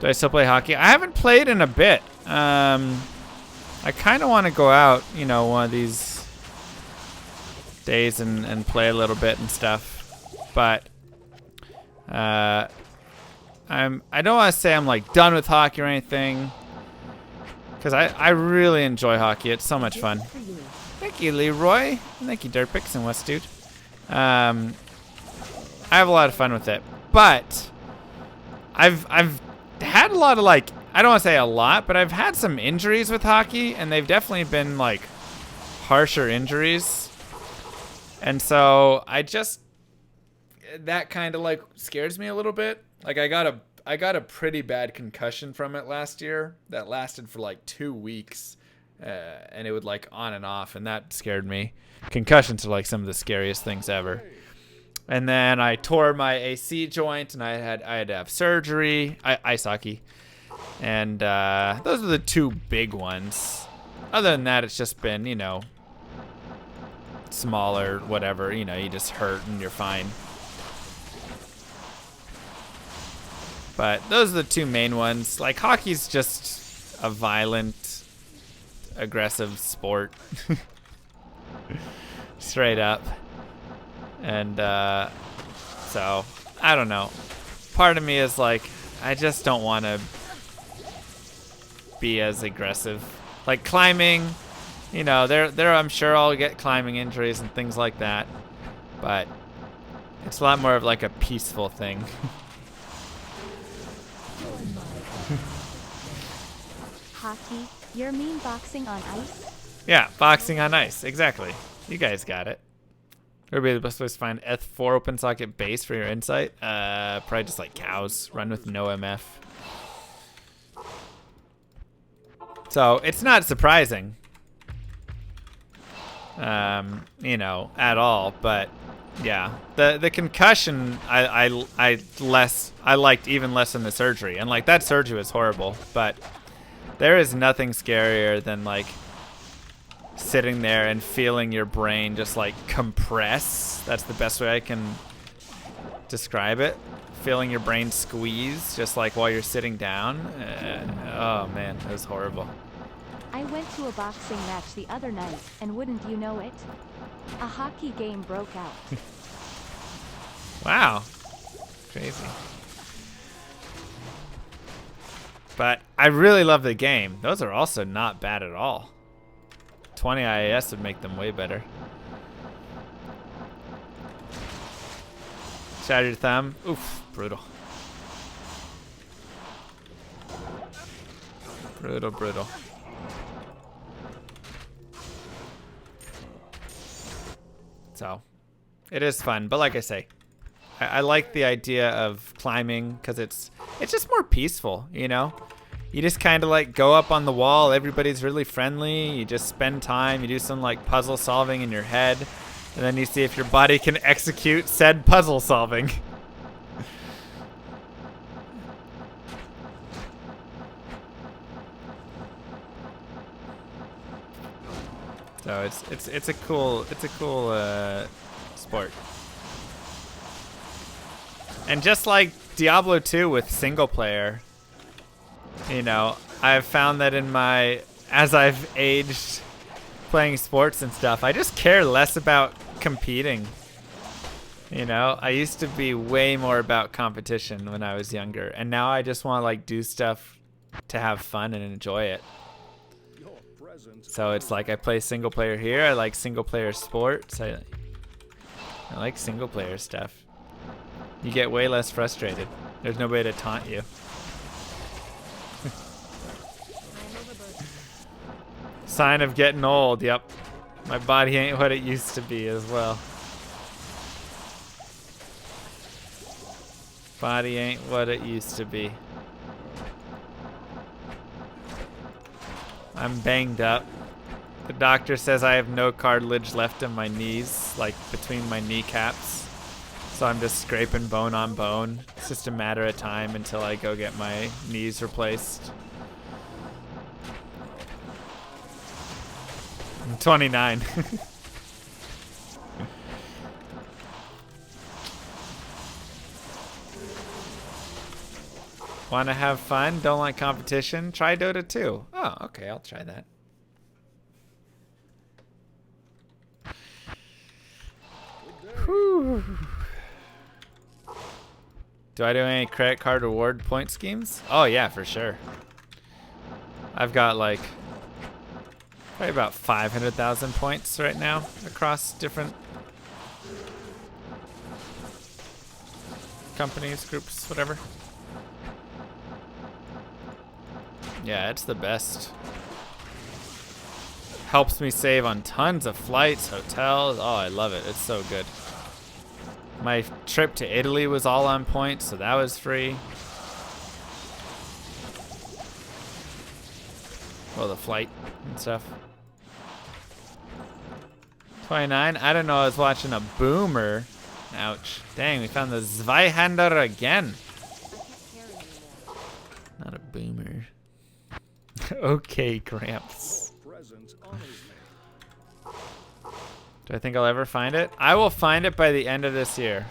Do I still play hockey? I haven't played in a bit. I kind of want to go out, you know, one of these days and play a little bit and stuff. But I don't want to say I'm like done with hockey or anything, because I really enjoy hockey. It's so much fun. Thank you, Leroy. Thank you, Dirtpix and West Dude. I have a lot of fun with it, but I've had a lot of, like, I don't want to say a lot, but I've had some injuries with hockey, and they've definitely been like harsher injuries. And so that kind of like scares me a little bit. Like I got a pretty bad concussion from it last year that lasted for like 2 weeks, and it would like on and off, and that scared me. Concussions are like some of the scariest things ever. And then I tore my AC joint, and I had to have surgery, ice hockey. And those are the two big ones. Other than that, it's just been, you know, smaller, whatever. You know, you just hurt and you're fine. But those are the two main ones. Like, hockey's just a violent, aggressive sport. Straight up. And so, I don't know. Part of me is like, I just don't want to be as aggressive. Like climbing, you know, there I'm sure I'll get climbing injuries and things like that. But it's a lot more of like a peaceful thing. Hockey? You mean boxing on ice? Yeah, boxing on ice. Exactly. You guys got it. What would be the best place to find Eth4 open socket base for your insight? Probably just like cows. Run with no MF. So it's not surprising, you know, at all. But yeah, the concussion I liked even less than the surgery. And like that surgery was horrible, but there is nothing scarier than like sitting there and feeling your brain just like compress. That's the best way I can describe it. Feeling your brain squeeze just like while you're sitting down. Oh man, it was horrible. I went to a boxing match the other night, and wouldn't you know it? A hockey game broke out. Wow. Crazy. But I really love the game. Those are also not bad at all. 20 IAS would make them way better. Shatter your thumb. Oof, brutal. Brutal, brutal. So, it is fun. But like I say, I like the idea of climbing because it's just more peaceful, you know? You just kind of like go up on the wall. Everybody's really friendly. You just spend time. You do some like puzzle solving in your head. And then you see if your body can execute said puzzle solving. So it's a cool sport. And just like Diablo 2 with single player, you know, I've found that as I've aged playing sports and stuff, I just care less about competing. You know, I used to be way more about competition when I was younger, and now I just want to like do stuff to have fun and enjoy it. So it's like I play single player here. I like single player sports. I like single player stuff. You get way less frustrated. There's nobody to taunt you. Sign of getting old. Yep. My body ain't what it used to be as well. Body ain't what it used to be. I'm banged up. The doctor says I have no cartilage left in my knees, like between my kneecaps. So I'm just scraping bone on bone. It's just a matter of time until I go get my knees replaced. I'm 29. Want to have fun? Don't like competition? Try Dota 2. Oh, okay, I'll try that. Whew. Do I do any credit card reward point schemes? Oh yeah, for sure. I've got like probably about 500,000 points right now across different companies, groups, whatever. Yeah, it's the best. Helps me save on tons of flights, hotels. Oh, I love it. It's so good. My trip to Italy was all on points, so that was free. Well, the flight and stuff. 29? I don't know. I was watching a boomer Ouch. Dang, we found the Zweihander again. Not a boomer. Okay, Gramps. Presence honors me. Do I think I'll ever find it? I will find it by the end of this year.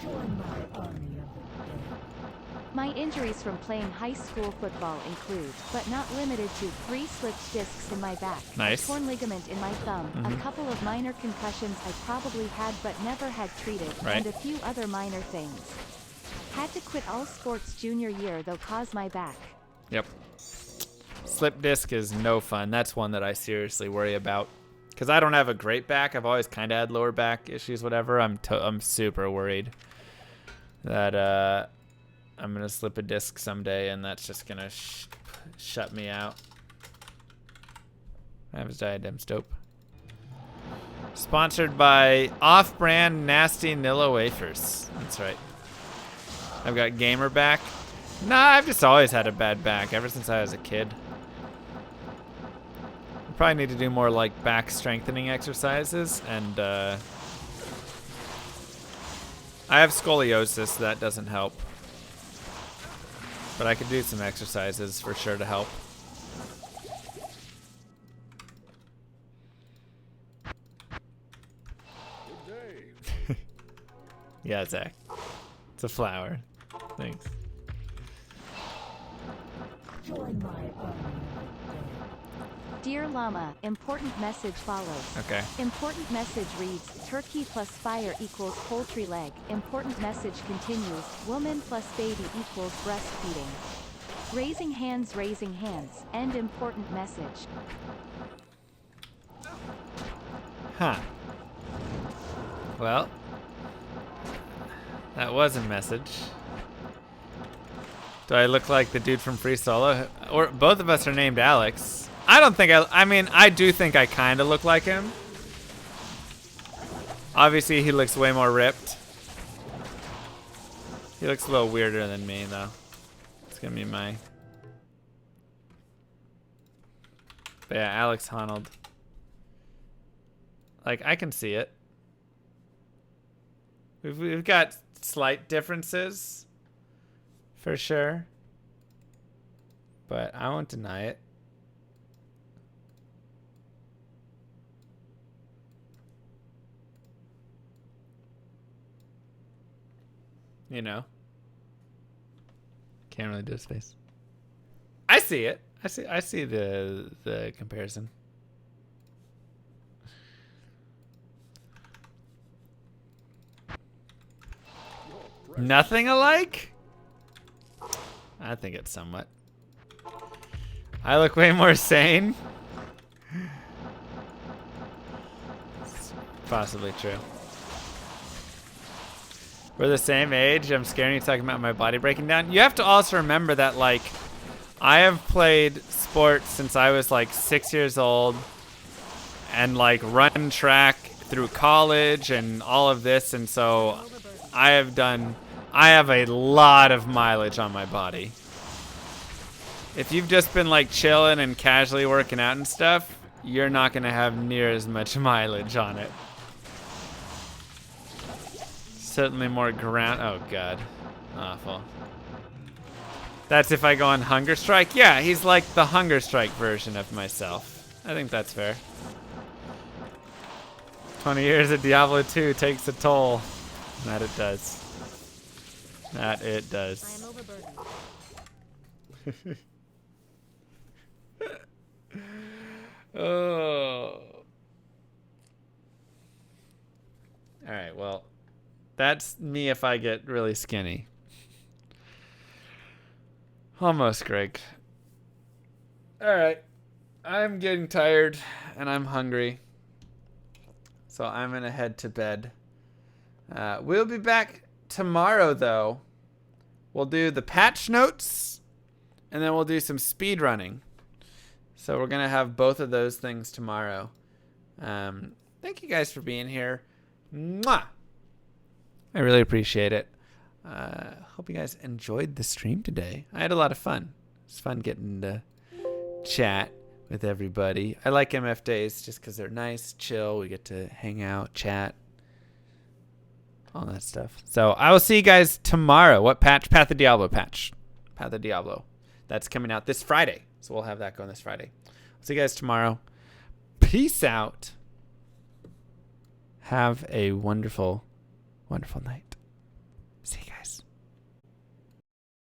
My injuries from playing high school football include, but not limited to, 3 slipped discs in my back, Nice. a torn ligament in my thumb, a couple of minor concussions I probably had but never had treated, Right. and a few other minor things. Had to quit all sports junior year though cause my back. Yep. Slip disc is no fun. That's one that I seriously worry about. Because I don't have a great back. I've always kind of had lower back issues, whatever. I'm super worried that I'm going to slip a disc someday, and that's just going to shut me out. I have his diadem's dope. Sponsored by off-brand nasty Nilla wafers. That's right. I've got gamer back. Nah, I've just always had a bad back ever since I was a kid. I probably need to do more like back strengthening exercises, and I have scoliosis, so that doesn't help. But I could do some exercises for sure to help. Good day. Yeah, Zach. It's a flower. Thanks. Join my army. Dear Llama, important message follows. Okay. Important message reads, turkey plus fire equals poultry leg. Important message continues, woman plus baby equals breastfeeding. Raising hands, end important message. Huh. Well, that was a message. Do I look like the dude from Free Solo? Or both of us are named Alex. I don't think I mean, I do think I kind of look like him. Obviously, he looks way more ripped. He looks a little weirder than me, though. It's gonna be my... But yeah, Alex Honnold. Like, I can see it. We've got slight differences, for sure. But I won't deny it. You know, can't really do his face. I see it. I see the comparison. Nothing alike? I think it's somewhat. I look way more sane. It's possibly true. We're the same age. I'm scared of you talking about my body breaking down. You have to also remember that, like, I have played sports since I was like 6 years old, and like run track through college and all of this, and so I have a lot of mileage on my body. If you've just been like chilling and casually working out and stuff, you're not gonna have near as much mileage on it. Certainly more ground. Oh god, awful. That's if I go on hunger strike. Yeah, he's like the hunger strike version of myself. I think that's fair. 20 years of Diablo 2 takes a toll. That it does. That it does. I am overburdened. Oh. All right, well, that's me if I get really skinny. Almost, Greg. All right. I'm getting tired and I'm hungry. So I'm going to head to bed. We'll be back tomorrow, though. We'll do the patch notes and then we'll do some speed running. So we're going to have both of those things tomorrow. Thank you guys for being here. Mwah! I really appreciate it. Hope you guys enjoyed the stream today. I had a lot of fun. It's fun getting to chat with everybody. I like MF days just because they're nice, chill. We get to hang out, chat. all that stuff. So I will see you guys tomorrow. What patch? Path of Diablo patch. Path of Diablo. That's coming out this Friday. So we'll have that going this Friday. I'll see you guys tomorrow. Peace out. Have a wonderful, wonderful night.